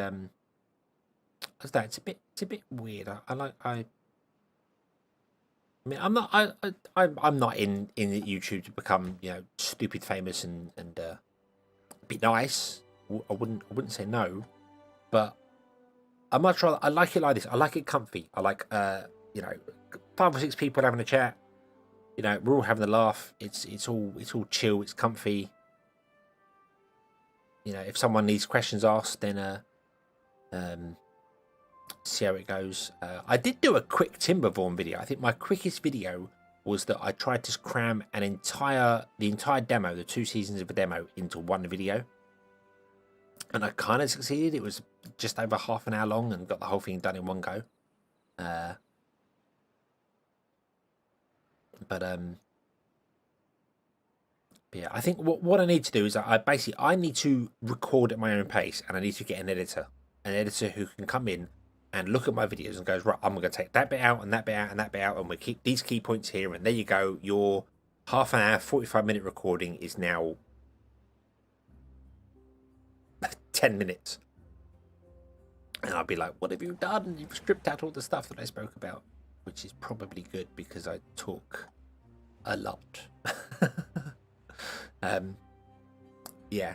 it's a bit weird. I mean, I'm not in YouTube to become, you know, stupid famous and be nice. I wouldn't say no, but I much rather, I like it like this. I like it comfy. I like you know, 5 or 6 people having a chat. You know, we're all having a laugh. It's all chill. It's comfy. You know, if someone needs questions asked, then see how it goes. I did do a quick Timberborn video. I think my quickest video was that I tried to cram the entire demo, the 2 seasons of a demo, into one video, and I kind of succeeded. It was just over half an hour long and got the whole thing done in one go. Yeah, I think what I need to do is I need to record at my own pace, and I need to get an editor who can come in and look at my videos and goes, right, I'm going to take that bit out and that bit out and that bit out, and we keep these key points here, and there you go. Your half an hour, 45-minute recording is now 10 minutes. And I'll be like, what have you done? You've stripped out all the stuff that I spoke about, which is probably good because I talk a lot. Yeah.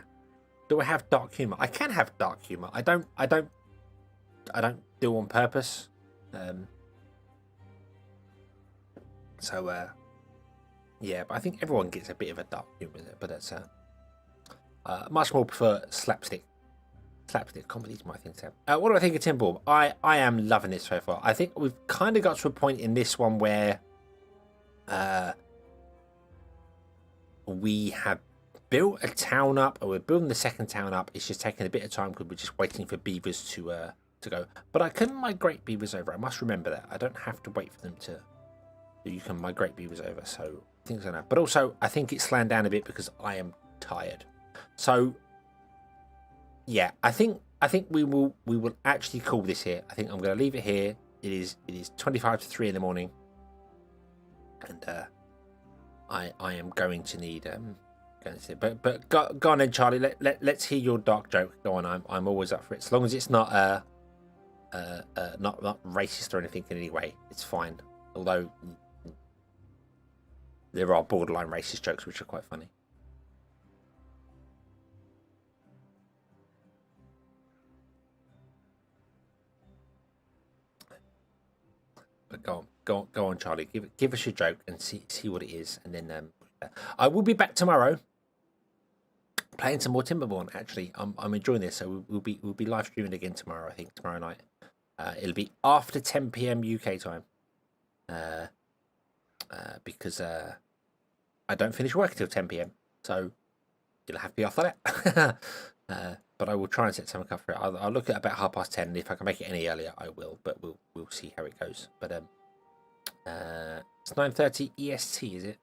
Do I have dark humor? I can have dark humor. I don't do on purpose. Yeah, but I think everyone gets a bit of a dark humor with it. But that's much more prefer slapstick. Slapstick comedy is my thing to have. What do I think of Timberborn? I am loving this so far. I think we've kind of got to a point in this one where we have built a town up, or we're building the second town up. It's just taking a bit of time because we're just waiting for beavers to go. But I can migrate beavers over. I must remember that. I don't have to wait for them to. You can migrate beavers over. So things like that. But also, I think it's slowing down a bit because I am tired. So yeah, I think we will actually call this here. I think I'm going to leave it here. It is 25 to 3 in the morning, and I am going to need going to see. But go on then, Charlie. Let's hear your dark joke. Go on. I'm always up for it, as long as it's not not racist or anything in any way. It's fine. Although there are borderline racist jokes which are quite funny. But go on, Charlie. Give us your joke and see what it is, and then I will be back tomorrow playing some more Timberborn. Actually, I'm enjoying this, so we'll be live streaming again tomorrow. I think tomorrow night. It'll be after 10 p.m. UK time, because I don't finish work till 10 p.m. So you'll have to be off of that. But I will try and set something up for it. I'll look at about 10:30, and if I can make it any earlier, I will. But we'll see how it goes. But it's 9:30 EST, is it?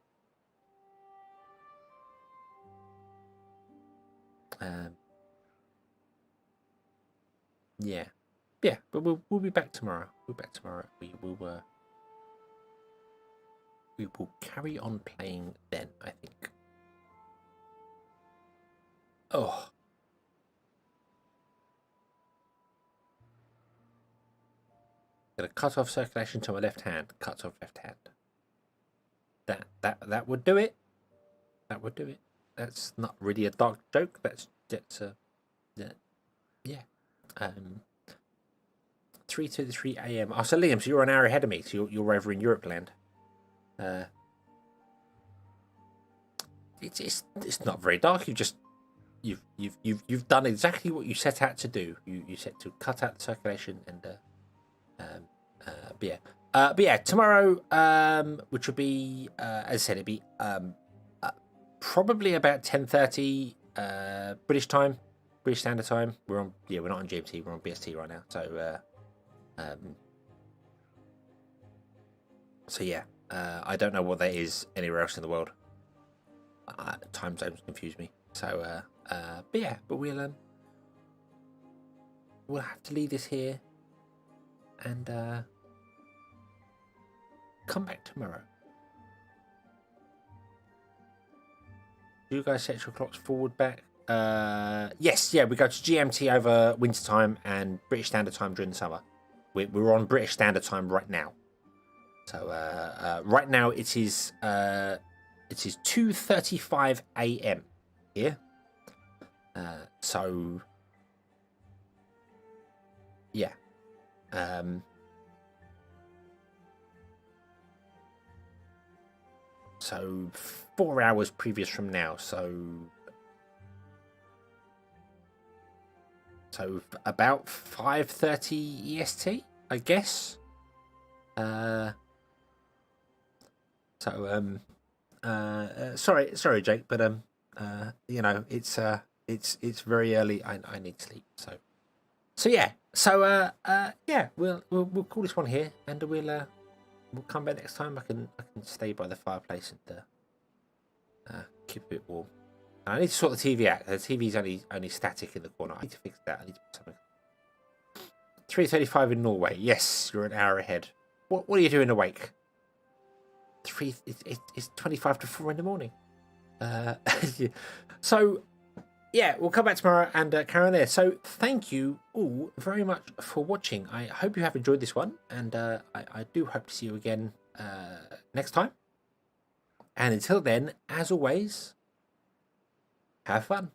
Yeah. But we'll be back tomorrow. We will carry on playing then, I think. Oh. Gonna cut off circulation to my left hand. Cuts off left hand. That would do it. That would do it. That's not really a dark joke. That's yeah. 3:33 a.m. Oh, so Liam, so you're an hour ahead of me. So you're over in Europe land. It's not very dark. you've done exactly what you set out to do. You set to cut out the circulation and but yeah, tomorrow, which will be as I said, it'll be probably about 10:30 British time, British Standard Time. We're not on GMT, we're on BST right now. So yeah, I don't know what that is anywhere else in the world. Time zones confuse me. So but we'll have to leave this here and come back tomorrow. Do you guys set your clocks forward back? Yes, yeah, we go to GMT over winter time and British Standard Time during the summer. We're on British Standard Time right now. So right now it is 2:35 a.m. here. So yeah. So 4 hours previous from now. So about 5:30 EST, I guess. Sorry, Jake, but it's very early. I need sleep. So yeah. We'll call this one here, and we'll come back next time. I can stay by the fireplace and keep a bit warm. I need to sort the TV out. The TV's only static in the corner. I need to fix that. I need to put something. 3:35 in Norway. Yes, you're an hour ahead. What are you doing awake? It's 25 to 4 in the morning. So yeah, we'll come back tomorrow and carry on there. So thank you all very much for watching. I hope you have enjoyed this one, and I do hope to see you again next time. And until then, as always, have fun.